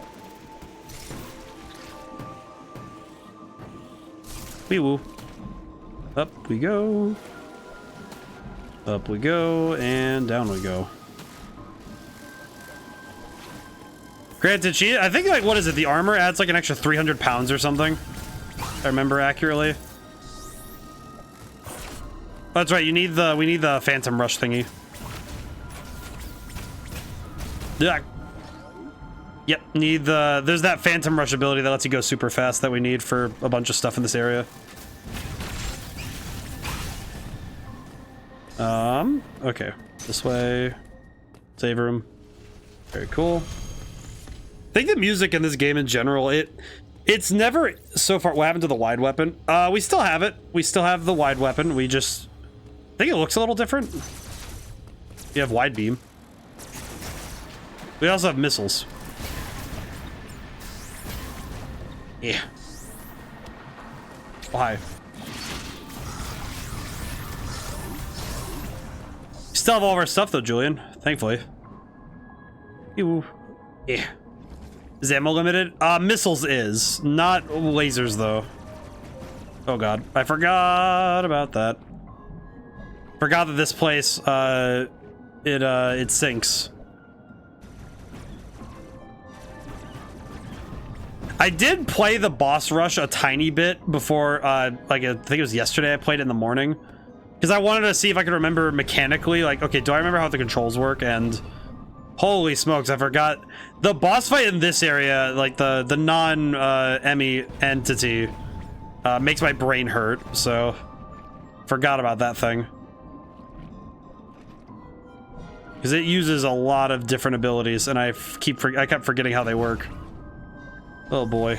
S1: Wee woo. Up we go. Up we go, and down we go. Granted, I think, like, what is it? The armor adds like an extra 300 pounds or something. If I remember accurately. Oh, that's right. We need the Phantom Rush thingy. Yeah. Yep. There's that Phantom Rush ability that lets you go super fast that we need for a bunch of stuff in this area. Okay. This way. Save room. Very cool. I think the music in this game in general, it's never so far. What happened to the wide weapon? We still have it. We still have the wide weapon. We just think it looks a little different. We have wide beam. We also have missiles. Yeah. Why? Still have all of our stuff though, Julian. Thankfully. Ew. Yeah. Is ammo limited? Missiles is. Not lasers, though. Oh god. I forgot about that. Forgot that this place, it sinks. I did play the boss rush a tiny bit before, like, I think it was yesterday I played it in the morning. Because I wanted to see if I could remember mechanically, like, okay, do I remember how the controls work? And... holy smokes, I forgot. The boss fight in this area, like the non-Emmy entity, makes my brain hurt, so forgot about that thing. Because it uses a lot of different abilities, and I kept forgetting how they work. Oh boy.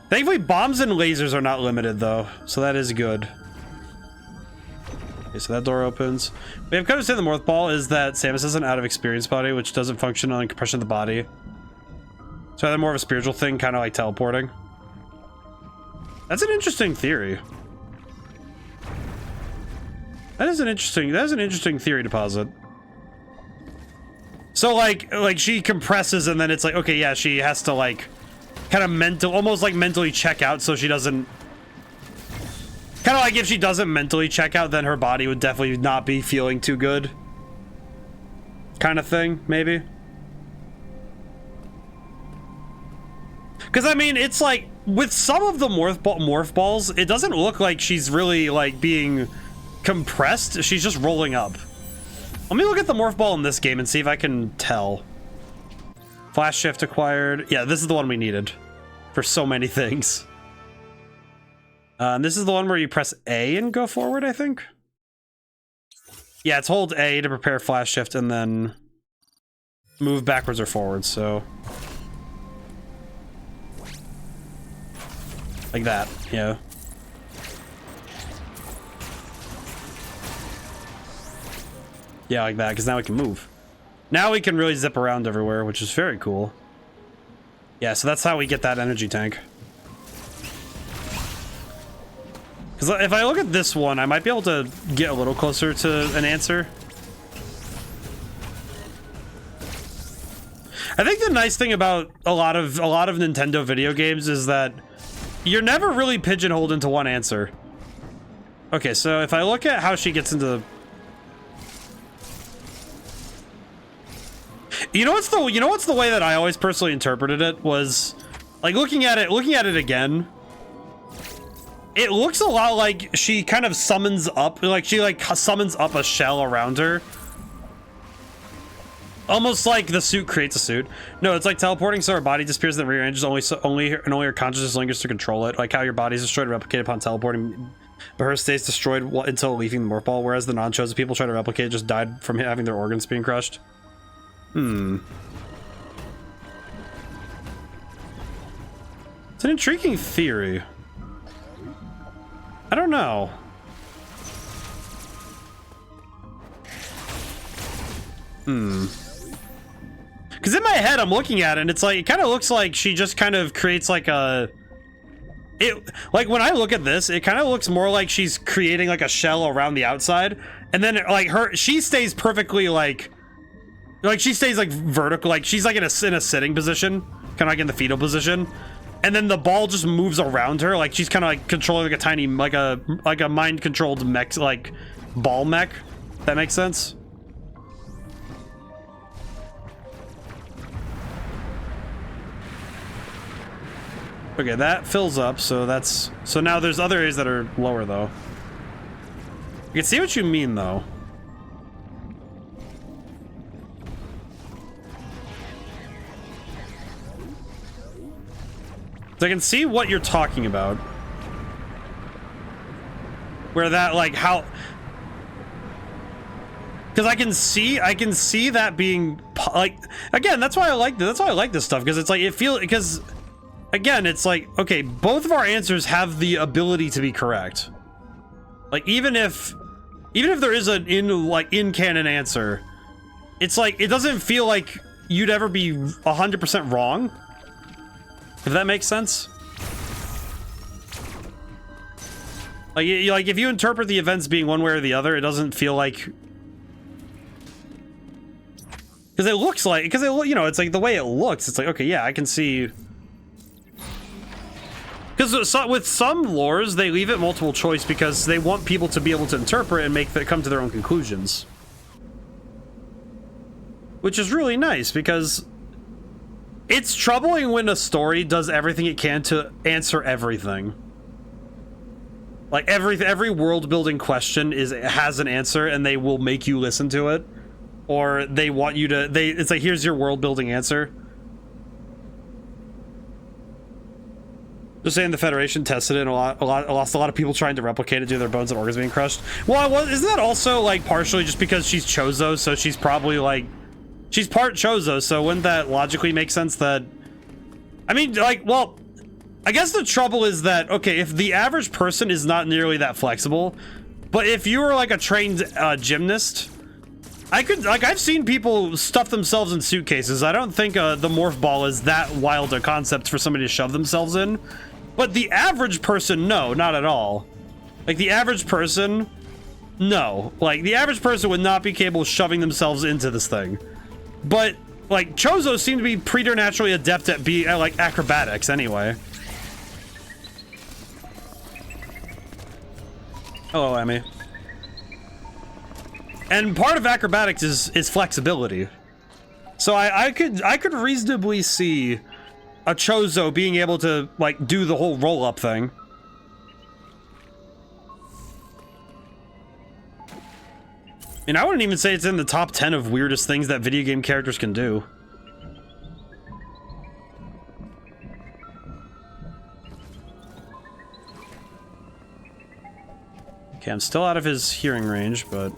S1: Thankfully, bombs and lasers are not limited, though, so that is good. Okay, so that door opens. We have come to say the Morph Ball is that Samus is an out of experience body, which doesn't function on compression of the body. So they're more of a spiritual thing, kind of like teleporting. That's an interesting theory. That is an interesting theory to posit. So like she compresses and then it's like, okay, yeah, she has to like kind of almost like mentally check out so she doesn't. Kind of like if she doesn't mentally check out, then her body would definitely not be feeling too good. Kind of thing, maybe. Because, I mean, it's like, with some of the morph balls, it doesn't look like she's really, like, being compressed. She's just rolling up. Let me look at the morph ball in this game and see if I can tell. Flash shift acquired. Yeah, this is the one we needed for so many things. And this is the one where you press A and go forward, I think. Yeah, it's hold A to prepare flash shift and then move backwards or forwards, so. Like that, yeah. Yeah, like that, because now we can move. Now we can really zip around everywhere, which is very cool. Yeah, so that's how we get that energy tank. Because if I look at this one, I might be able to get a little closer to an answer. I think the nice thing about a lot of Nintendo video games is that you're never really pigeonholed into one answer. Okay, so if I look at how she gets into the... You know what's the way that I always personally interpreted it was, like, looking at it again, it looks a lot like she kind of summons up, like she like summons up a shell around her. Almost like the suit creates a suit. No, it's like teleporting, so her body disappears and rearranges only her consciousness lingers to control it. Like how your body is destroyed and replicated upon teleporting, but her stays destroyed until leaving the morph ball, whereas the non-chosen people try to replicate just died from having their organs being crushed. It's an intriguing theory. I don't know. Because in my head, I'm looking at it, and it's like, it kind of looks like she just kind of creates like a... Like, when I look at this, it kind of looks more like she's creating like a shell around the outside, and then like she stays perfectly like she stays like vertical, like she's like in a sitting position, kind of like in the fetal position, and then the ball just moves around her, like she's kind of like controlling like a tiny, like a mind-controlled mech, like ball mech. That makes sense. Okay, that fills up, so that's... So now there's other areas that are lower, though. I can see what you mean, though. So I can see what you're talking about. Where that, like, how... Because I can see that being... Like, again, that's why I like this. That's why I like this stuff, because it's like, it feels... Because... Again, it's like, okay, both of our answers have the ability to be correct. Like, even if there is an in-canon answer, it's like, it doesn't feel like you'd ever be 100% wrong. If that makes sense. Like, if you interpret the events being one way or the other, it doesn't feel like... Because it looks like, you know, it's like the way it looks, it's like, okay, yeah, I can see... Because with some lores, they leave it multiple choice because they want people to be able to interpret and come to their own conclusions. Which is really nice, because it's troubling when a story does everything it can to answer everything. Like, every world-building question has an answer, and they will make you listen to it. Or they want you to... It's like, here's your world-building answer. Just saying the Federation tested it and lost a lot of people trying to replicate it due to their bones and organs being crushed. Well, isn't that also, like, partially just because she's Chozo, so she's probably, like... She's part Chozo, so wouldn't that logically make sense that... I mean, like, well... I guess the trouble is that, okay, if the average person is not nearly that flexible, but if you were, like, a trained gymnast... I've seen people stuff themselves in suitcases. I don't think the morph ball is that wild a concept for somebody to shove themselves in. But the average person, no, not at all. Like, the average person, no. Like, the average person would not be capable of shoving themselves into this thing. But, like, Chozo seem to be preternaturally adept at like, acrobatics anyway. Hello, Emmy. And part of acrobatics is flexibility. So I could reasonably see a Chozo being able to, like, do the whole roll-up thing. And I wouldn't even say it's in the top 10 of weirdest things that video game characters can do. Okay, I'm still out of his hearing range, but...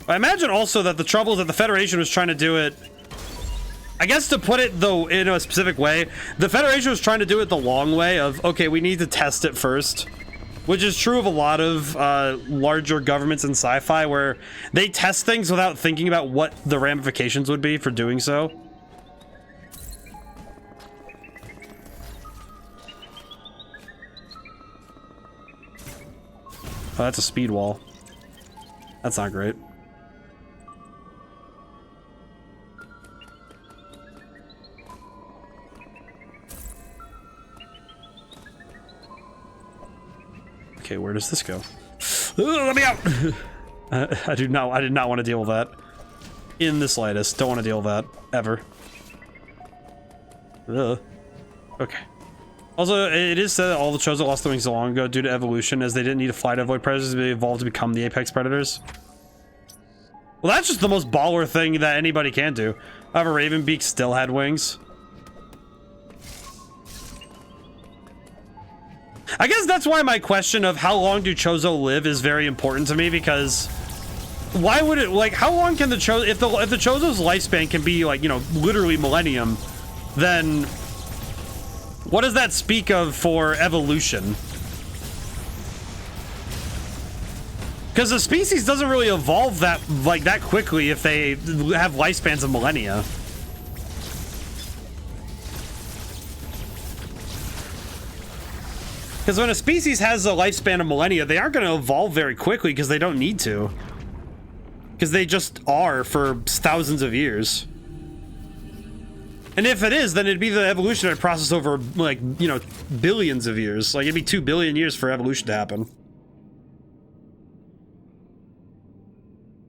S1: I imagine also that the trouble is that the Federation was trying to do it... I guess to put it, though, in a specific way, the Federation was trying to do it the long way of, okay, we need to test it first. Which is true of a lot of larger governments in sci-fi, where they test things without thinking about what the ramifications would be for doing so. Oh, that's a speed wall. That's not great. Okay, where does this go? Let me out! I did not want to deal with that. In the slightest. Don't want to deal with that. Ever. Ugh. Okay. Also, it is said that all the Chozo lost their wings long ago due to evolution, as they didn't need to fly to avoid predators, they evolved to become the apex predators. Well, that's just the most baller thing that anybody can do. However, Ravenbeak still had wings. I guess that's why my question of how long do Chozo live is very important to me, because why would it, like, how long can the Chozo, if the Chozo's lifespan can be, like, you know, literally millennium, then what does that speak of for evolution? Because the species doesn't really evolve that, like, that quickly if they have lifespans of millennia. Because when a species has a lifespan of millennia, they aren't going to evolve very quickly because they don't need to. Because they just are for thousands of years. And if it is, then it'd be the evolutionary process over, like, you know, billions of years. Like, it'd be 2 billion years for evolution to happen.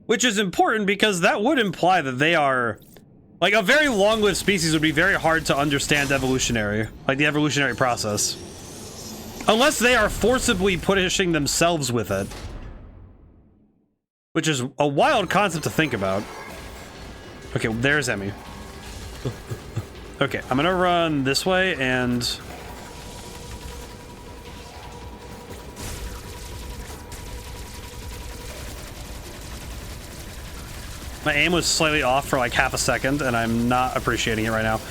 S1: Which is important because that would imply that they are... Like, a very long-lived species would be very hard to understand evolutionary. Like, the evolutionary process. Unless they are forcibly pushing themselves with it. Which is a wild concept to think about. Okay, there's Emmy. Okay, I'm gonna run this way and... My aim was slightly off for like half a second, and I'm not appreciating it right now.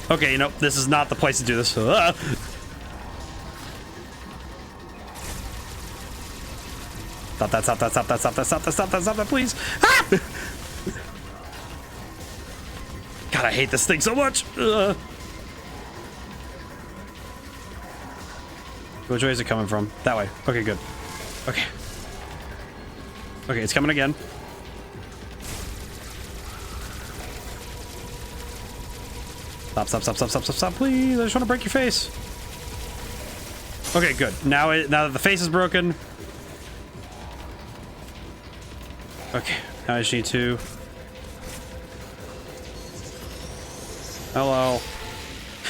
S1: Okay, you know, this is not the place to do this. Stop that, stop that, stop that, stop that, stop that, stop that, stop that, please. Ah! God, I hate this thing so much. Which way is it coming from? That way. Okay, good. Okay. Okay, it's coming again. Stop, stop, stop, stop, stop, stop, stop, please. I just want to break your face. Okay, good. Now that the face is broken. Okay, now I just need to... Hello.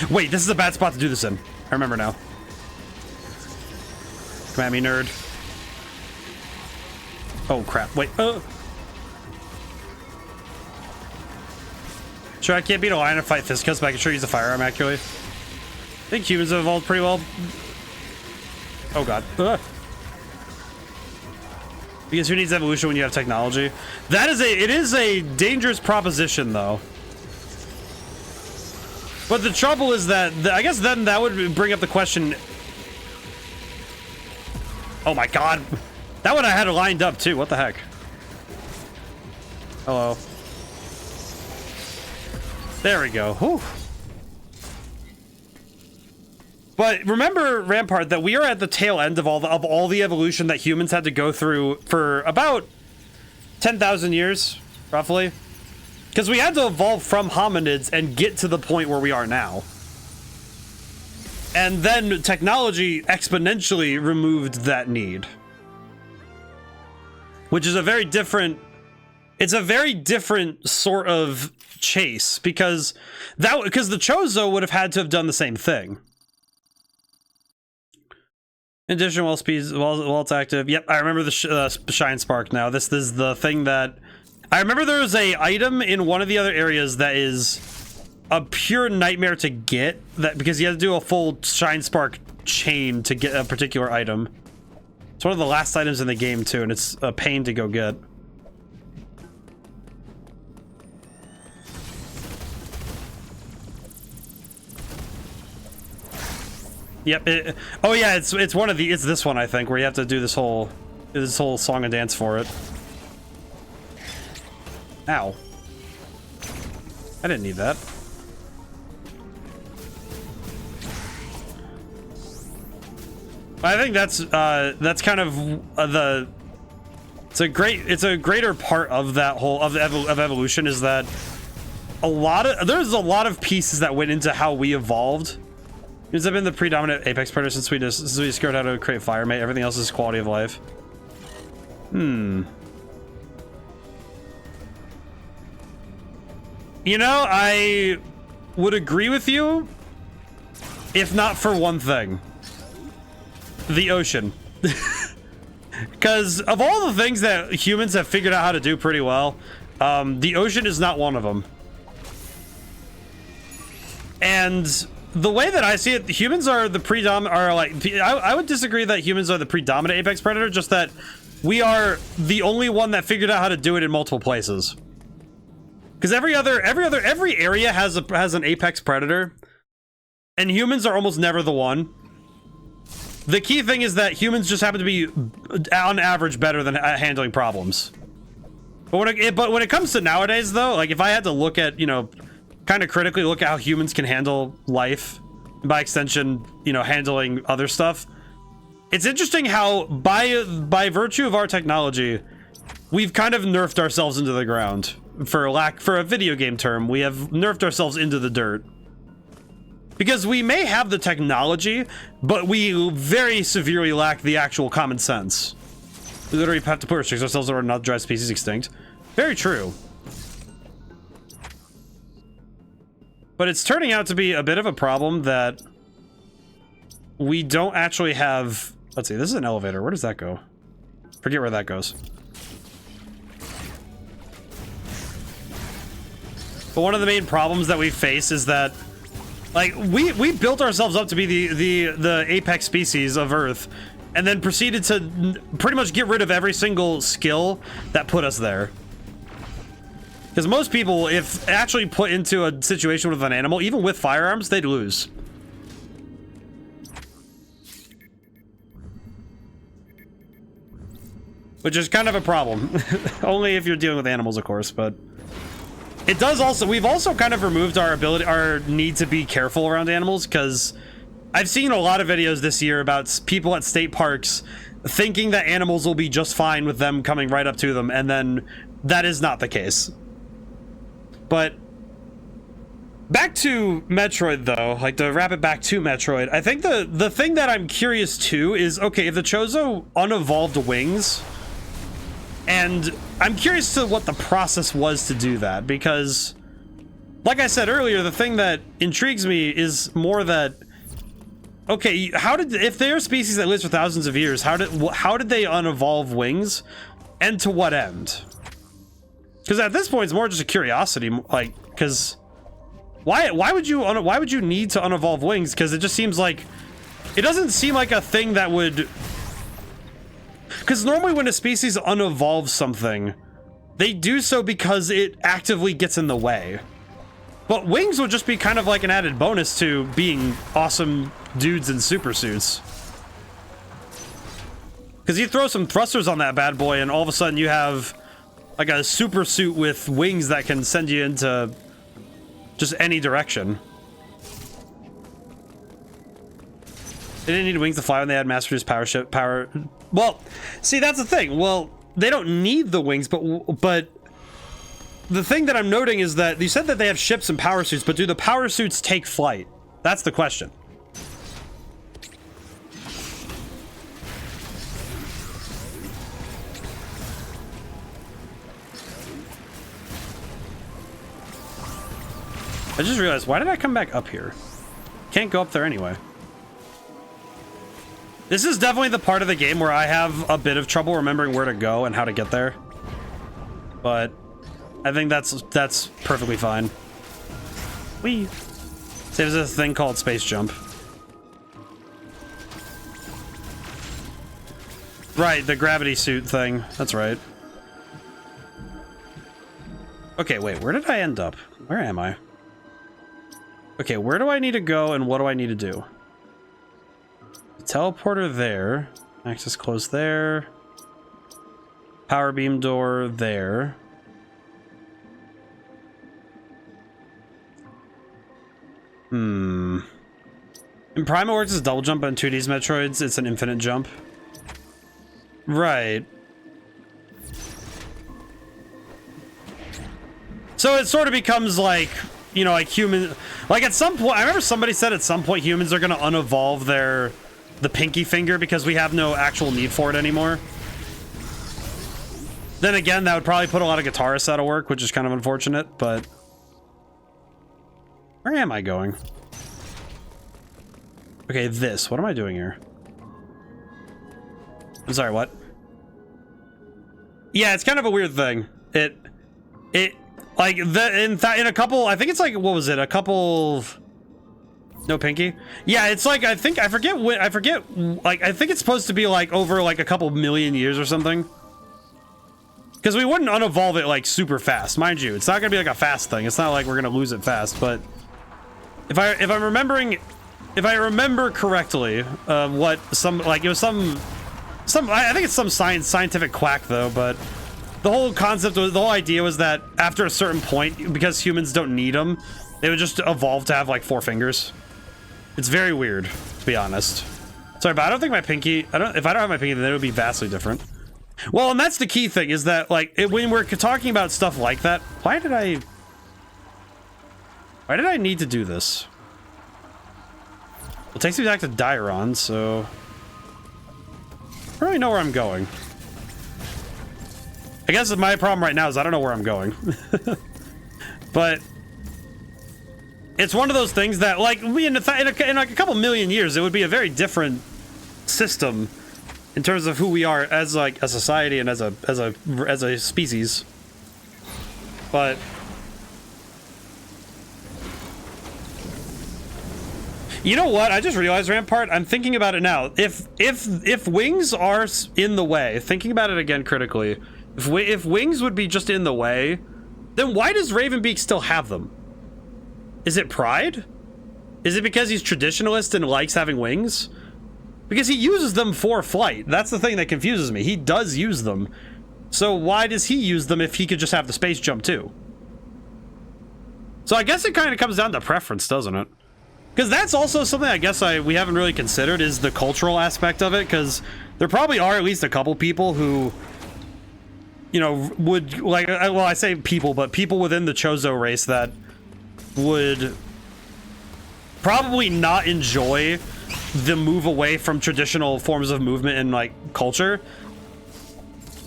S1: Wait, this is a bad spot to do this in. I remember now. Come at me, nerd. Oh, crap. Wait. Sure, I can't beat a lion or fight Fisticuffs, but I can sure use a firearm accurately. I think humans have evolved pretty well. Oh, God. Because who needs evolution when you have technology? It is a dangerous proposition, though. But the trouble is that, I guess then that would bring up the question... Oh my God. That one I had it lined up too. What the heck? Hello. There we go. Whew. But remember, Rampart, that we are at the tail end of all the evolution that humans had to go through for about 10,000 years, roughly. Because we had to evolve from hominids and get to the point where we are now. And then technology exponentially removed that need. Which is a very different... It's a very different sort of chase, because the Chozo would have had to have done the same thing. In addition, while it's active... Yep, I remember the Shine Spark now. This is the thing that... I remember there was a item in one of the other areas that is... a pure nightmare to get, that because you have to do a full Shine Spark chain to get a particular item. It's one of the last items in the game too, and it's a pain to go get. Yep. Oh yeah, it's one of the it's this one I think where you have to do this whole song and dance for it. Ow. I didn't need that. I think that's kind of it's a greater part of that whole of evolution is that there's a lot of pieces that went into how we evolved. Because I've been the predominant apex predator since we discovered how to create fire mate. Everything else is quality of life. You know, I would agree with you, if not for one thing. The ocean. Because of all the things that humans have figured out how to do pretty well, the ocean is not one of them. And the way that I see it, humans are the I would disagree that humans are the predominant apex predator, just that we are the only one that figured out how to do it in multiple places. Because every area has an apex predator, and humans are almost never the one. The key thing is that humans just happen to be, on average, better than handling problems. But when it comes to nowadays, though, like if I had to look at, you know, kind of critically look at how humans can handle life, and by extension, you know, handling other stuff, it's interesting how by virtue of our technology, we've kind of nerfed ourselves into the ground. For a video game term, we have nerfed ourselves into the dirt. Because we may have the technology, but we very severely lack the actual common sense. We literally have to put restrict ourselves or not drive species extinct. Very true. But it's turning out to be a bit of a problem that we don't actually have. Let's see, this is an elevator. Where does that go? Forget where that goes. But one of the main problems that we face is that, like, we built ourselves up to be the apex species of Earth, and then proceeded to pretty much get rid of every single skill that put us there. Because most people, if actually put into a situation with an animal, even with firearms, they'd lose. Which is kind of a problem. Only if you're dealing with animals, of course, but it does also, we've also kind of removed our need to be careful around animals, because I've seen a lot of videos this year about people at state parks thinking that animals will be just fine with them coming right up to them, and then that is not the case. But back to Metroid, though, like to wrap it back to Metroid, I think the thing that I'm curious too is, okay, if the Chozo unevolved wings, and I'm curious to what the process was to do that, because like I said earlier, the thing that intrigues me is more that, okay, if they're a species that lives for thousands of years, how did they unevolve wings, and to what end? Because at this point, it's more just a curiosity, like, because why would you need to unevolve wings? Because it just seems like, it doesn't seem like a thing that would. Because normally when a species unevolves something, they do so because it actively gets in the way. But wings would just be kind of like an added bonus to being awesome dudes in super suits. Because you throw some thrusters on that bad boy and all of a sudden you have like a super suit with wings that can send you into just any direction. They didn't need wings to fly when they had mass-produced power. Well, see, that's the thing. Well, they don't need the wings, but the thing that I'm noting is that you said that they have ships and power suits, but do the power suits take flight? That's the question. I just realized, why did I come back up here? Can't go up there anyway. This is definitely the part of the game where I have a bit of trouble remembering where to go and how to get there. But I think that's perfectly fine. Whee! So there's a thing called space jump. Right, the gravity suit thing. That's right. Okay, wait, where did I end up? Where am I? Okay, where do I need to go and what do I need to do? Teleporter there. Access closed there. Power beam door there. In Prime it works as double jump on 2D's Metroids. It's an infinite jump. Right. So it sort of becomes like, you know, like human, like at some point, I remember somebody said at some point humans are going to unevolve the pinky finger because we have no actual need for it anymore. Then again, that would probably put a lot of guitarists out of work, which is kind of unfortunate, but where am I going? Okay, this, what am I doing here? I'm sorry, what? Yeah, it's kind of a weird thing. It like in a couple, I think it's like, what was it? A couple, no pinky. Yeah, it's like, I forget, like, I think it's supposed to be like over like a couple million years or something. Because we wouldn't unevolve it like super fast, mind you. It's not gonna be like a fast thing. It's not like we're gonna lose it fast. But if I remember correctly, what some, like, it was some I think it's some scientific quack though. But the whole concept was, the whole idea was that after a certain point, because humans don't need them, they would just evolve to have like 4 fingers. It's very weird, to be honest. Sorry, but I don't think my pinky. If I don't have my pinky, then it would be vastly different. Well, and that's the key thing, is that, like, when we're talking about stuff like that, why did I need to do this? Well, it takes me back to Dairon, so I don't really know where I'm going. I guess my problem right now is I don't know where I'm going. But it's one of those things that, like, in like a couple million years, it would be a very different system in terms of who we are as like a society and as a species. But you know what? I just realized, Rampart, I'm thinking about it now. If wings are in the way, thinking about it again critically, if wings would be just in the way, then why does Ravenbeak still have them? Is it pride? Is it because he's traditionalist and likes having wings? Because he uses them for flight. That's the thing that confuses me. He does use them. So why does he use them if he could just have the space jump too? So I guess it kind of comes down to preference, doesn't it? Because that's also something I guess we haven't really considered, is the cultural aspect of it. Because there probably are at least a couple people who, you know, would, like, well, I say people, but people within the Chozo race that would probably not enjoy the move away from traditional forms of movement and like culture.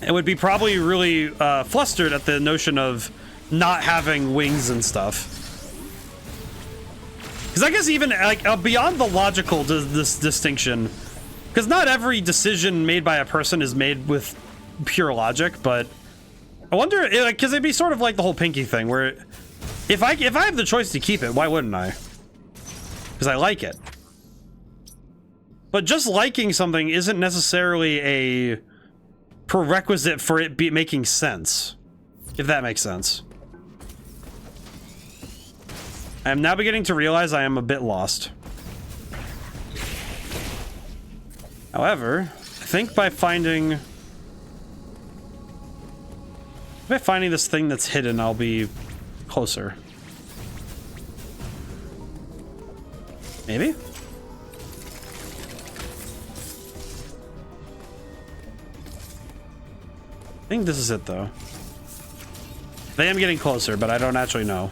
S1: It would be probably really flustered at the notion of not having wings and stuff. Because I guess even like beyond the logical this distinction, because not every decision made by a person is made with pure logic, but I wonder, because it'd be sort of like the whole pinky thing, where if I have the choice to keep it, why wouldn't I? Because I like it. But just liking something isn't necessarily a prerequisite for it making sense, if that makes sense. I am now beginning to realize I am a bit lost. However, I think by finding this thing that's hidden, I'll be closer. Maybe? I think this is it, though. I am getting closer, but I don't actually know.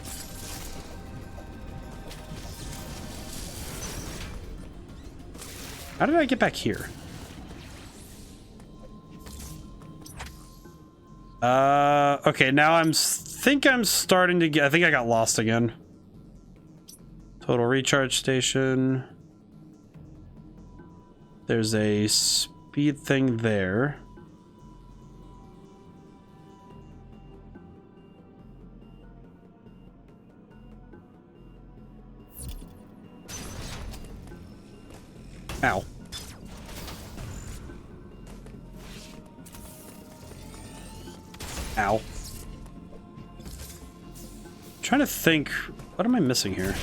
S1: How did I get back here? Okay, now I think I'm starting to get, I think I got lost again. Total recharge station. There's a speed thing there. Ow. Ow. I'm trying to think, what am I missing here?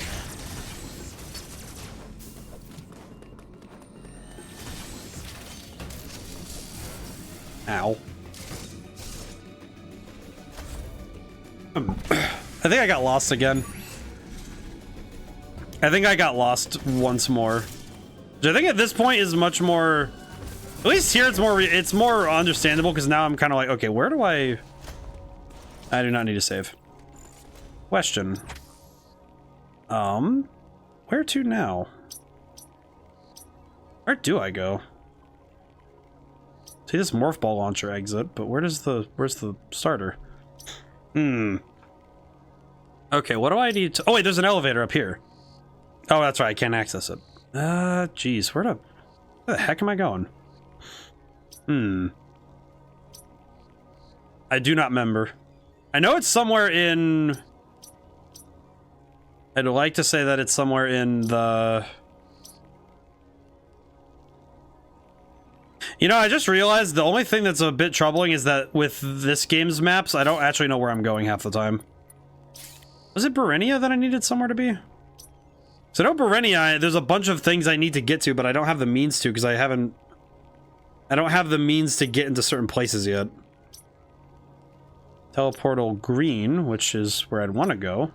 S1: Ow. I think I got lost again. I think I got lost once more. Which I think at this point is much more, at least here it's more understandable, because now I'm kind of like, okay, where do I do not need to save. Question. Where to now? Where do I go? See this morph ball launcher exit, but where's the starter? Okay, what do I need to... Oh wait, there's an elevator up here. Oh, that's right, I can't access it. Geez, where the heck am I going? I do not remember. I know it's somewhere in... I'd like to say that it's somewhere in the... You know, I just realized the only thing that's a bit troubling is that with this game's maps, I don't actually know where I'm going half the time. Was it Berenia that I needed somewhere to be? So I know Berenia, there's a bunch of things I need to get to, but I don't have the means to because I don't have the means to get into certain places yet. Teleportal green, which is where I'd want to go.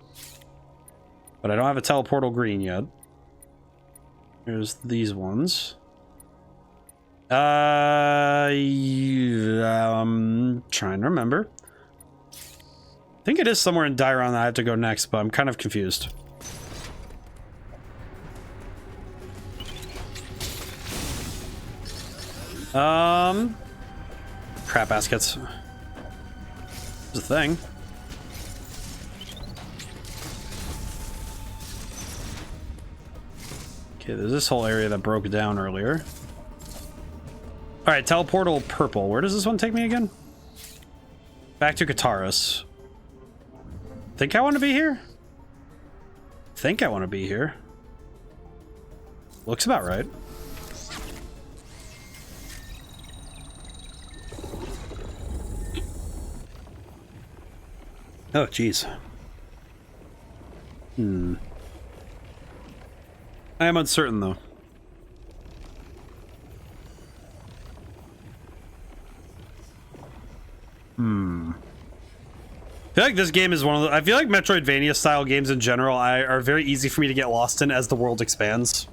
S1: But I don't have a teleportal green yet. There's these ones. Trying to remember. I think it is somewhere in Dairon that I have to go next, but I'm kind of confused. Crap baskets. There's a thing. Okay, there's this whole area that broke down earlier. Alright, teleportal purple. Where does this one take me again? Back to Kataris. Think I want to be here? Think I want to be here. Looks about right. Oh, jeez. I am uncertain, though. I feel like this game is one of the... I feel like Metroidvania style games in general are very easy for me to get lost in as the world expands.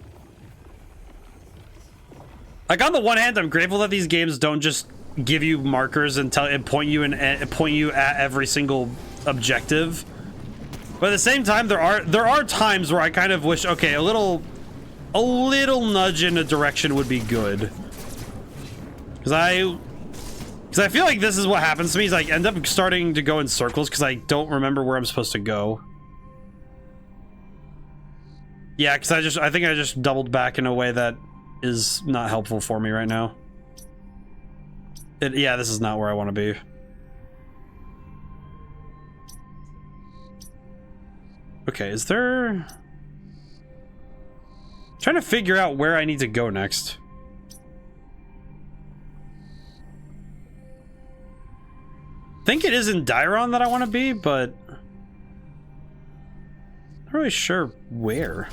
S1: Like, on the one hand, I'm grateful that these games don't just give you markers and point you at every single objective. But at the same time, there are times where I kind of wish, okay, a little nudge in a direction would be good. Because I feel like this is what happens to me, is I end up starting to go in circles because I don't remember where I'm supposed to go. Yeah, because I think I just doubled back in a way that is not helpful for me right now. Yeah, this is not where I want to be. Okay, is there... I'm trying to figure out where I need to go next. I think it is in Dairon that I want to be, but... not really sure where.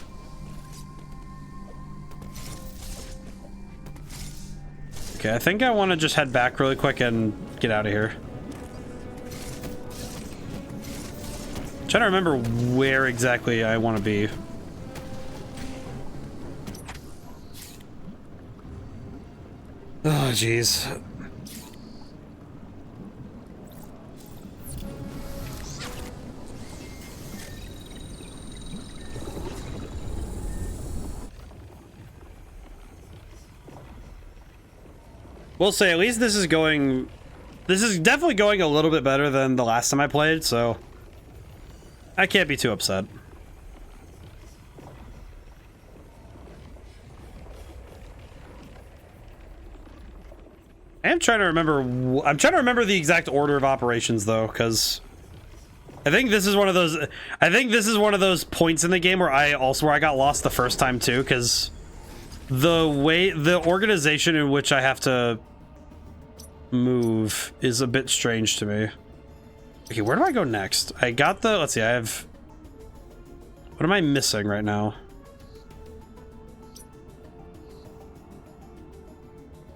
S1: Okay, I think I want to just head back really quick and get out of here. I'm trying to remember where exactly I want to be. Oh, jeez. We'll say at least this is definitely going a little bit better than the last time I played, so I can't be too upset. I'm trying to remember the exact order of operations though, because I think this is one of those points in the game where I got lost the first time too, because the organization in which I have to move is a bit strange to me. Okay, where do I go next? I got the... let's see, I have... what am I missing right now?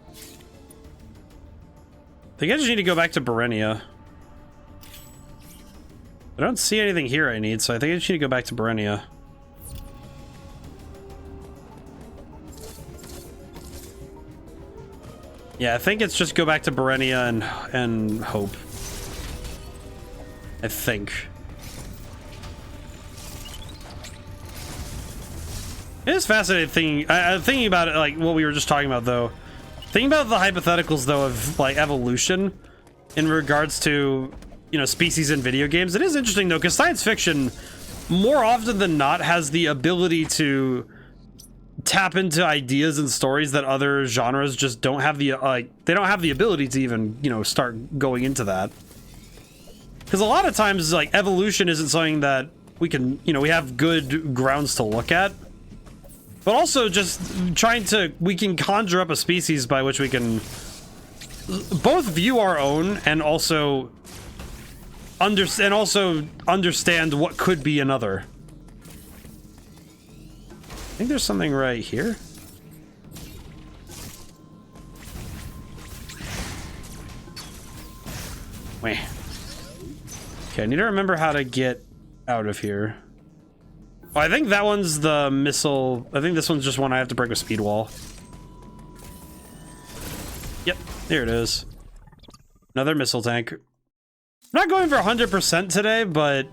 S1: I think I just need to go back to Berenia. I don't see anything here I need, so I think I just need to go back to Berenia. Yeah, I think it's just go back to Berenia and hope. I think. It is fascinating thinking about it, like what we were just talking about, though. Thinking about the hypotheticals, though, of like evolution in regards to, you know, species in video games. It is interesting, though, because science fiction, more often than not, has the ability to tap into ideas and stories that other genres just don't have the they don't have the ability to even, you know, start going into that. Because a lot of times, like, evolution isn't something that we can, you know, we have good grounds to look at. But also just we can conjure up a species by which we can both view our own and also understand what could be another. I think there's something right here. Wait. Okay, I need to remember how to get out of here. Oh, I think that one's the missile. I think this one's just one I have to break with speed wall. Yep, there it is. Another missile tank. I'm not going for 100% today, but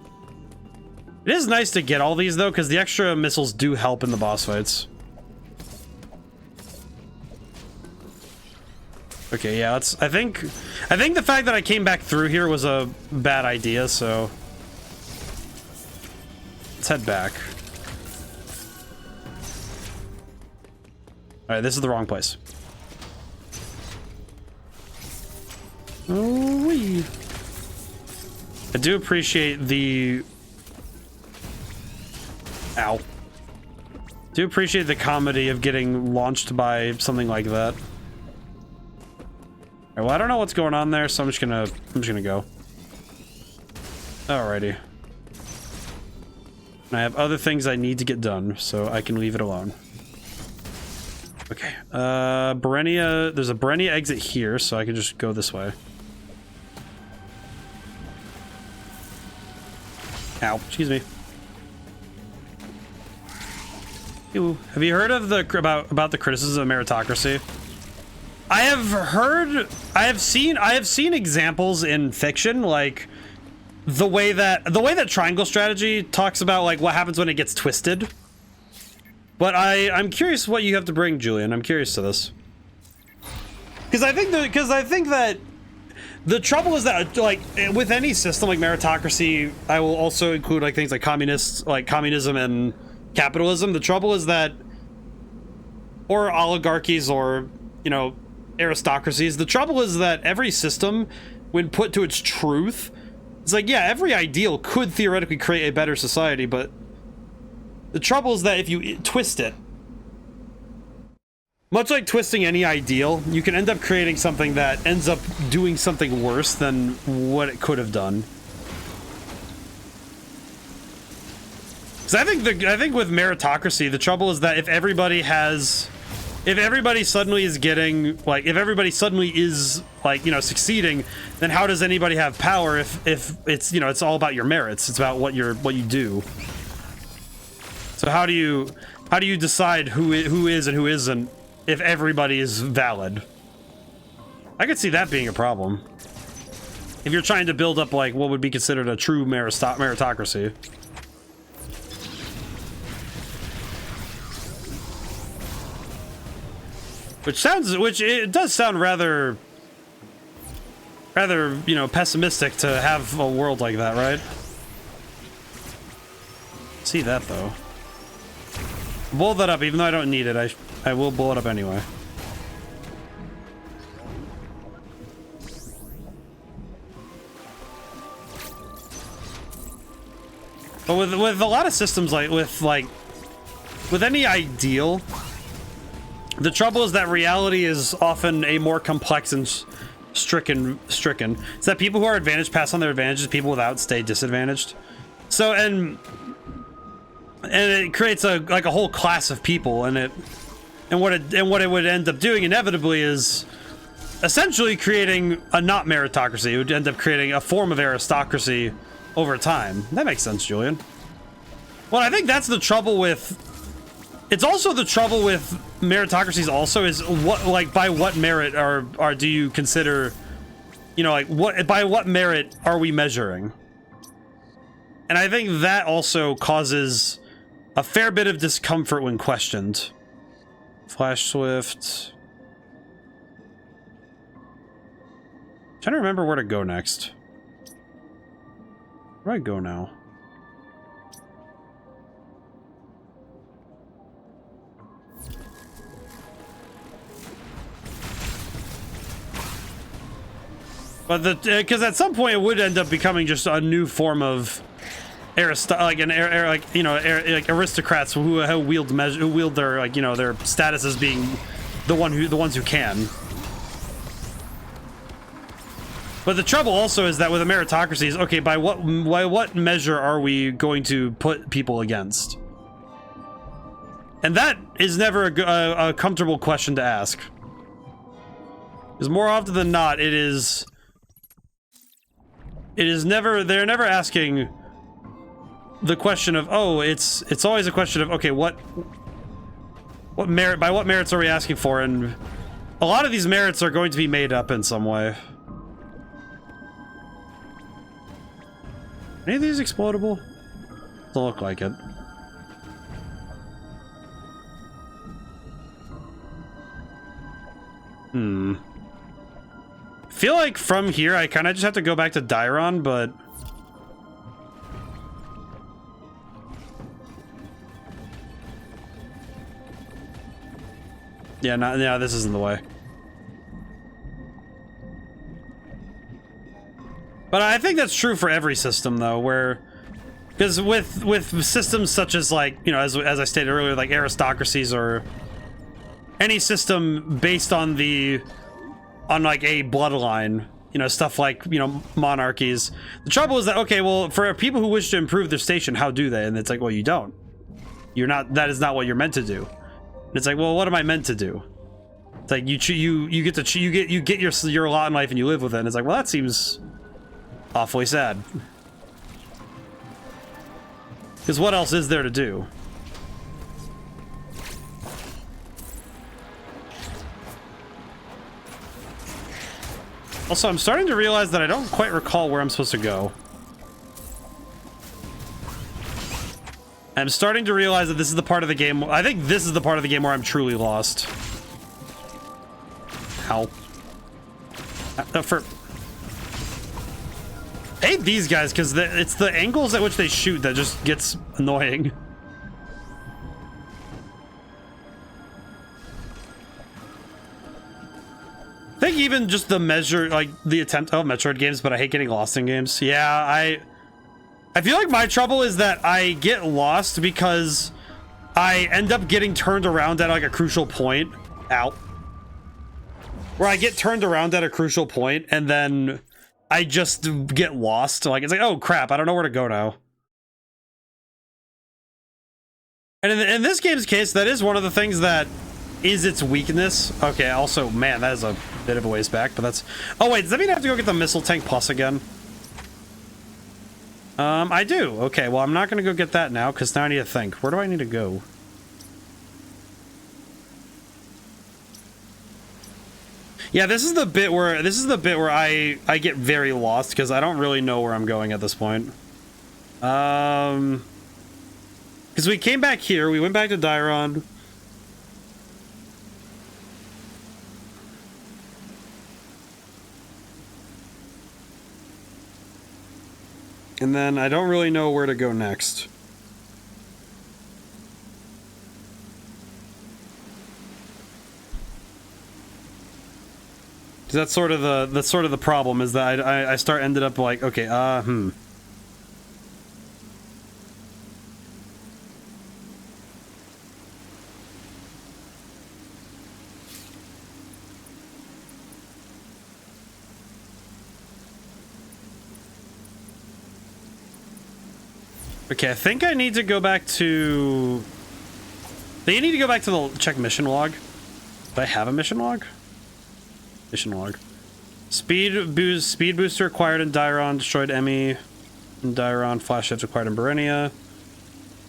S1: it is nice to get all these, though, because the extra missiles do help in the boss fights. Okay, yeah, I think the fact that I came back through here was a bad idea, so let's head back. All right, this is the wrong place. Oh, wee. I do appreciate the... Ow. Do appreciate the comedy of getting launched by something like that. All right, well, I don't know what's going on there, so I'm just gonna go. Alrighty. I have other things I need to get done, so I can leave it alone. Okay. Berenia, there's a Berenia exit here, so I can just go this way. Ow, excuse me. Ew. Have you heard of the about the criticism of meritocracy? I have seen examples in fiction, like the way that triangle strategy talks about like what happens when it gets twisted. But I'm curious what you have to bring, Julian. I'm curious to this. Because I think that the trouble is that, like, with any system like meritocracy, I will also include like things like communism and capitalism. The trouble is that, or oligarchies, or, you know, aristocracies. The trouble is that every system, when put to its truth, it's like, yeah, every ideal could theoretically create a better society, but the trouble is that if you twist it, much like twisting any ideal, you can end up creating something that ends up doing something worse than what it could have done. Because I think with meritocracy, the trouble is that if everybody suddenly is getting, like, if everybody suddenly is, like, you know, succeeding, then how does anybody have power if it's, you know, it's all about your merits. It's about what you do. So how do you decide who is and who isn't if everybody is valid? I could see that being a problem. If you're trying to build up, like, what would be considered a true meritocracy. Which it does sound rather, you know, pessimistic to have a world like that, right? See that, though. Blow that up, even though I don't need it. I will blow it up anyway. But with a lot of systems, like with any ideal, the trouble is that reality is often a more complex and stricken. It's that people who are advantaged pass on their advantages, people without stay disadvantaged. So and it creates a whole class of people, and what it would end up doing inevitably is essentially creating a not meritocracy. It would end up creating a form of aristocracy over time. That makes sense, Julian. Well, I think that's the trouble with. It's also the trouble with meritocracies. Also, is what, like, by what merit do you consider, you know, like by what merit are we measuring? And I think that also causes a fair bit of discomfort when questioned. Flash Swift. Trying to remember where to go next. Where do I go now? But because at some point it would end up becoming just a new form of like aristocrats who wield their, like, you know, their status as being the ones who can. But the trouble also is that with a meritocracy is, okay, by what measure are we going to put people against? And that is never a comfortable question to ask. Because more often than not, they're never asking the question of, oh, it's always a question of, okay, what merits are we asking for? And a lot of these merits are going to be made up in some way. Any of these explodable? Doesn't look like it. Feel like from here I kind of just have to go back to Dairon, but yeah, no, this isn't the way. But I think that's true for every system, though, where, because with systems such as, like, you know, as I stated earlier, like aristocracies or any system based on like a bloodline, you know, stuff like, you know, monarchies. The trouble is that, okay, well, for people who wish to improve their station, how do they? And it's like, well, you don't. You're not. That is not what you're meant to do. And it's like, well, what am I meant to do? It's like you get your lot in life and you live with it. And it's like, well, that seems awfully sad. Because what else is there to do? Also, I'm starting to realize that I don't quite recall where I'm supposed to go. I'm starting to realize that this is the part of the game. I think this is the part of the game where I'm truly lost. Ow. I hate these guys because it's the angles at which they shoot that just gets annoying. I think even just the measure, like the attempt of Metroid games, but I hate getting lost in games. Yeah, I feel like my trouble is that I get lost because I end up getting turned around at like a crucial point. Ow. Where I get turned around at a crucial point and then I just get lost. Like, it's like, oh crap, I don't know where to go now. And in this game's case, that is one of the things that is its weakness. Okay, also, man, that is a bit of a ways back, but that's... Oh wait, does that mean I have to go get the Missile Tank Plus again? I do. Okay, well, I'm not gonna go get that now, because now I need to think. Where do I need to go? Yeah, this is the bit where I get very lost because I don't really know where I'm going at this point. Because we came back here, we went back to Dairon. And then I don't really know where to go next. That's sort of the problem, is that I ended up like, okay, Okay, I think I need to go back to... You need to go back to the check mission log. Do I have a mission log? Mission log. Speed booster acquired in Dairon, destroyed Emmy in Dairon, flash shift acquired in Berenia.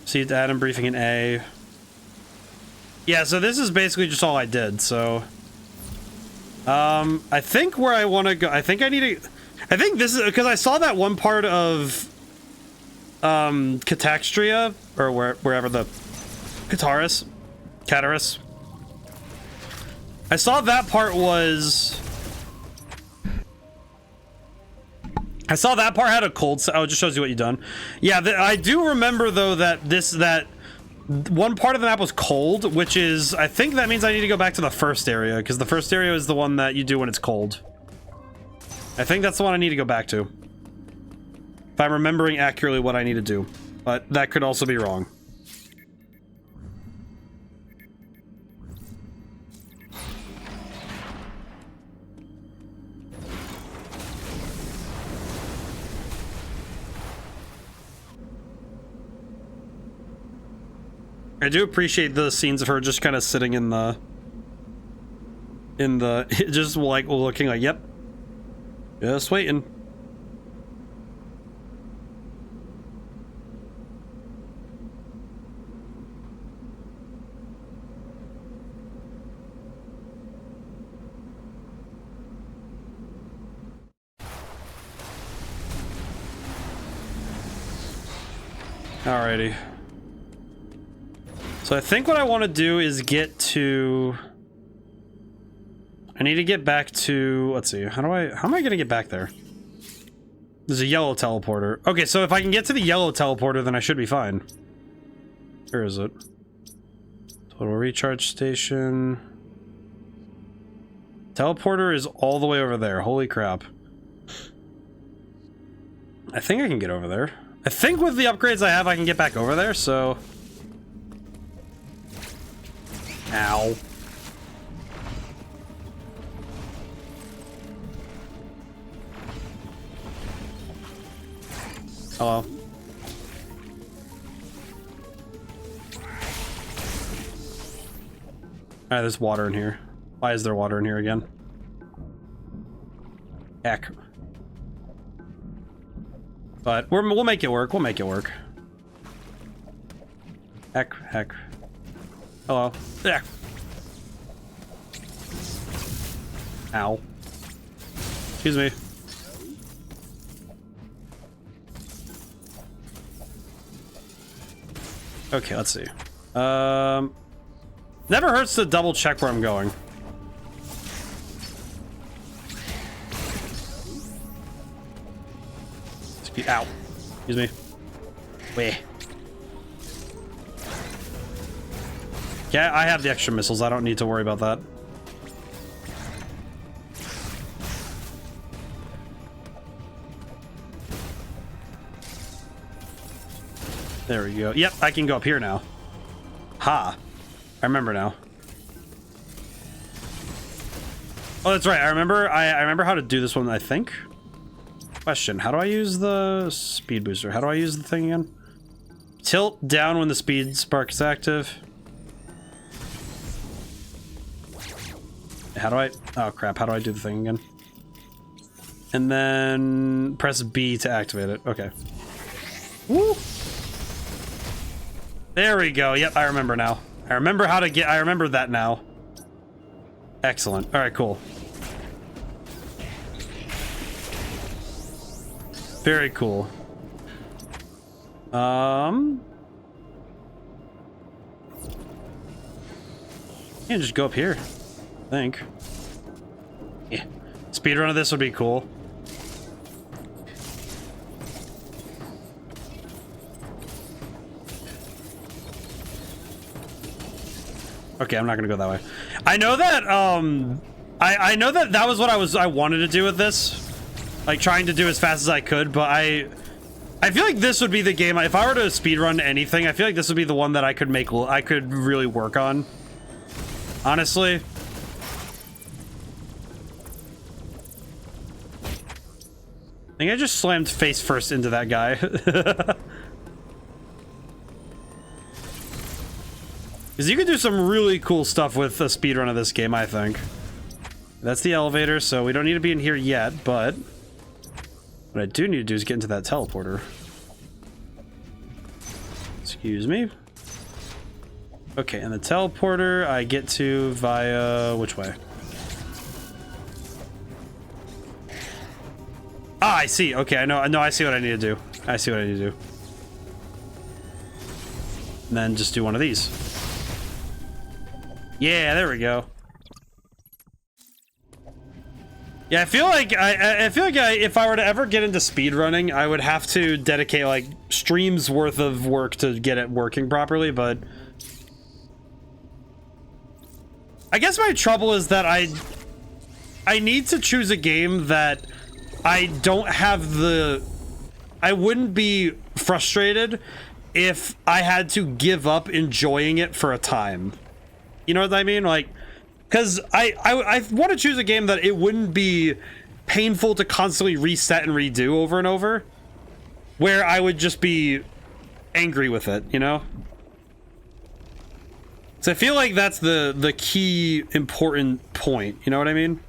S1: Received Adam briefing in A. Yeah, so this is basically just all I did, so... I think where I want to go... I think this is... Because I saw that one part of Cataxtria, or wherever the Cataris. I saw that part was... I saw that part had a cold... Oh, it just shows you what you've done. Yeah, I do remember, though, that one part of the map was cold, which is... I think that means I need to go back to the first area, because the first area is the one that you do when it's cold. I think that's the one I need to go back to. If I'm remembering accurately what I need to do. But that could also be wrong. I do appreciate the scenes of her just kind of sitting in the just like looking like, yep, just waiting. Alrighty. So I think what I want to do is get to... I need to get back to... Let's see. How am I going to get back there? There's a yellow teleporter. Okay, so if I can get to the yellow teleporter, then I should be fine. Where is it? Total recharge station. Teleporter is all the way over there. Holy crap. I think I can get over there. I think with the upgrades I have, I can get back over there, so... Ow. Hello. Alright, there's water in here. Why is there water in here again? Heck. But we'll make it work. We'll make it work. Heck. Hello. Yeah. Ow. Excuse me. Okay, let's see. Never hurts to double check where I'm going. Ow. Excuse me. Wait. Yeah, I have the extra missiles. I don't need to worry about that. There we go. Yep, I can go up here now. Ha. I remember now. Oh, that's right. I remember how to do this one, I think. Question, how do I use the speed booster? How do I use the thing again? Tilt down when the speed spark is active. How do I... Oh, crap. How do I do the thing again? And then press B to activate it. Okay. Woo! There we go. Yep, I remember now. I remember how to get... I remember that now. Excellent. All right, cool. Very cool. You can just go up here, I think. Yeah. Speedrun of this would be cool. Okay, I'm not gonna go that way. I know that I know that that was what I wanted to do with this. Like trying to do as fast as I could, but I feel like this would be the game, if I were to speedrun anything, I feel like this would be the one that I could really work on. Honestly. I think I just slammed face first into that guy. Because you could do some really cool stuff with a speedrun of this game, I think. That's the elevator, so we don't need to be in here yet, but... what I do need to do is get into that teleporter. Excuse me. Okay, and the teleporter I get to via... which way? Ah, I see. Okay, I know. No, I see what I need to do. I see what I need to do. And then just do one of these. Yeah, there we go. Yeah, I feel like if I were to ever get into speedrunning, I would have to dedicate like streams worth of work to get it working properly, but I guess my trouble is that I need to choose a game that I don't have the... I wouldn't be frustrated if I had to give up enjoying it for a time. You know what I mean? Like, because I want to choose a game that it wouldn't be painful to constantly reset and redo over and over, where I would just be angry with it, you know? So I feel like that's the key important point, you know what I mean?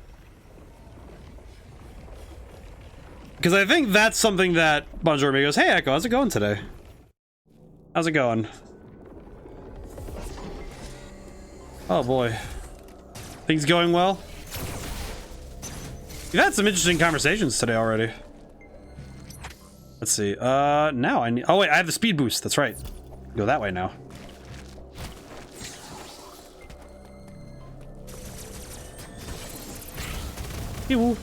S1: Because I think that's something that Bonjour me goes, hey Echo, how's it going today? How's it going? Oh boy. Things going well? We've had some interesting conversations today already. Let's see. Now I need... Oh wait, I have the speed boost. That's right. Go that way now. Ew.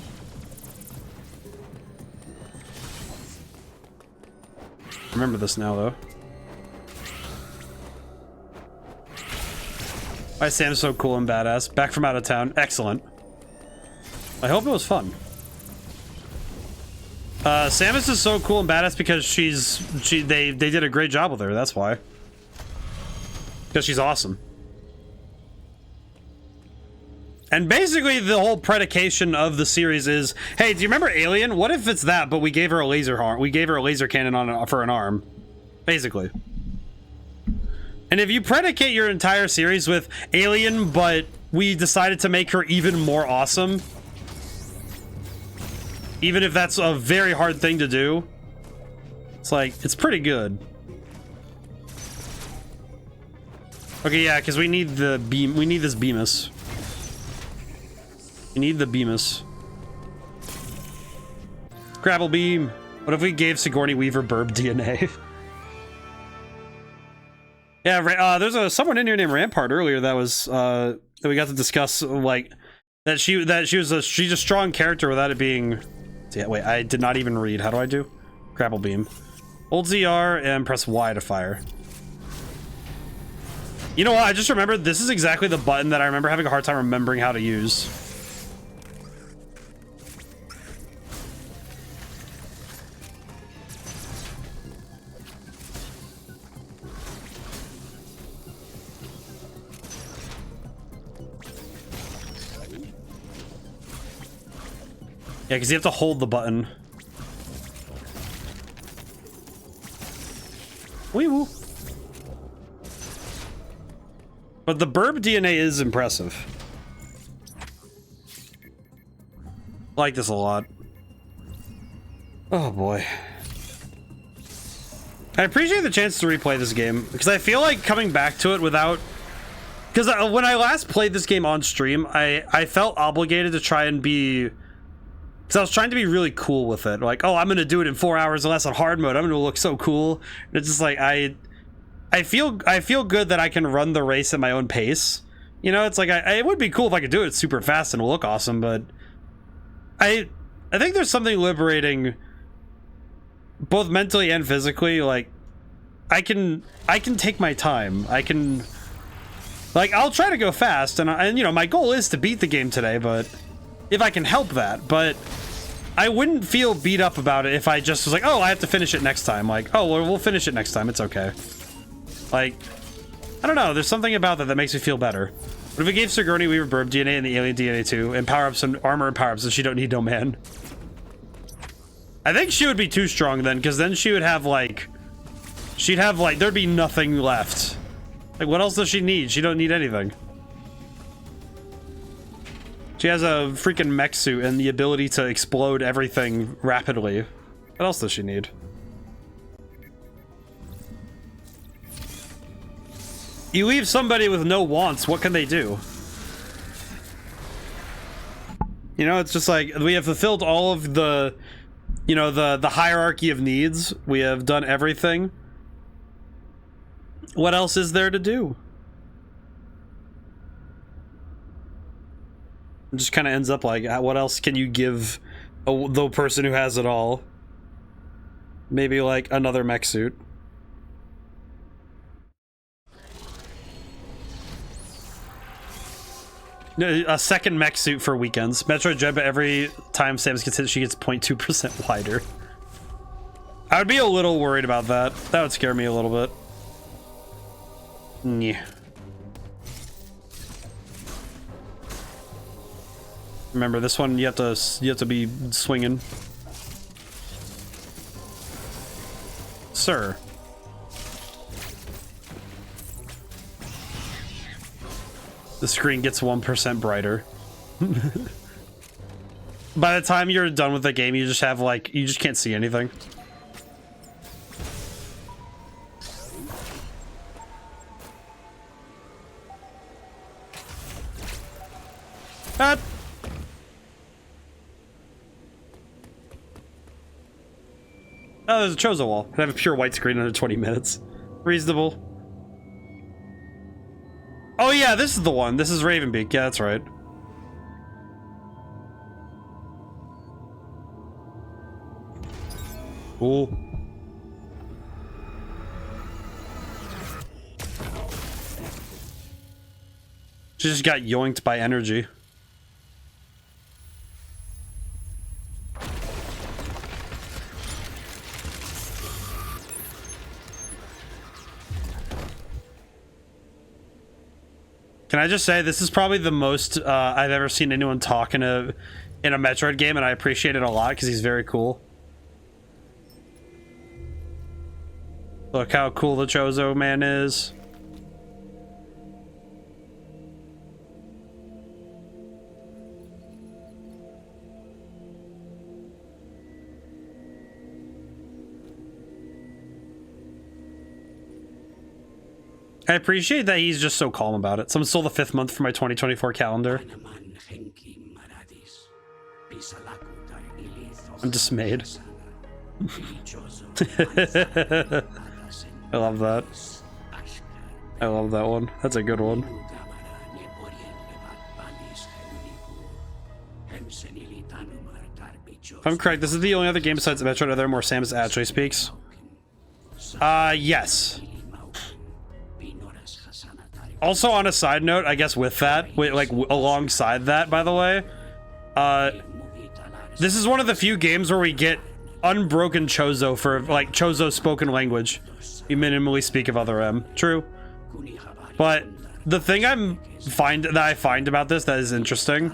S1: Remember this now, though. Why is Sam so cool and badass? Back from out of town. Excellent. I hope it was fun. Samus is so cool and badass because they did a great job with her. That's why. Because she's awesome. And basically the whole predication of the series is, hey, do you remember Alien? What if it's that, but we gave her a laser arm? We gave her a laser cannon for an arm. Basically. And if you predicate your entire series with Alien, but we decided to make her even more awesome, even if that's a very hard thing to do, it's like, it's pretty good. Okay, yeah, because we need the beam. We need this Beamus. We need the Beamus. Grapple beam. What if we gave Sigourney Weaver burb DNA? Yeah, there's someone in here named Rampart earlier that was that we got to discuss, like she's a strong character without it being. Yeah, wait, I did not even read. How do I do? Grapple beam. Hold ZR and press Y to fire. You know what? I just remembered this is exactly the button that I remember having a hard time remembering how to use. Yeah, because you have to hold the button. Wee woo. But the burb DNA is impressive. I like this a lot. Oh boy. I appreciate the chance to replay this game because I feel like coming back to it without... Because when I last played this game on stream, I felt obligated to try and be... Because I was trying to be really cool with it. Like, oh, I'm going to do it in 4 hours or less on hard mode. I'm going to look so cool. And it's just like, I feel good that I can run the race at my own pace. You know, it's like, it would be cool if I could do it super fast and look awesome, but I think there's something liberating both mentally and physically. Like, I can take my time. I can, like, I'll try to go fast and you know, my goal is to beat the game today, but if I can help that, but I wouldn't feel beat up about it if I just was like, oh, I have to finish it next time. Like, oh, well, we'll finish it next time. It's okay. Like, I don't know. There's something about that makes me feel better. What if we gave Sigourney Weaver burb DNA and the Alien DNA too, and power-ups and armor and power-ups, so she don't need no man? I think she would be too strong then, because then she would have like, there'd be nothing left. Like, what else does she need? She don't need anything. She has a freaking mech suit and the ability to explode everything rapidly. What else does she need? You leave somebody with no wants, what can they do? You know, it's just like, we have fulfilled all of the, you know, the hierarchy of needs. We have done everything. What else is there to do? It just kind of ends up like, what else can you give the person who has it all? Maybe like another mech suit. A second mech suit for weekends. Metroid Dread, but every time Samus gets hit, she gets 0.2% wider. I would be a little worried about that. That would scare me a little bit. Yeah. Remember, this one you have to be swinging. Sir. The screen gets 1% brighter. By the time you're done with the game, you just have like, you just can't see anything. Ah. Oh, there's a Chozo wall. I have a pure white screen under 20 minutes. Reasonable. Oh yeah, this is the one. This is Ravenbeak. Yeah, that's right. Cool. She just got yoinked by energy. Can I just say, this is probably the most I've ever seen anyone talk in a Metroid game, and I appreciate it a lot because he's very cool. Look how cool the Chozo man is. I appreciate that he's just so calm about it. Someone stole the 5th month for my 2024 calendar. I'm dismayed. I love that. I love that one. That's a good one. If I'm correct, this is the only other game besides Metroid where more Samus actually speaks. Yes. Also, on a side note, I guess with that, like alongside that, by the way, this is one of the few games where we get unbroken Chozo for like Chozo spoken language. We minimally speak of ODaM. True. But the thing I find about this that is interesting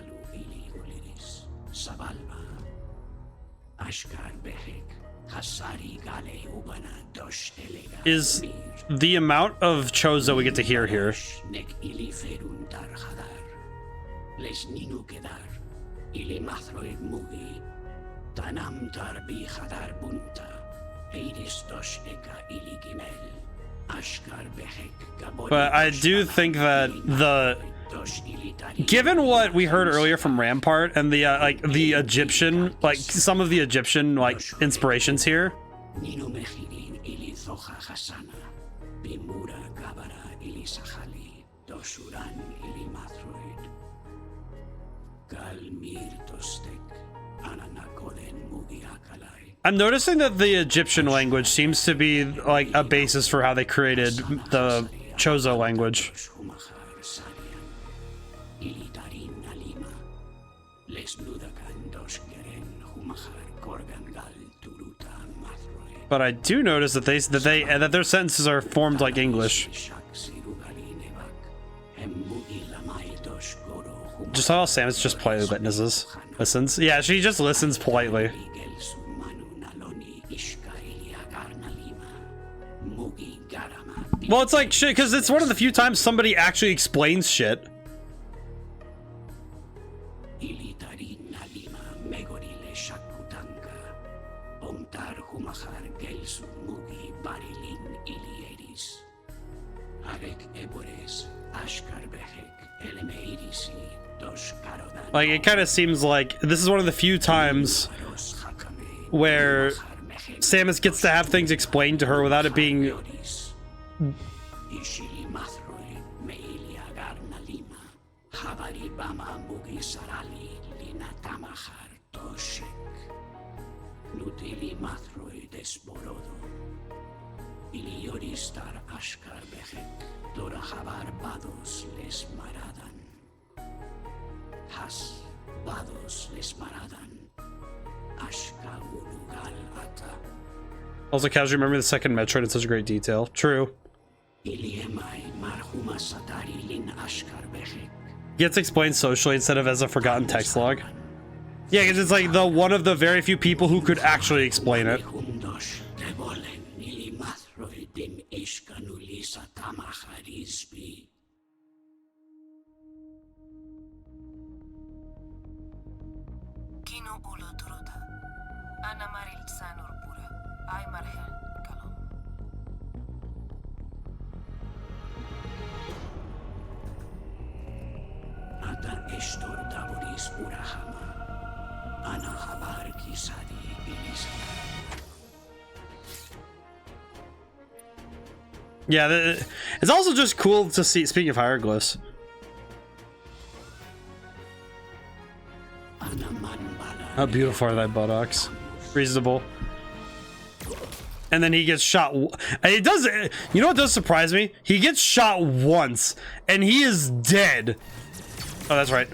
S1: is the amount of Chozo we get to hear here. But I do think that given what we heard earlier from Rampart and the like the Egyptian, like some of the Egyptian like inspirations here, I'm noticing that the Egyptian language seems to be like a basis for how they created the Chozo language. But I do notice that that their sentences are formed like English. Just how Samus just politely listens. Yeah, she just listens politely. Well, it's like shit, because it's one of the few times somebody actually explains shit. Like, it kind of seems like this is one of the few times where Samus gets to have things explained to her without it being
S4: Ishili Mathroi, Meilia Garnalima, Havari Bama Mugi Sarali, Lina Tamahar, Toshek, Nutili Mathroi Desborodo, Ilioristar Ashkar Behek, Dora Havar Bados Les Maradan, Has Bados Les Maradan, Ashka Urugal Ata.
S1: Also, casually remember the second Metroid in such great detail. True. Gets explained socially instead of as a forgotten text log. Yeah, because it's like the one of the very few people who could actually explain it. Yeah, it's also just cool to see. Speaking of hieroglyphs, how beautiful are thy buttocks? Reasonable. And then he gets shot. It does. You know what does surprise me? He gets shot once, and he is dead. Oh, that's right.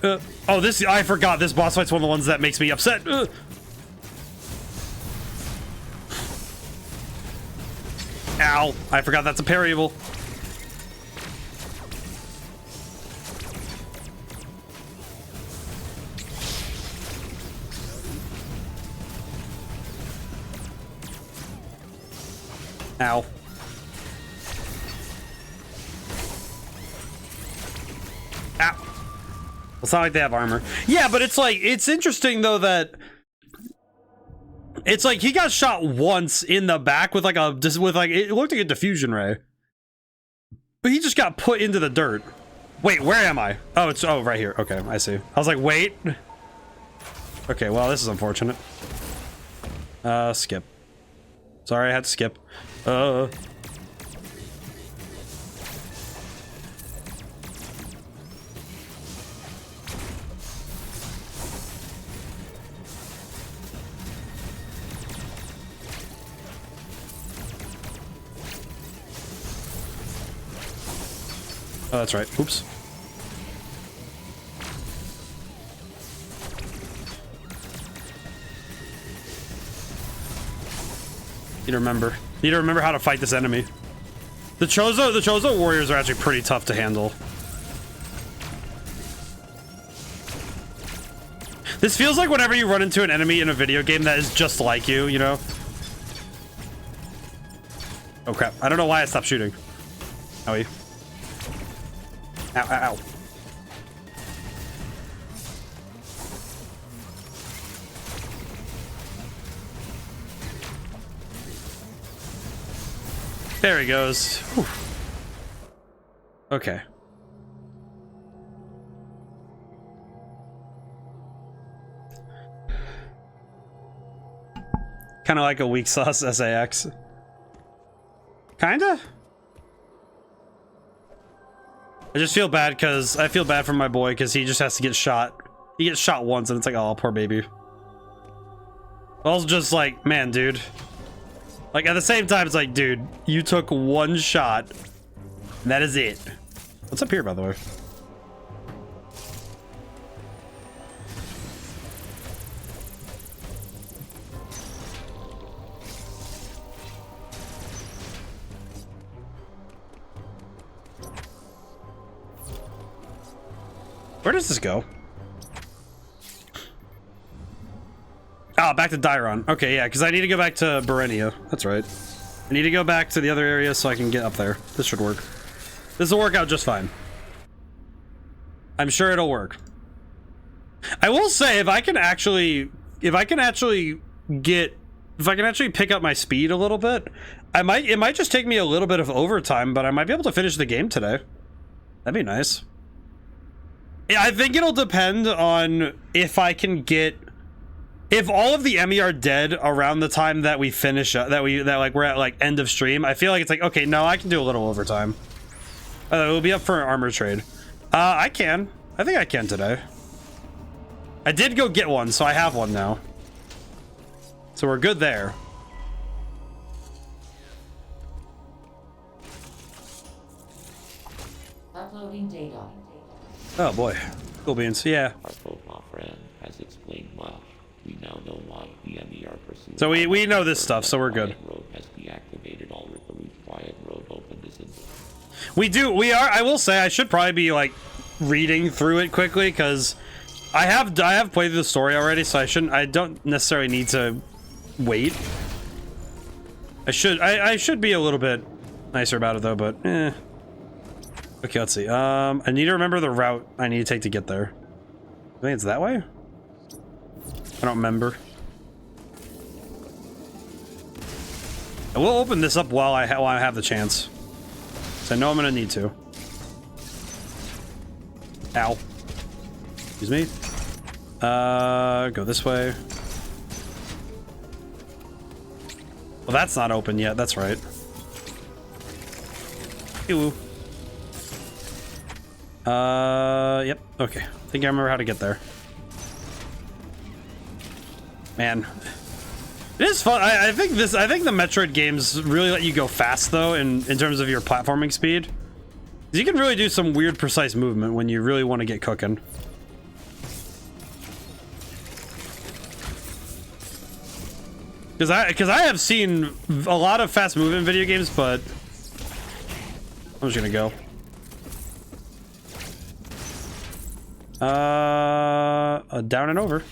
S1: Oh, this I forgot. This boss fight's one of the ones that makes me upset. Ow! I forgot that's a parryable. Ow. Ow. It's not like they have armor. Yeah, but it's like, it's interesting though that it's like he got shot once in the back with like a, just with like, it looked like a diffusion ray. But he just got put into the dirt. Wait, where am I? Oh, it's, oh, right here. Okay, I see. I was like, wait. Okay, well, this is unfortunate. Skip. Sorry, I had to skip. Oh, that's right. Oops. Need to remember. Need to remember how to fight this enemy. The Chozo warriors are actually pretty tough to handle. This feels like whenever you run into an enemy in a video game that is just like you know? Oh crap. I don't know why I stopped shooting. Owie. Ow, ow, ow. There he goes. Whew. Okay. Kind of like a weak sauce SAX. Kinda? I just feel bad because I feel bad for my boy because he just has to get shot. He gets shot once and it's like, oh, poor baby. Also just like, man, dude. Like at the same time, it's like, dude, you took one shot. And that is it. What's up here, by the way? Where does this go? Oh, back to Dairon. Okay, yeah, because I need to go back to Berenia. That's right. I need to go back to the other area so I can get up there. This should work. This will work out just fine. I'm sure it'll work. I will say, if I can actually pick up my speed a little bit, it might just take me a little bit of overtime, but I might be able to finish the game today. That'd be nice. Yeah, I think it'll depend on if I can get, if all of the Emmy are dead around the time that we finish up, that we're at like end of stream. I feel like it's like, okay, no, I can do a little overtime. It will be up for an armor trade. I can. I think I can today. I did go get one, so I have one now. So we're good there.
S2: Uploading data.
S1: Oh boy. Cool beans. Yeah.
S3: Our profile friend has explained why. We now know why the enemy are pursuing.
S1: So we know this stuff, so we're good.
S3: Road has deactivated all referee quiet road open this in.
S1: We are. I will say I should probably be like reading through it quickly because I have played the story already, so I don't necessarily need to wait. I should be a little bit nicer about it though, but eh. Okay, let's see. I need to remember the route I need to take to get there. I think it's that way. I don't remember. I will open this up while I have the chance. So I know I'm gonna need to. Ow. Excuse me. Go this way. Well, that's not open yet. That's right. Ew. Yep. Okay. I think I remember how to get there. Man. It is fun. I think the Metroid games really let you go fast though in terms of your platforming speed. You can really do some weird precise movement when you really want to get cooking. Because I have seen a lot of fast movement video games, but I'm just gonna go. Down and over.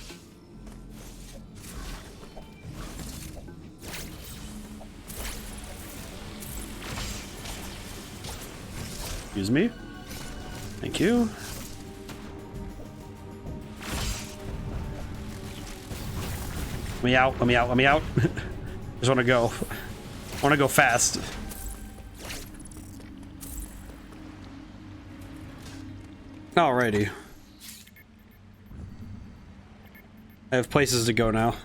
S1: Excuse me. Thank you. Let me out, let me out, let me out. Just want to go. I want to go fast. Alrighty. I have places to go now.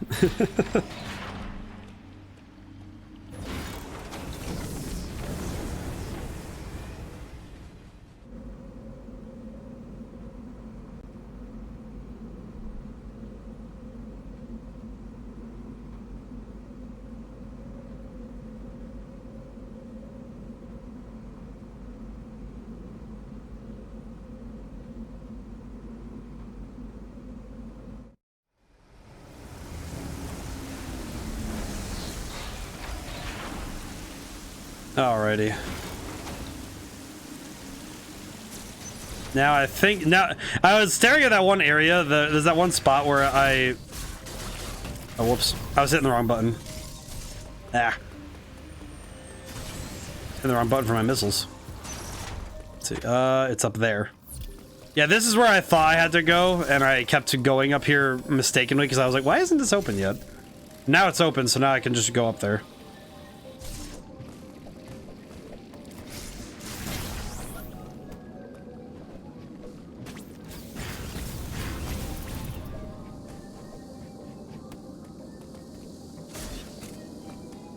S1: Alrighty. Now I think I was staring at that one area. There's that one spot where oh whoops! I was hitting the wrong button. Ah, hitting the wrong button for my missiles. Let's see. It's up there. Yeah, this is where I thought I had to go, and I kept going up here mistakenly because I was like, why isn't this open yet? Now it's open, so now I can just go up there.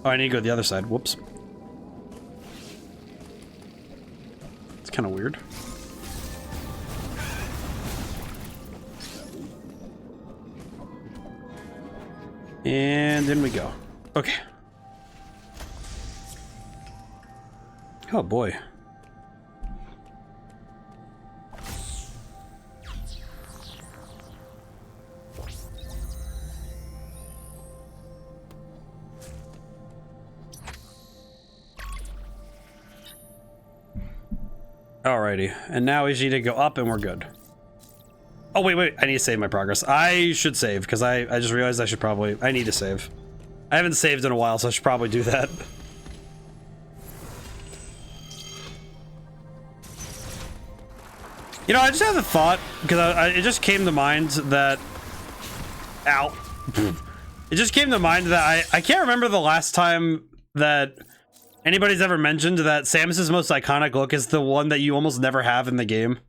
S1: Oh, I need to go to the other side. Whoops. It's kind of weird. And in we go. Okay. Oh boy. Alrighty, and now we just need to go up and we're good. Oh, wait, I need to save my progress. I should save, because I just realized I need to save. I haven't saved in a while, so I should probably do that. You know, I just had the thought, because it just came to mind that... Ow. It just came to mind that I can't remember the last time that anybody's ever mentioned that Samus's most iconic look is the one that you almost never have in the game.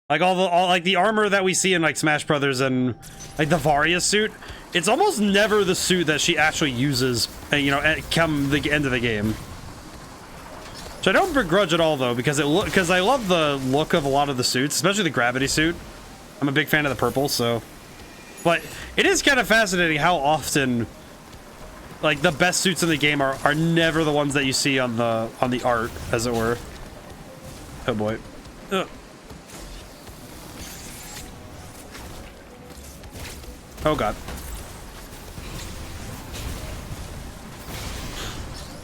S1: Like all like the armor that we see in like Smash Brothers and like the Varia suit, it's almost never the suit that she actually uses, you know, come the end of the game. Which I don't begrudge at all, though, because because I love the look of a lot of the suits, especially the gravity suit. I'm a big fan of the purple, so. But it is kind of fascinating how often, like, the best suits in the game are never the ones that you see on the art, as it were. Oh boy. Ugh. Oh god.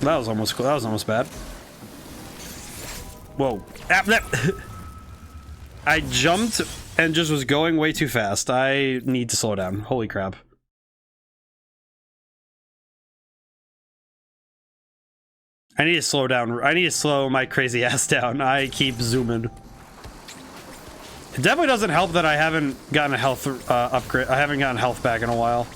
S1: That was almost bad. Whoa. I jumped and just was going way too fast. I need to slow down. Holy crap. I need to slow down. I need to slow my crazy ass down. I keep zooming. It definitely doesn't help that I haven't gotten a health upgrade. I haven't gotten health back in a while.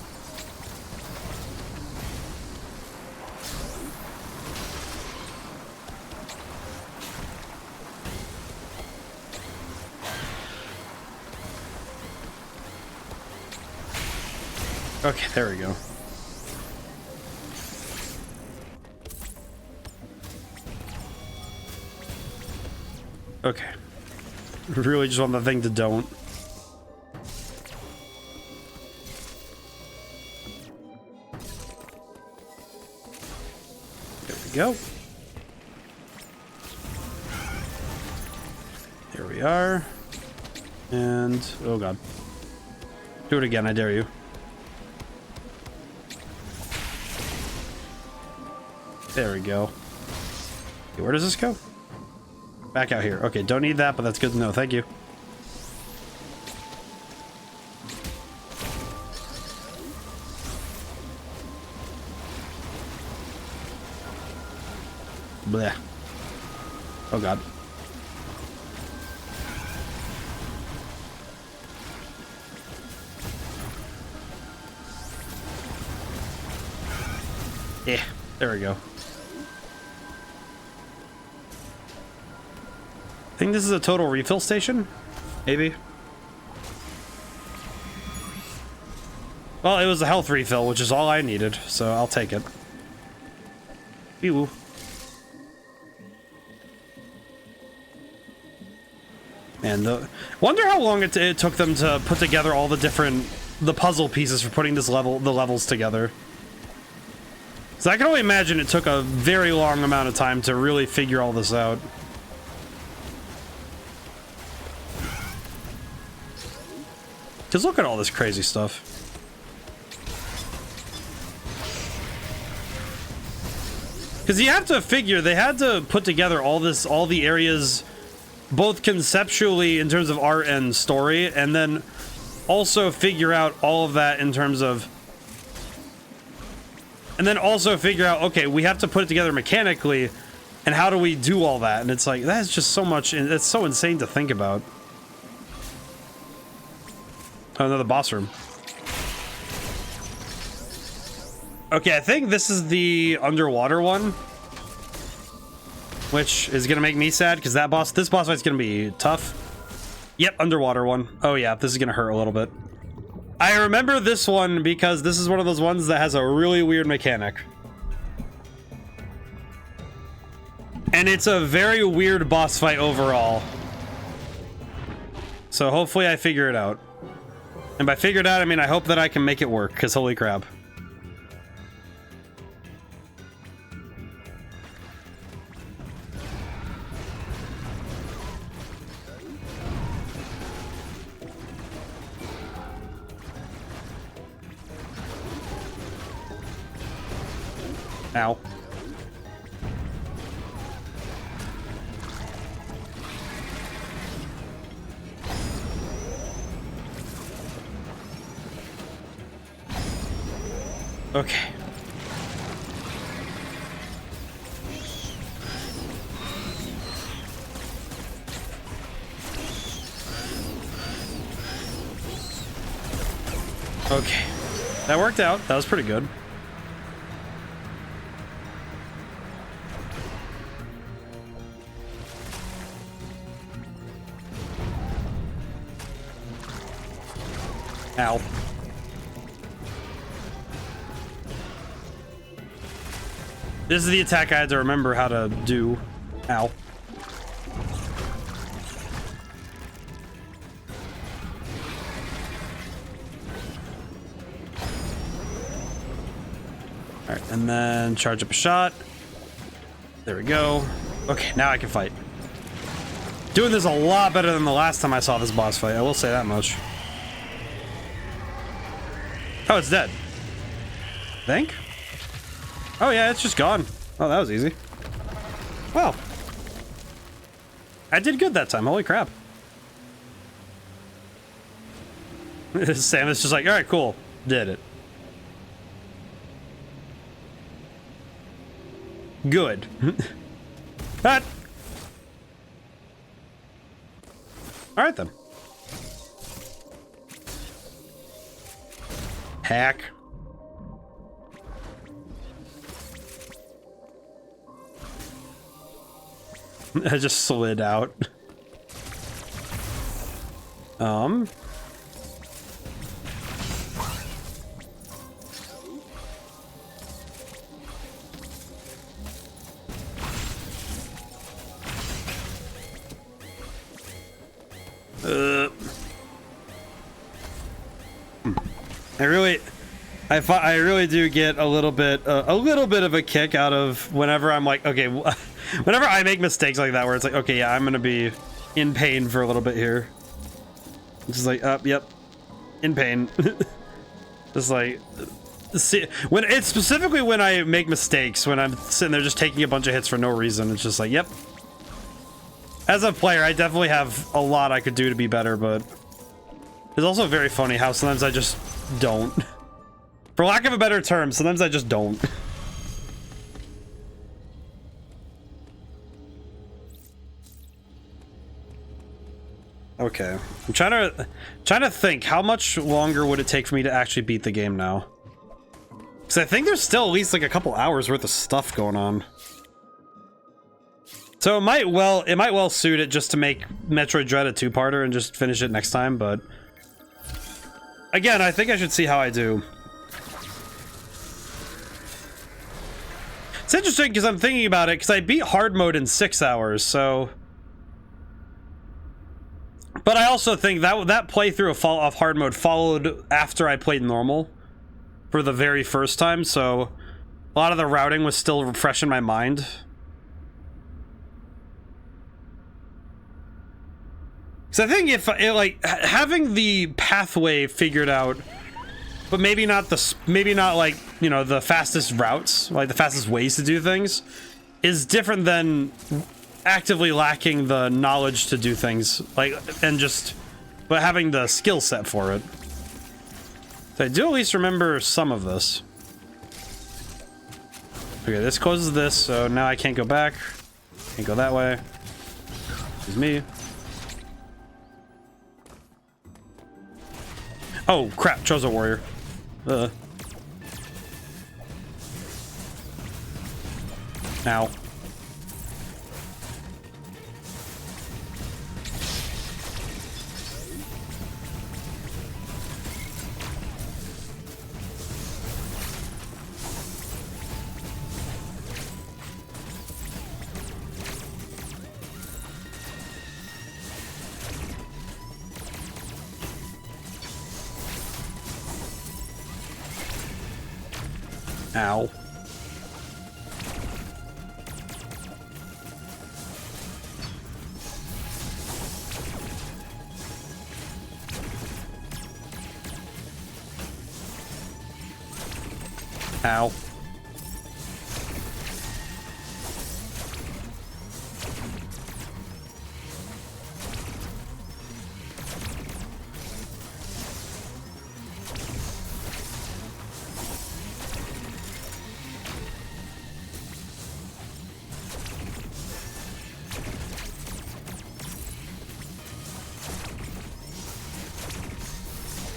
S1: Okay, there we go. Okay. Really just want the thing to don't. There we go. There we are. And, oh god. Do it again, I dare you. There we go. Okay, where does this go? Back out here. Okay, don't need that, but that's good to know. Thank you. Blech. Oh god. Yeah, there we go. I think this is a total refill station? Maybe? Well, it was a health refill, which is all I needed, so I'll take it. Ew. And wonder how long it took them to put together all the puzzle pieces for putting the levels together. So I can only imagine it took a very long amount of time to really figure all this out. Because look at all this crazy stuff. Because you have to figure, they had to put together all the areas, both conceptually in terms of art and story, and then also figure out all of that in terms of... And then also figure out, okay, we have to put it together mechanically, and how do we do all that? And it's like, that's just so much, it's so insane to think about. Oh, another boss room. Okay, I think this is the underwater one, which is gonna make me sad because this boss fight's gonna be tough. Yep, underwater one. Oh yeah, this is gonna hurt a little bit. I remember this one because this is one of those ones that has a really weird mechanic. And it's a very weird boss fight overall. So hopefully I figure it out. And by figured out, I mean I hope that I can make it work, because holy crap. Ow. Okay. Okay. That worked out. That was pretty good. Ow. This is the attack I had to remember how to do. Ow. Alright, and then charge up a shot. There we go. Okay, now I can fight. Doing this a lot better than the last time I saw this boss fight, I will say that much. Oh, it's dead. Think? Oh yeah, it's just gone. Oh, that was easy. Well. I did good that time, holy crap. Samus just like, alright, cool. Did it. Good. That. Alright then. Hack. I just slid out. I really do get a little bit of a kick out of whenever I'm like, okay, whenever I make mistakes like that, where it's like, okay, yeah, I'm gonna be in pain for a little bit here. It's just like, yep, in pain. Just like, see, when it's specifically when I make mistakes, when I'm sitting there just taking a bunch of hits for no reason, it's just like, yep. As a player, I definitely have a lot I could do to be better, but it's also very funny how sometimes I just don't. For lack of a better term, sometimes I just don't. Okay, I'm trying to think, how much longer would it take for me to actually beat the game now? Because I think there's still at least like a couple hours worth of stuff going on. So it might well suit it just to make Metroid Dread a two-parter and just finish it next time, but again, I think I should see how I do. It's interesting because I'm thinking about it because I beat hard mode in 6 hours, so. But I also think that playthrough of hard mode followed after I played normal for the very first time, so a lot of the routing was still fresh in my mind. So I think if like having the pathway figured out, but maybe not like, you know, the fastest routes, like the fastest ways to do things, is different than actively lacking the knowledge to do things, like, but having the skill set for it. So I do at least remember some of this. Okay, this closes this, so now I can't go back. Can't go that way. Excuse me. Oh crap, Chozo Warrior. Ow. Ow. Ow.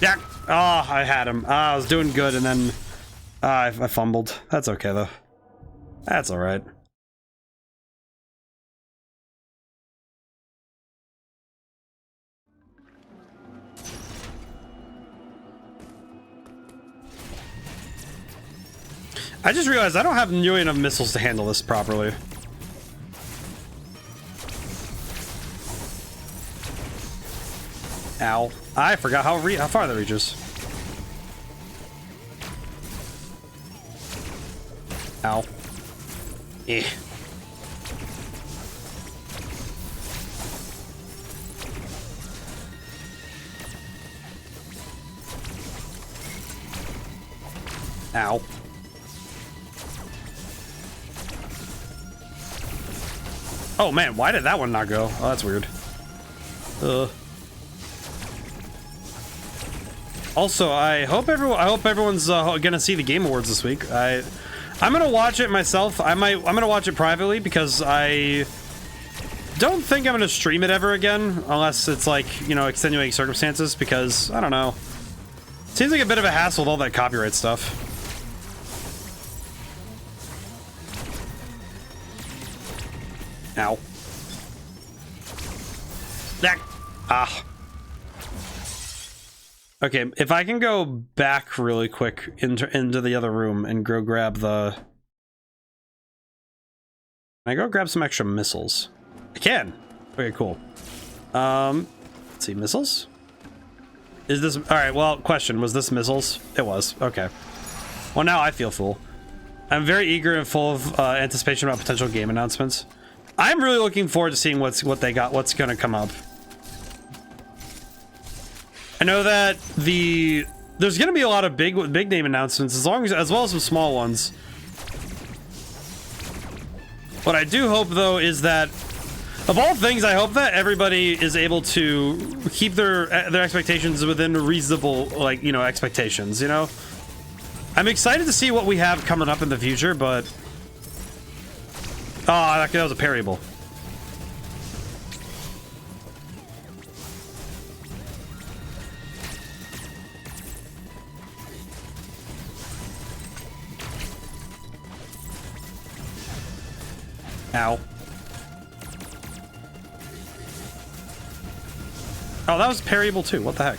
S1: Yeah. Oh, I had him. I was doing good, and then I fumbled. That's okay, though. That's all right. I just realized I don't have nearly enough missiles to handle this properly. Ow. I forgot how far that reaches. Ow. Eh. Ow. Oh man, why did that one not go? Oh, that's weird. Also, I hope everyone's gonna see the Game Awards this week. I'm gonna watch it myself. I'm gonna watch it privately because I don't think I'm gonna stream it ever again unless it's like, you know, extenuating circumstances, because I don't know. Seems like a bit of a hassle with all that copyright stuff. Ow. That. Ah. Okay, if I can go back really quick into the other room and go grab the... Can I go grab some extra missiles? I can. Okay, cool. Let's see, missiles? Is this... Alright, well, question. Was this missiles? It was. Okay. Well, now I feel full. I'm very eager and full of anticipation about potential game announcements. I'm really looking forward to seeing what's gonna come up. I know that there's gonna be a lot of big name announcements, as well as some small ones. What I do hope, though, is that of all things, I hope that everybody is able to keep their expectations within reasonable, like, you know, expectations. You know, I'm excited to see what we have coming up in the future, but oh, that was a parryable. Ow. Oh, that was parryable too. What the heck?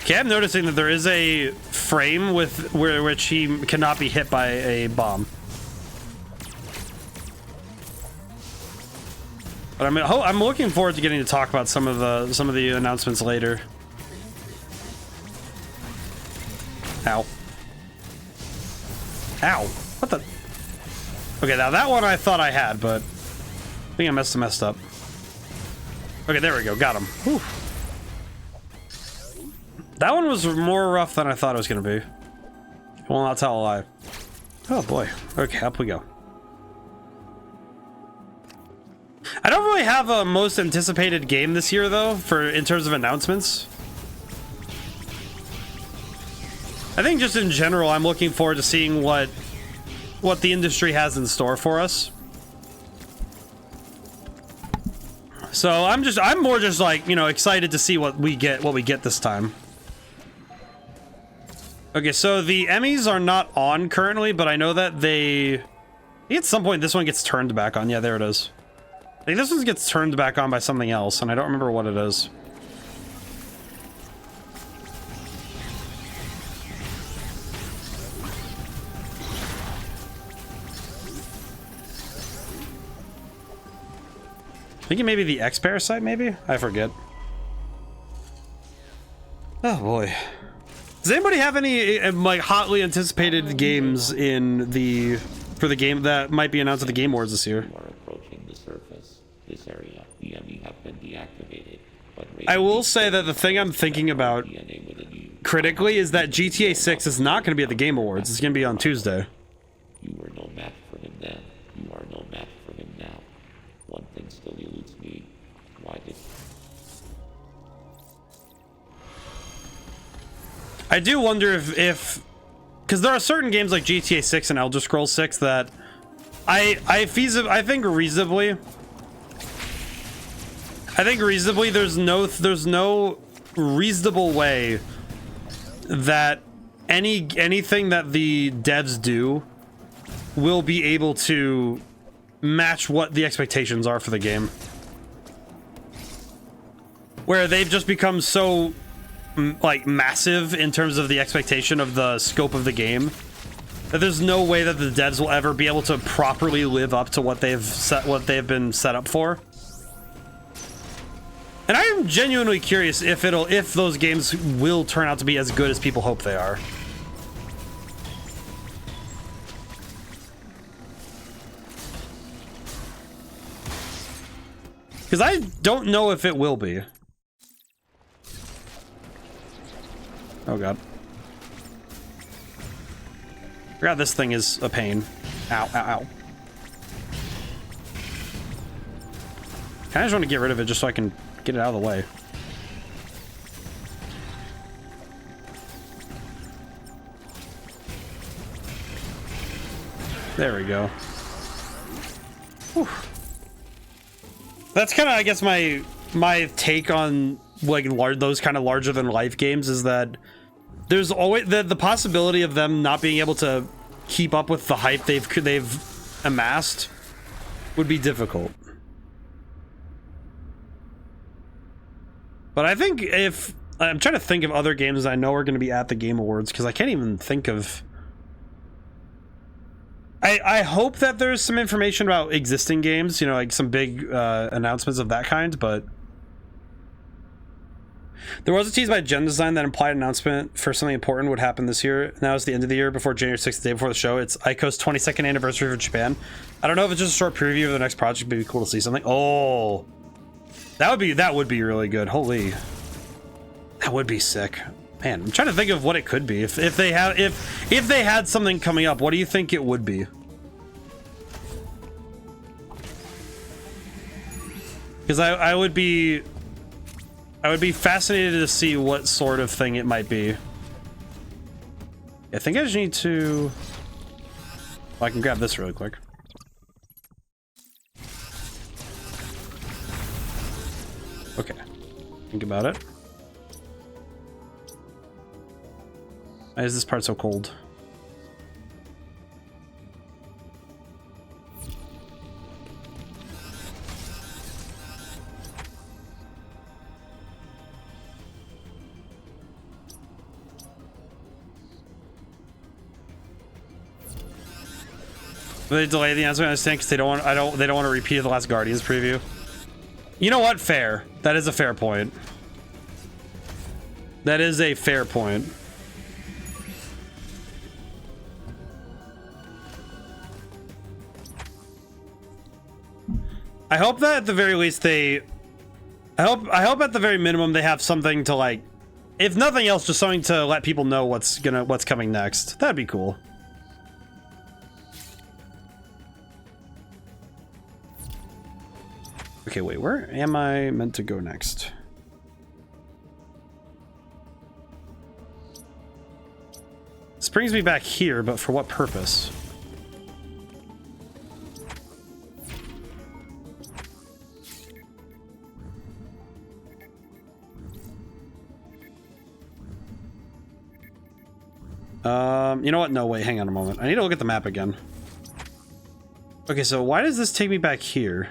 S1: Okay, I'm noticing that there is a frame with which he cannot be hit by a bomb. But I'm looking forward to getting to talk about some of the announcements later. Ow. Ow. What the? Okay, now that one I thought I had, but I think I messed up. Okay, there we go. Got him. Whew. That one was more rough than I thought it was going to be. Will not tell a lie. Oh boy. Okay, up we go. I don't really have a most anticipated game this year, though, in terms of announcements. I think just in general, I'm looking forward to seeing what the industry has in store for us. So I'm more just like, you know, excited to see what we get this time. Okay, so the Emmys are not on currently, but I know that I think at some point this one gets turned back on. Yeah, there it is. I think this one gets turned back on by something else, and I don't remember what it is. I think it may be the X-Parasite, maybe? I forget. Oh boy. Does anybody have any like hotly anticipated games for the game that might be announced at the Game Awards this year?
S3: You are approaching the surface. This area, the enemy have been deactivated. But
S1: I will say that the thing I'm thinking about critically is that GTA 6 is not going to be at the Game Awards. It's going to be on Tuesday.
S3: You were no match for him then. You are no match for him now. One thing still eludes me. Why did...
S1: I do wonder if because there are certain games like GTA 6 and Elder Scrolls 6 that I think reasonably there's no reasonable way that anything that the devs do will be able to match what the expectations are for the game. Where they've just become so like massive in terms of the expectation of the scope of the game That there's no way that the devs will ever be able to properly live up to what they've been set up for. And I am genuinely curious if those games will turn out to be as good as people hope they are. Because I don't know if it will be. Oh god. God, this thing is a pain. Ow, ow, ow. I just want to get rid of it just so I can get it out of the way. There we go. Whew. That's kind of, I guess, my take on like those kind of larger than life games is that there's always the possibility of them not being able to keep up with the hype they've amassed would be difficult. But I think if I'm trying to think of other games I know are going to be at the Game Awards, because I can't even think of. I hope that there's some information about existing games, you know, like some big announcements of that kind, but there was a tease by Gen Design that implied an announcement for something important would happen this year. Now it's the end of the year before January 6th, the day before the show. It's Ico's 22nd anniversary for Japan. I don't know if it's just a short preview of the next project, but it'd be cool to see something. Oh, that would be really good. Holy, that would be sick. Man, I'm trying to think of what it could be. If they had something coming up, what do you think it would be? Because I would be fascinated to see what sort of thing it might be. I think I just need to. Oh, I can grab this really quick. Okay, think about it. Why is this part so cold? They delay the announcement, I understand, because they don't want to repeat the last Guardians preview. You know what? Fair. That is a fair point. That is a fair point. I hope that at the very least I hope at the very minimum they have something to, like, if nothing else, just something to let people know what's coming next. That'd be cool. Okay, wait, where am I meant to go next? This brings me back here, but for what purpose? You know what? No, wait, hang on a moment. I need to look at the map again. Okay, so why does this take me back here?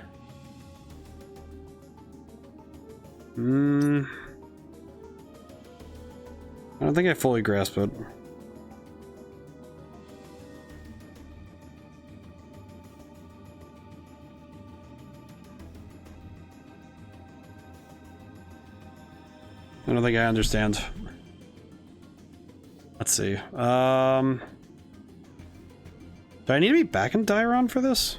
S1: I don't think I fully grasp it. I don't think I understand. Let's see. Do I need to be back in Dairon for this?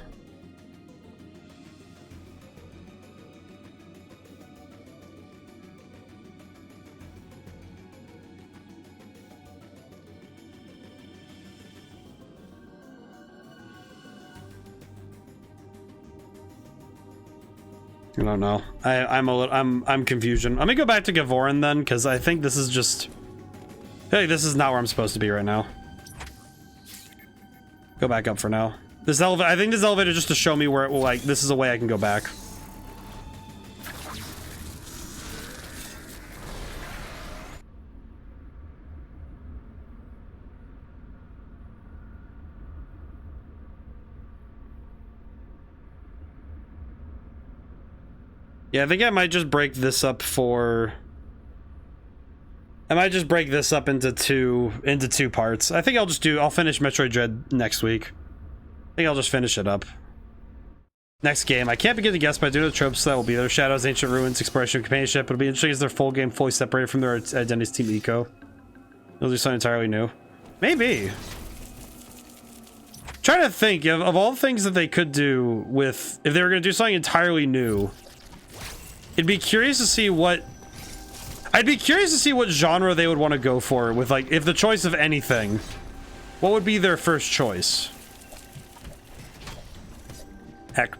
S1: I don't know. I'm confusion. Let me go back to Gavorin then, because I think this is just. Hey, this is not where I'm supposed to be right now. Go back up for now. This elevator. I think this elevator just to show me where it will, like, this is a way I can go back. Yeah, I think I might just break this up for I might just break this up into two parts. I think I'll finish Metroid Dread next week. I think I'll just finish it up. Next game. I can't begin to guess, but I do know the tropes that will be there. Shadows, Ancient Ruins, Exploration, Companionship. It'll be interesting as their full game fully separated from their identities. Team Eco. They'll do something entirely new. Maybe. Trying to think of all the things that they could do with, if they were going to do something entirely new. I'd be curious to see what genre they would want to go for with, like, if the choice of anything, what would be their first choice? Heck.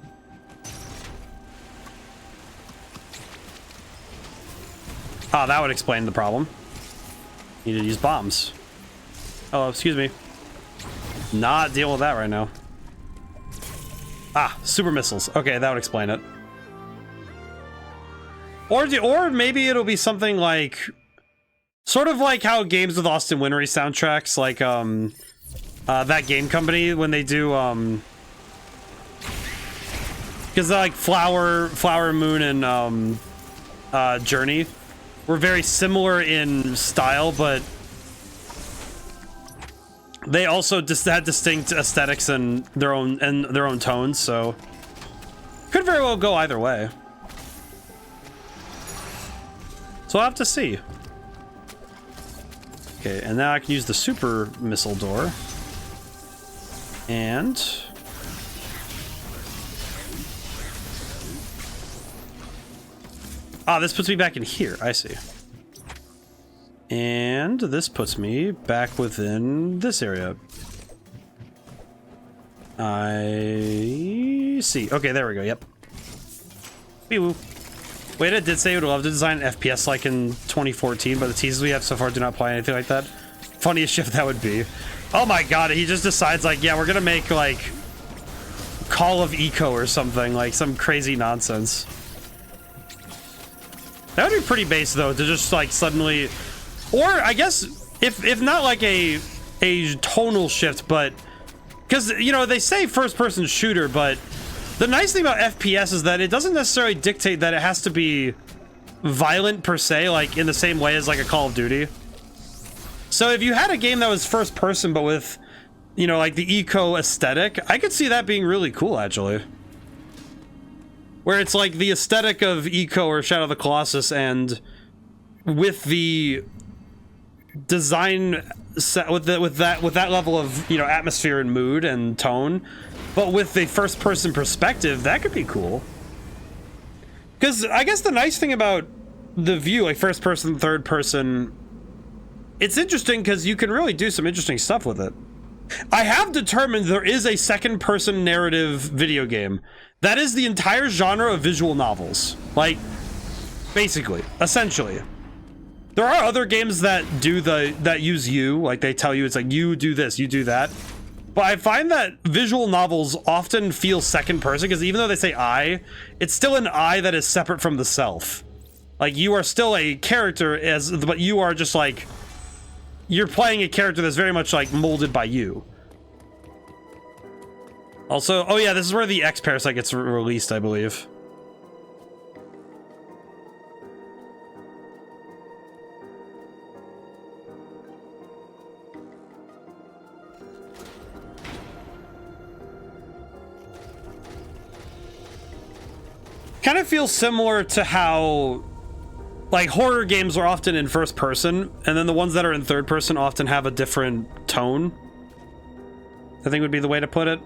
S1: Ah, that would explain the problem. Need to use bombs. Oh, excuse me. Not dealing with that right now. Ah, super missiles. Okay, that would explain it. Or maybe it'll be something like, sort of like how games with Austin Wintory soundtracks, like that game company when they do because like Flower Moon and Journey were very similar in style, but they also just had distinct aesthetics and their own tones, so could very well go either way. So I'll have to see. Okay, and now I can use the super missile door. And this puts me back in here. I see. And this puts me back within this area. I see. Okay, there we go. Yep. Wee-woo. Wait, I did say I would love to design an FPS like in 2014, but the teasers we have so far do not apply anything like that. Funniest shift that would be. Oh my god, he just decides like, yeah, we're gonna make like Call of Eco or something, like some crazy nonsense. That would be pretty base though, to just like suddenly, or I guess if not like a tonal shift, but because, you know, they say first person shooter, but the nice thing about FPS is that it doesn't necessarily dictate that it has to be violent per se, like in the same way as like a Call of Duty. So if you had a game that was first person but with, you know, like the eco aesthetic, I could see that being really cool actually. Where it's like the aesthetic of Eco or Shadow of the Colossus, and with the design set with that level of, you know, atmosphere and mood and tone, but with the first person perspective, that could be cool. Because I guess the nice thing about the view, like first person, third person, it's interesting because you can really do some interesting stuff with it. I have determined there is a second person narrative video game. That is the entire genre of visual novels. Like, basically, essentially. There are other games that do that use you, like they tell you it's like you do this, you do that. But I find that visual novels often feel second person because even though they say I, it's still an I that is separate from the self. Like you are still a character but you are just like, you're playing a character that's very much like molded by you. Also, oh yeah, this is where the X Parasite gets released, I believe. Kind of feels similar to how like horror games are often in first person, and then the ones that are in third person often have a different tone, I think would be the way to put it.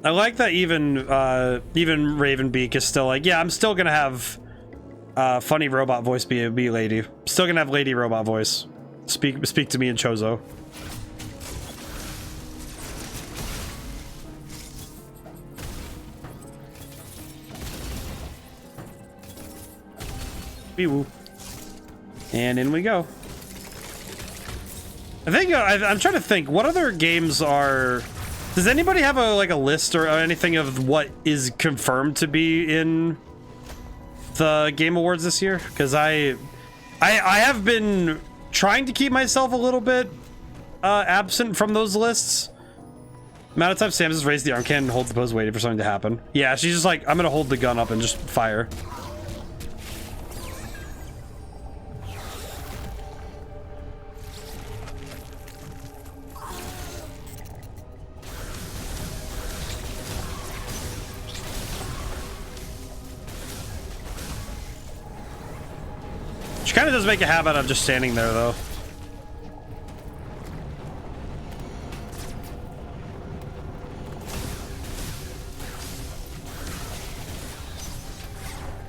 S1: I like that even Ravenbeak is still like, yeah, I'm still gonna have funny robot voice be lady. Still gonna have lady robot voice. Speak to me in Chozo. Wee-woo. And in we go. I think I'm trying to think what other games are Does anybody have a like a list or anything of what is confirmed to be in the Game Awards this year? Because I have been trying to keep myself a little bit absent from those lists. Amount of time Samus has raised the arm cannon and holds the pose waiting for something to happen. Yeah, she's just like, I'm gonna hold the gun up and just fire. She kind of does make a habit of just standing there, though.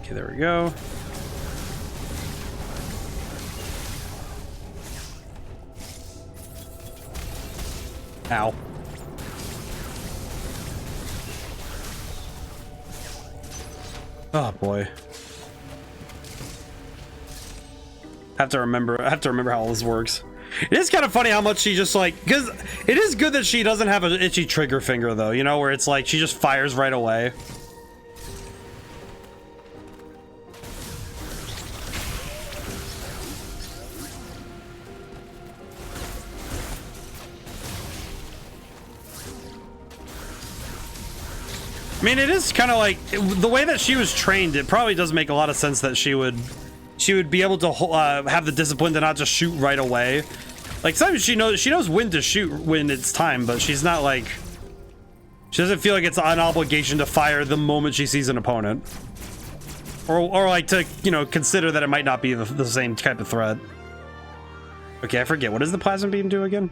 S1: Okay, there we go. Ow. Oh boy. I have to remember how all this works. It is kind of funny how much she just like, because it is good that she doesn't have an itchy trigger finger though, you know, where it's like she just fires right away. I mean, it is kind of like the way that she was trained. It probably does make a lot of sense that she would be able to have the discipline to not just shoot right away. Like sometimes she knows when to shoot when it's time, but she's not like, she doesn't feel like it's an obligation to fire the moment she sees an opponent, or like to, you know, consider that it might not be the same type of threat. Okay, I forget, what does the plasma beam do again?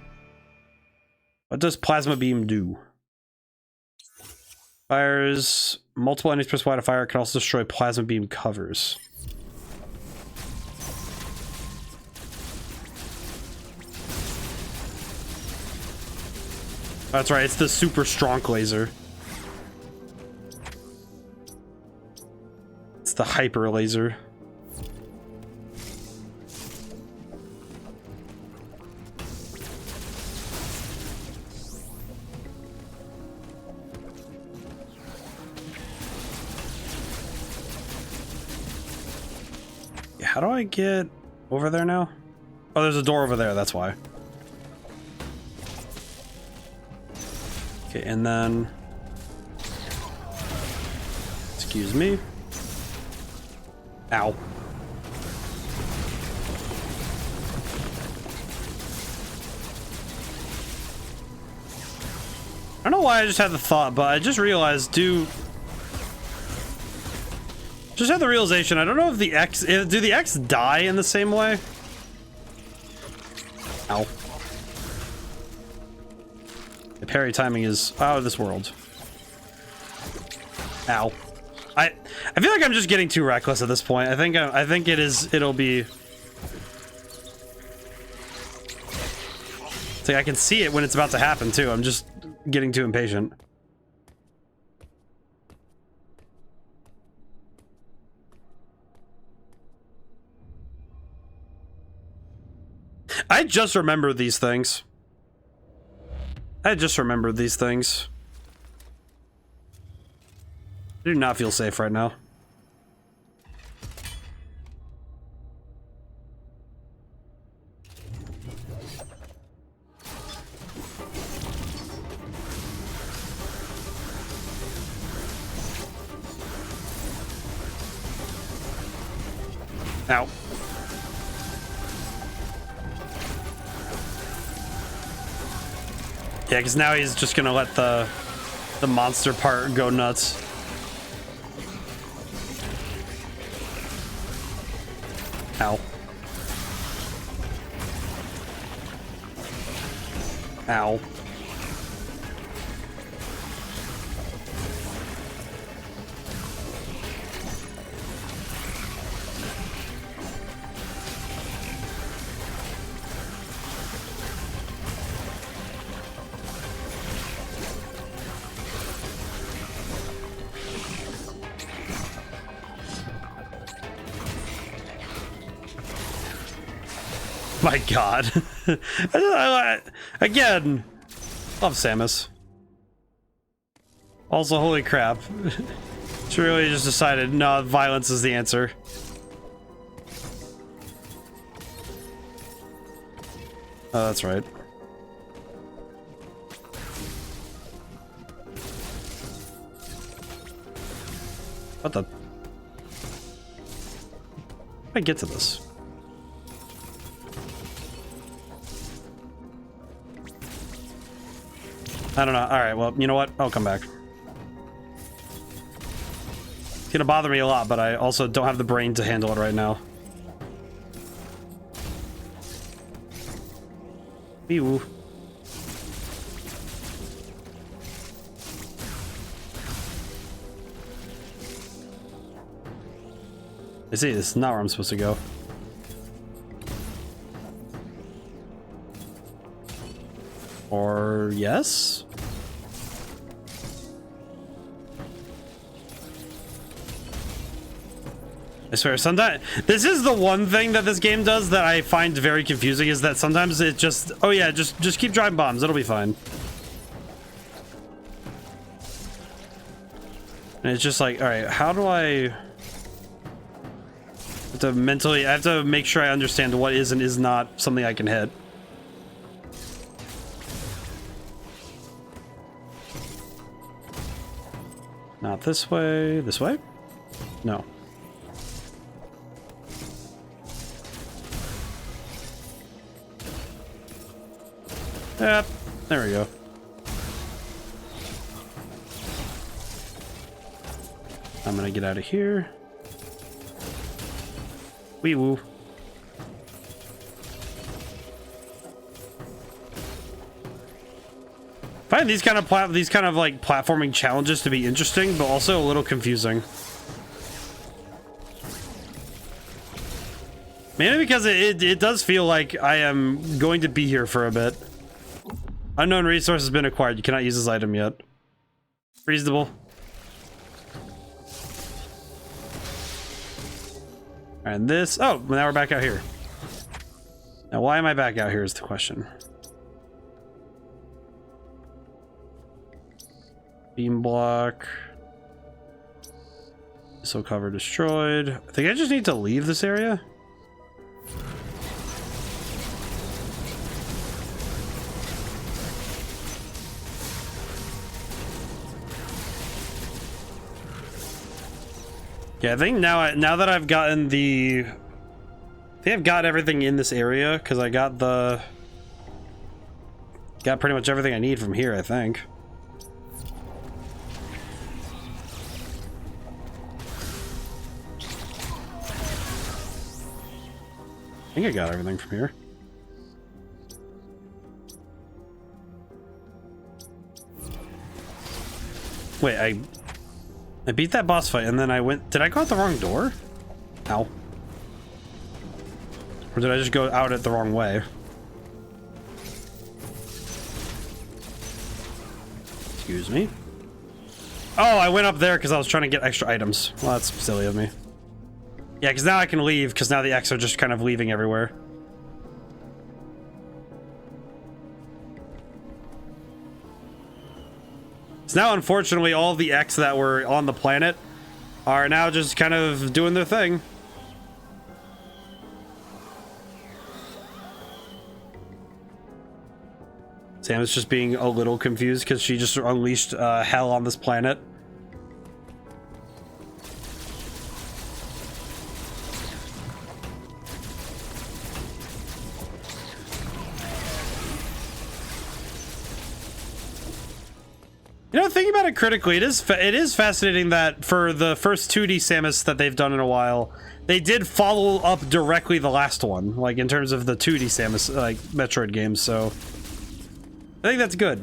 S1: What does plasma beam do? Fires multiple enemies per squad of fire, can also destroy plasma beam covers. That's right, it's the super strong laser. It's the hyper laser. How do I get over there now? Oh, there's a door over there, that's why. Okay, and then... Excuse me. Ow. I don't know why I just had the thought, but I just realized, just had the realization, I don't know if the X... do the X die in the same way? Ow. The parry timing is out of this world. Ow. I feel like I'm just getting too reckless at this point. I think it'll be... It's like I can see it when it's about to happen too. I'm just getting too impatient. I just remembered these things. I just remembered these things. I do not feel safe right now. Ow. Yeah, because now he's just gonna let the monster part go nuts. Ow. Ow. My God. Again, love Samus. Also, holy crap. She really just decided, no, violence is the answer. Oh, that's right. What the? How do I get to this? I don't know. Alright, well, you know what? I'll come back. It's gonna bother me a lot, but I also don't have the brain to handle it right now. Ew. I see, this is not where I'm supposed to go. Or yes? I swear, sometimes this is the one thing that this game does that I find very confusing, is that sometimes it just, oh yeah, just keep driving bombs, it'll be fine. And it's just like, all right, how do I have to mentally, I have to make sure I understand what is and is not something I can hit. Not this way. This way? No. Yep. There we go. I'm gonna get out of here. Wee woo. I find these kind of like platforming challenges to be interesting, but also a little confusing. Mainly because it does feel like I am going to be here for a bit. Unknown resource has been acquired. You cannot use this item yet. Reasonable. And this. Oh, now we're back out here. Now, why am I back out here is the question. Beam block. Missile cover destroyed. I think I just need to leave this area. Yeah, I think now that I've gotten the, I think I've got everything in this area, because I got pretty much everything I need from here, I think. I think I got everything from here. Wait, I beat that boss fight and then I went... Did I go out the wrong door? Ow. Or did I just go out it the wrong way? Excuse me. Oh, I went up there because I was trying to get extra items. Well, that's silly of me. Yeah, because now I can leave, because now the X are just kind of leaving everywhere. So now, unfortunately, all the X that were on the planet are now just kind of doing their thing. Samus just being a little confused because she just unleashed hell on this planet. You know, thinking about it critically, it is fascinating that for the first 2D Samus that they've done in a while, they did follow up directly the last one, like in terms of the 2D Samus, like Metroid games. So I think that's good,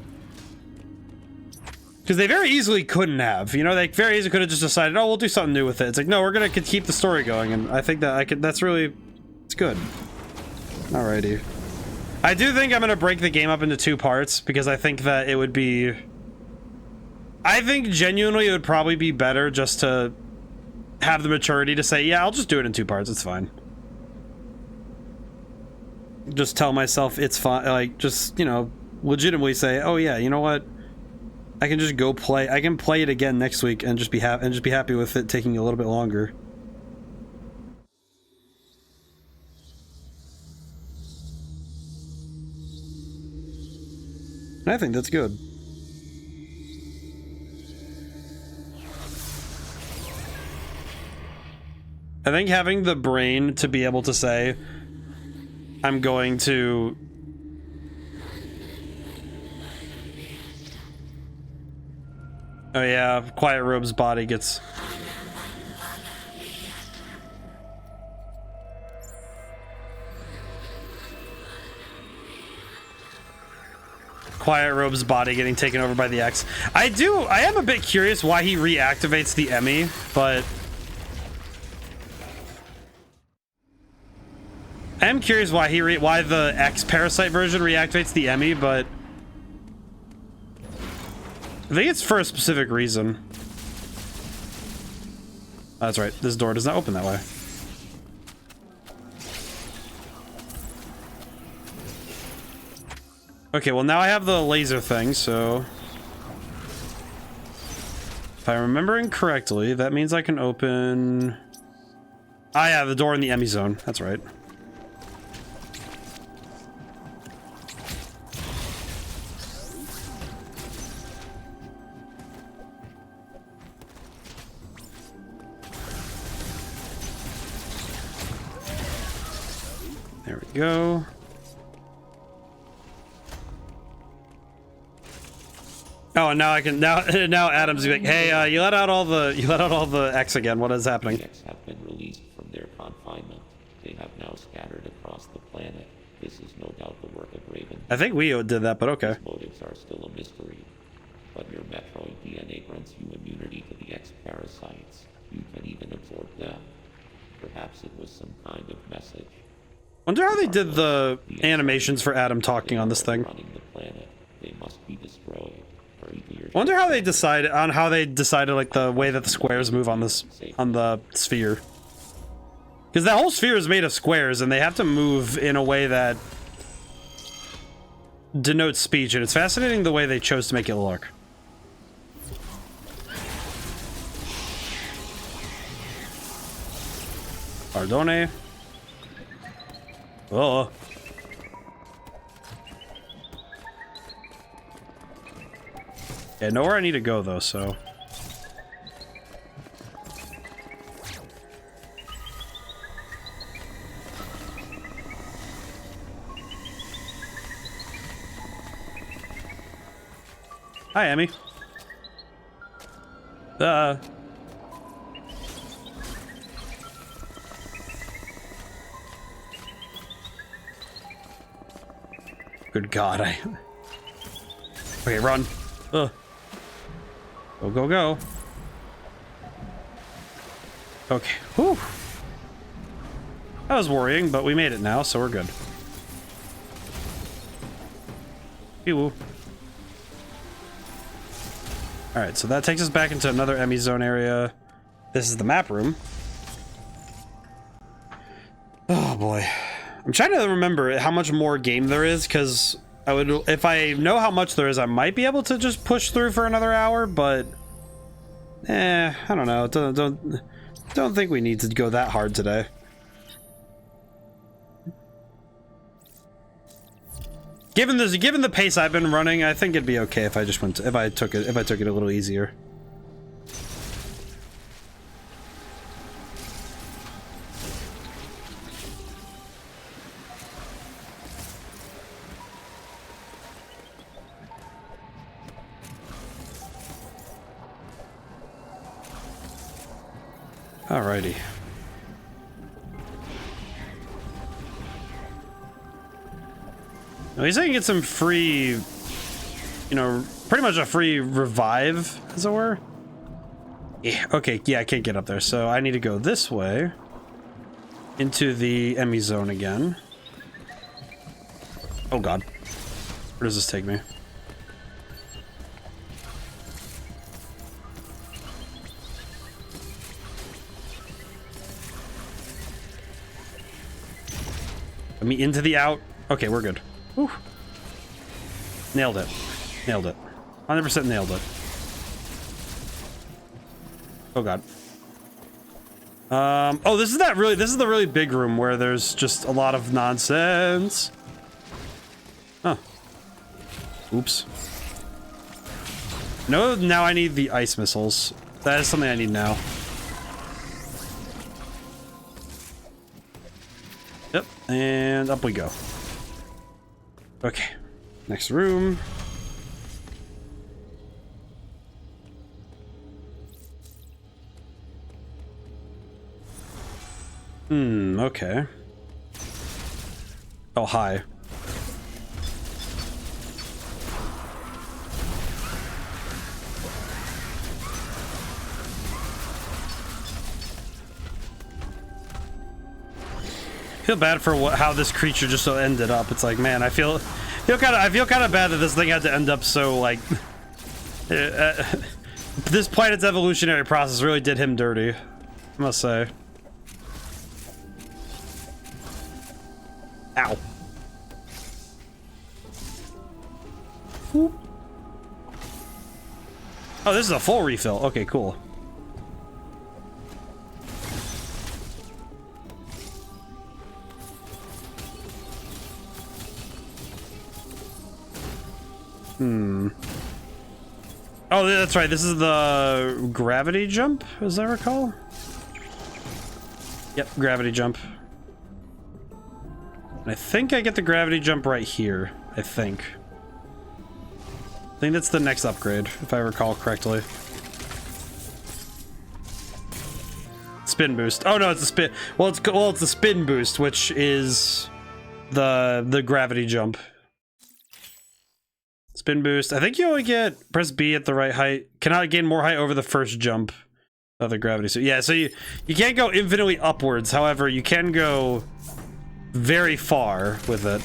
S1: because they very easily couldn't have. You know, they very easily could have just decided, oh, we'll do something new with it. It's like, no, we're gonna keep the story going, and I think that that's really, it's good. Alrighty, I do think I'm gonna break the game up into 2 parts because I think that it would be. I think genuinely it would probably be better just to have the maturity to say, yeah, I'll just do it in 2 parts. It's fine. Just tell myself it's fine. Like, just, you know, legitimately say, oh yeah, you know what? I can just go play. I can play it again next week and just be happy with it taking a little bit longer. I think that's good. I think having the brain to be able to say, I'm going to... Oh yeah, Quiet Robe's body gets... Quiet Robe's body getting taken over by the X. I am a bit curious why he reactivates the Emmy, but... I am curious why the X Parasite version reactivates the Emmy, but... I think it's for a specific reason. Oh, that's right, this door does not open that way. Okay, well now I have the laser thing, so... If I'm remembering correctly, that means I can open... Ah yeah, the door in the Emmy zone, that's right. There we go. Oh, and now I can now Adam's like, hey, you let out all the X again. What is happening?
S3: The X have been released from their confinement. They have now scattered across the planet. This is no doubt the work of Raven.
S1: I think we did that, but okay.
S3: His motives are still a mystery. But your Metroid DNA grants you immunity to the X parasites. You can even absorb them. Perhaps it was some kind of message.
S1: Wonder how they did the animations for Adam talking on this thing.
S3: Running the planet. They must be destroyed.
S1: Wonder how they decided like the way that the squares move on this on the sphere. Because that whole sphere is made of squares and they have to move in a way that denotes speech, and it's fascinating the way they chose to make it look. Pardone. Oh. Yeah, know where I need to go though, so. Hi, Emmy. Good God, Okay, run. Ugh. Go, go, go. Okay. Whew. That was worrying, but we made it now, so we're good. Woo. Alright, so that takes us back into another Emmy zone area. This is the map room. Oh boy. I'm trying to remember how much more game there is, because I would, if I know how much there is, I might be able to just push through for another hour, but I don't know. Don't think we need to go that hard today. Given the pace I've been running, I think it'd be okay if I just went to, if I took it a little easier. Alrighty. At least I can get some free, you know, pretty much a free revive, as it were. Yeah, okay, yeah, I can't get up there, so I need to go this way into the Emmy zone again. Oh god. Where does this take me? Let me into the out. Okay, we're good. Whew. Nailed it. Nailed it. 100% nailed it. Oh god. Oh, this is the really big room where there's just a lot of nonsense. Huh. Oops. No, now I need the ice missiles. That is something I need now. Yep, and up we go. Okay, next room. Okay. Oh, hi. Feel bad for how this creature just so ended up. It's like, man, I feel kind of bad that this thing had to end up so like. This planet's evolutionary process really did him dirty, I must say. Ow. Whoop. Oh, this is a full refill. Okay, cool. Oh, that's right. This is the gravity jump, as I recall. Yep, gravity jump. And I think I get the gravity jump right here. I think that's the next upgrade, if I recall correctly. Spin boost. Oh no, it's the spin. Well, it's the spin boost, which is the gravity jump. Spin boost. I think you only press B at the right height. Cannot gain more height over the first jump of the gravity. So yeah, so you can't go infinitely upwards. However, you can go very far with it.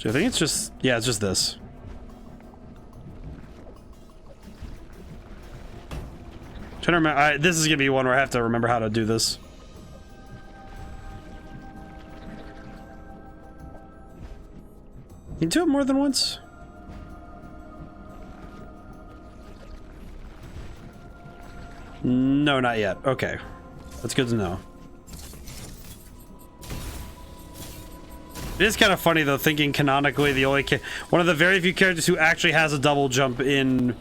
S1: So I think it's just, yeah, it's just this. Trying to remember, this is gonna be one where I have to remember how to do this. You do it more than once? No, not yet. Okay. That's good to know. It is kind of funny though, thinking canonically the only one of the very few characters who actually has a double jump in,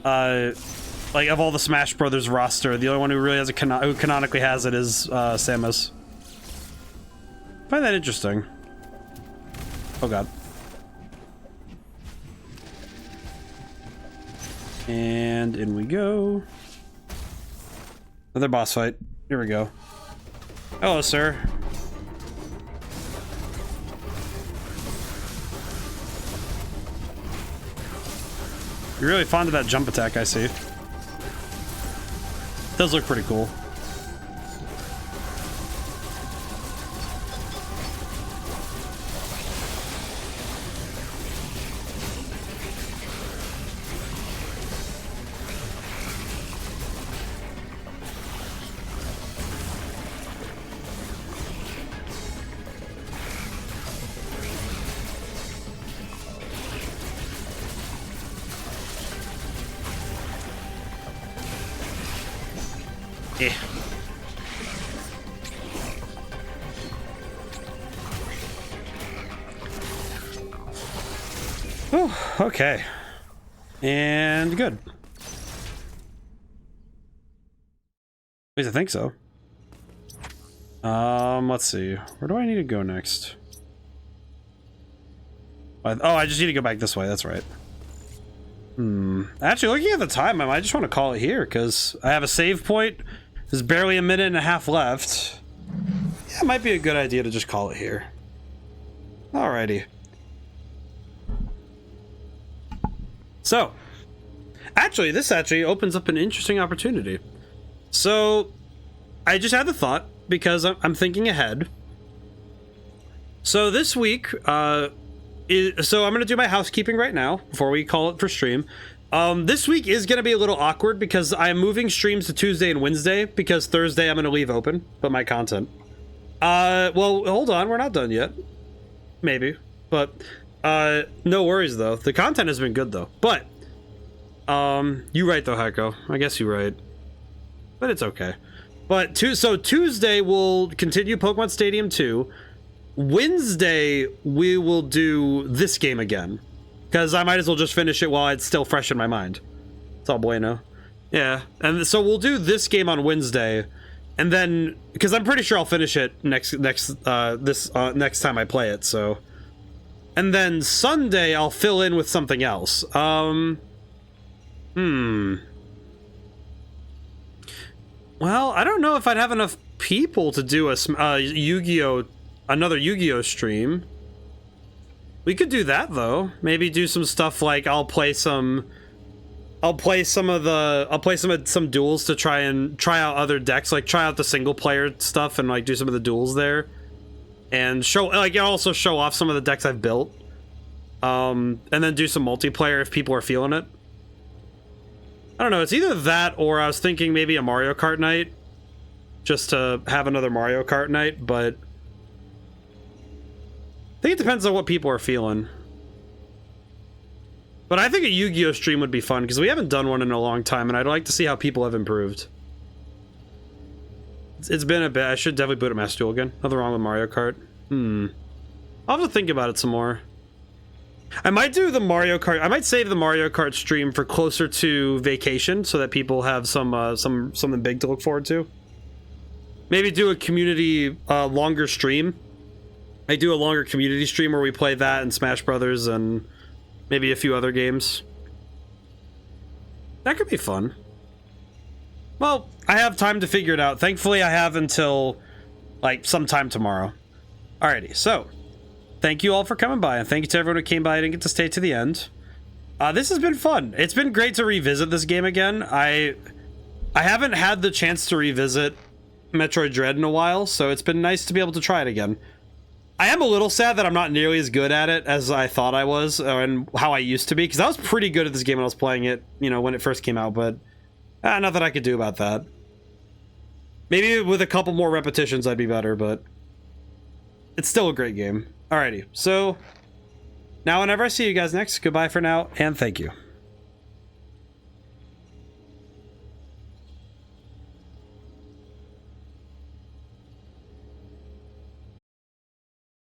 S1: like of all the Smash Brothers roster, the only one who really has who canonically has it is Samus. I find that interesting. Oh god. And in we go. Another boss fight. Here we go. Hello, sir. You're really fond of that jump attack, I see. It does look pretty cool. Okay. And good. At least I think so. Let's see. Where do I need to go next? Oh, I just need to go back this way. That's right. Actually, looking at the time, I might just want to call it here because I have a save point. There's barely a minute and a half left. Yeah, it might be a good idea to just call it here. Alrighty. So, actually, this actually opens up an interesting opportunity. So, I just had the thought, because I'm thinking ahead. So this week, So I'm gonna do my housekeeping right now before we call it for stream. This week is gonna be a little awkward because I'm moving streams to Tuesday and Wednesday because Thursday I'm gonna leave open, but my content. Well, hold on, we're not done yet. Maybe, but no worries though. The content has been good though. But you're right though, Heko. I guess you're right. But it's okay. But so Tuesday we'll continue Pokemon Stadium 2. Wednesday we will do this game again. Because I might as well just finish it while it's still fresh in my mind. It's all bueno. Yeah. And so we'll do this game on Wednesday. And then, because I'm pretty sure I'll finish it next time I play it, so. And then Sunday I'll fill in with something else. Well, I don't know if I'd have enough people to do a Yu-Gi-Oh, another Yu-Gi-Oh stream. We could do that though. Maybe do some stuff like I'll play some duels to try out other decks, like try out the single player stuff and like do some of the duels there. And also show off some of the decks I've built. And then do some multiplayer if people are feeling it. I don't know, it's either that or I was thinking maybe a Mario Kart night. Just to have another Mario Kart night, but I think it depends on what people are feeling. But I think a Yu-Gi-Oh stream would be fun because we haven't done one in a long time and I'd like to see how people have improved. It's been a bit. I should definitely boot up Master Duel again. Nothing wrong with Mario Kart. I'll have to think about it some more. I might do the Mario Kart. I might save the Mario Kart stream for closer to vacation so that people have something big to look forward to. Maybe do a community longer stream. I do a longer community stream where we play that and Smash Brothers and maybe a few other games. That could be fun. Well, I have time to figure it out. Thankfully, I have until like sometime tomorrow. Alrighty, so thank you all for coming by, and thank you to everyone who came by and didn't get to stay to the end. This has been fun. It's been great to revisit this game again. I haven't had the chance to revisit Metroid Dread in a while, so it's been nice to be able to try it again. I am a little sad that I'm not nearly as good at it as I thought I was, and how I used to be, because I was pretty good at this game when I was playing it, you know, when it first came out, but nothing I could do about that. Maybe with a couple more repetitions I'd be better, but it's still a great game. Alrighty, so now whenever I see you guys next, goodbye for now, and thank you.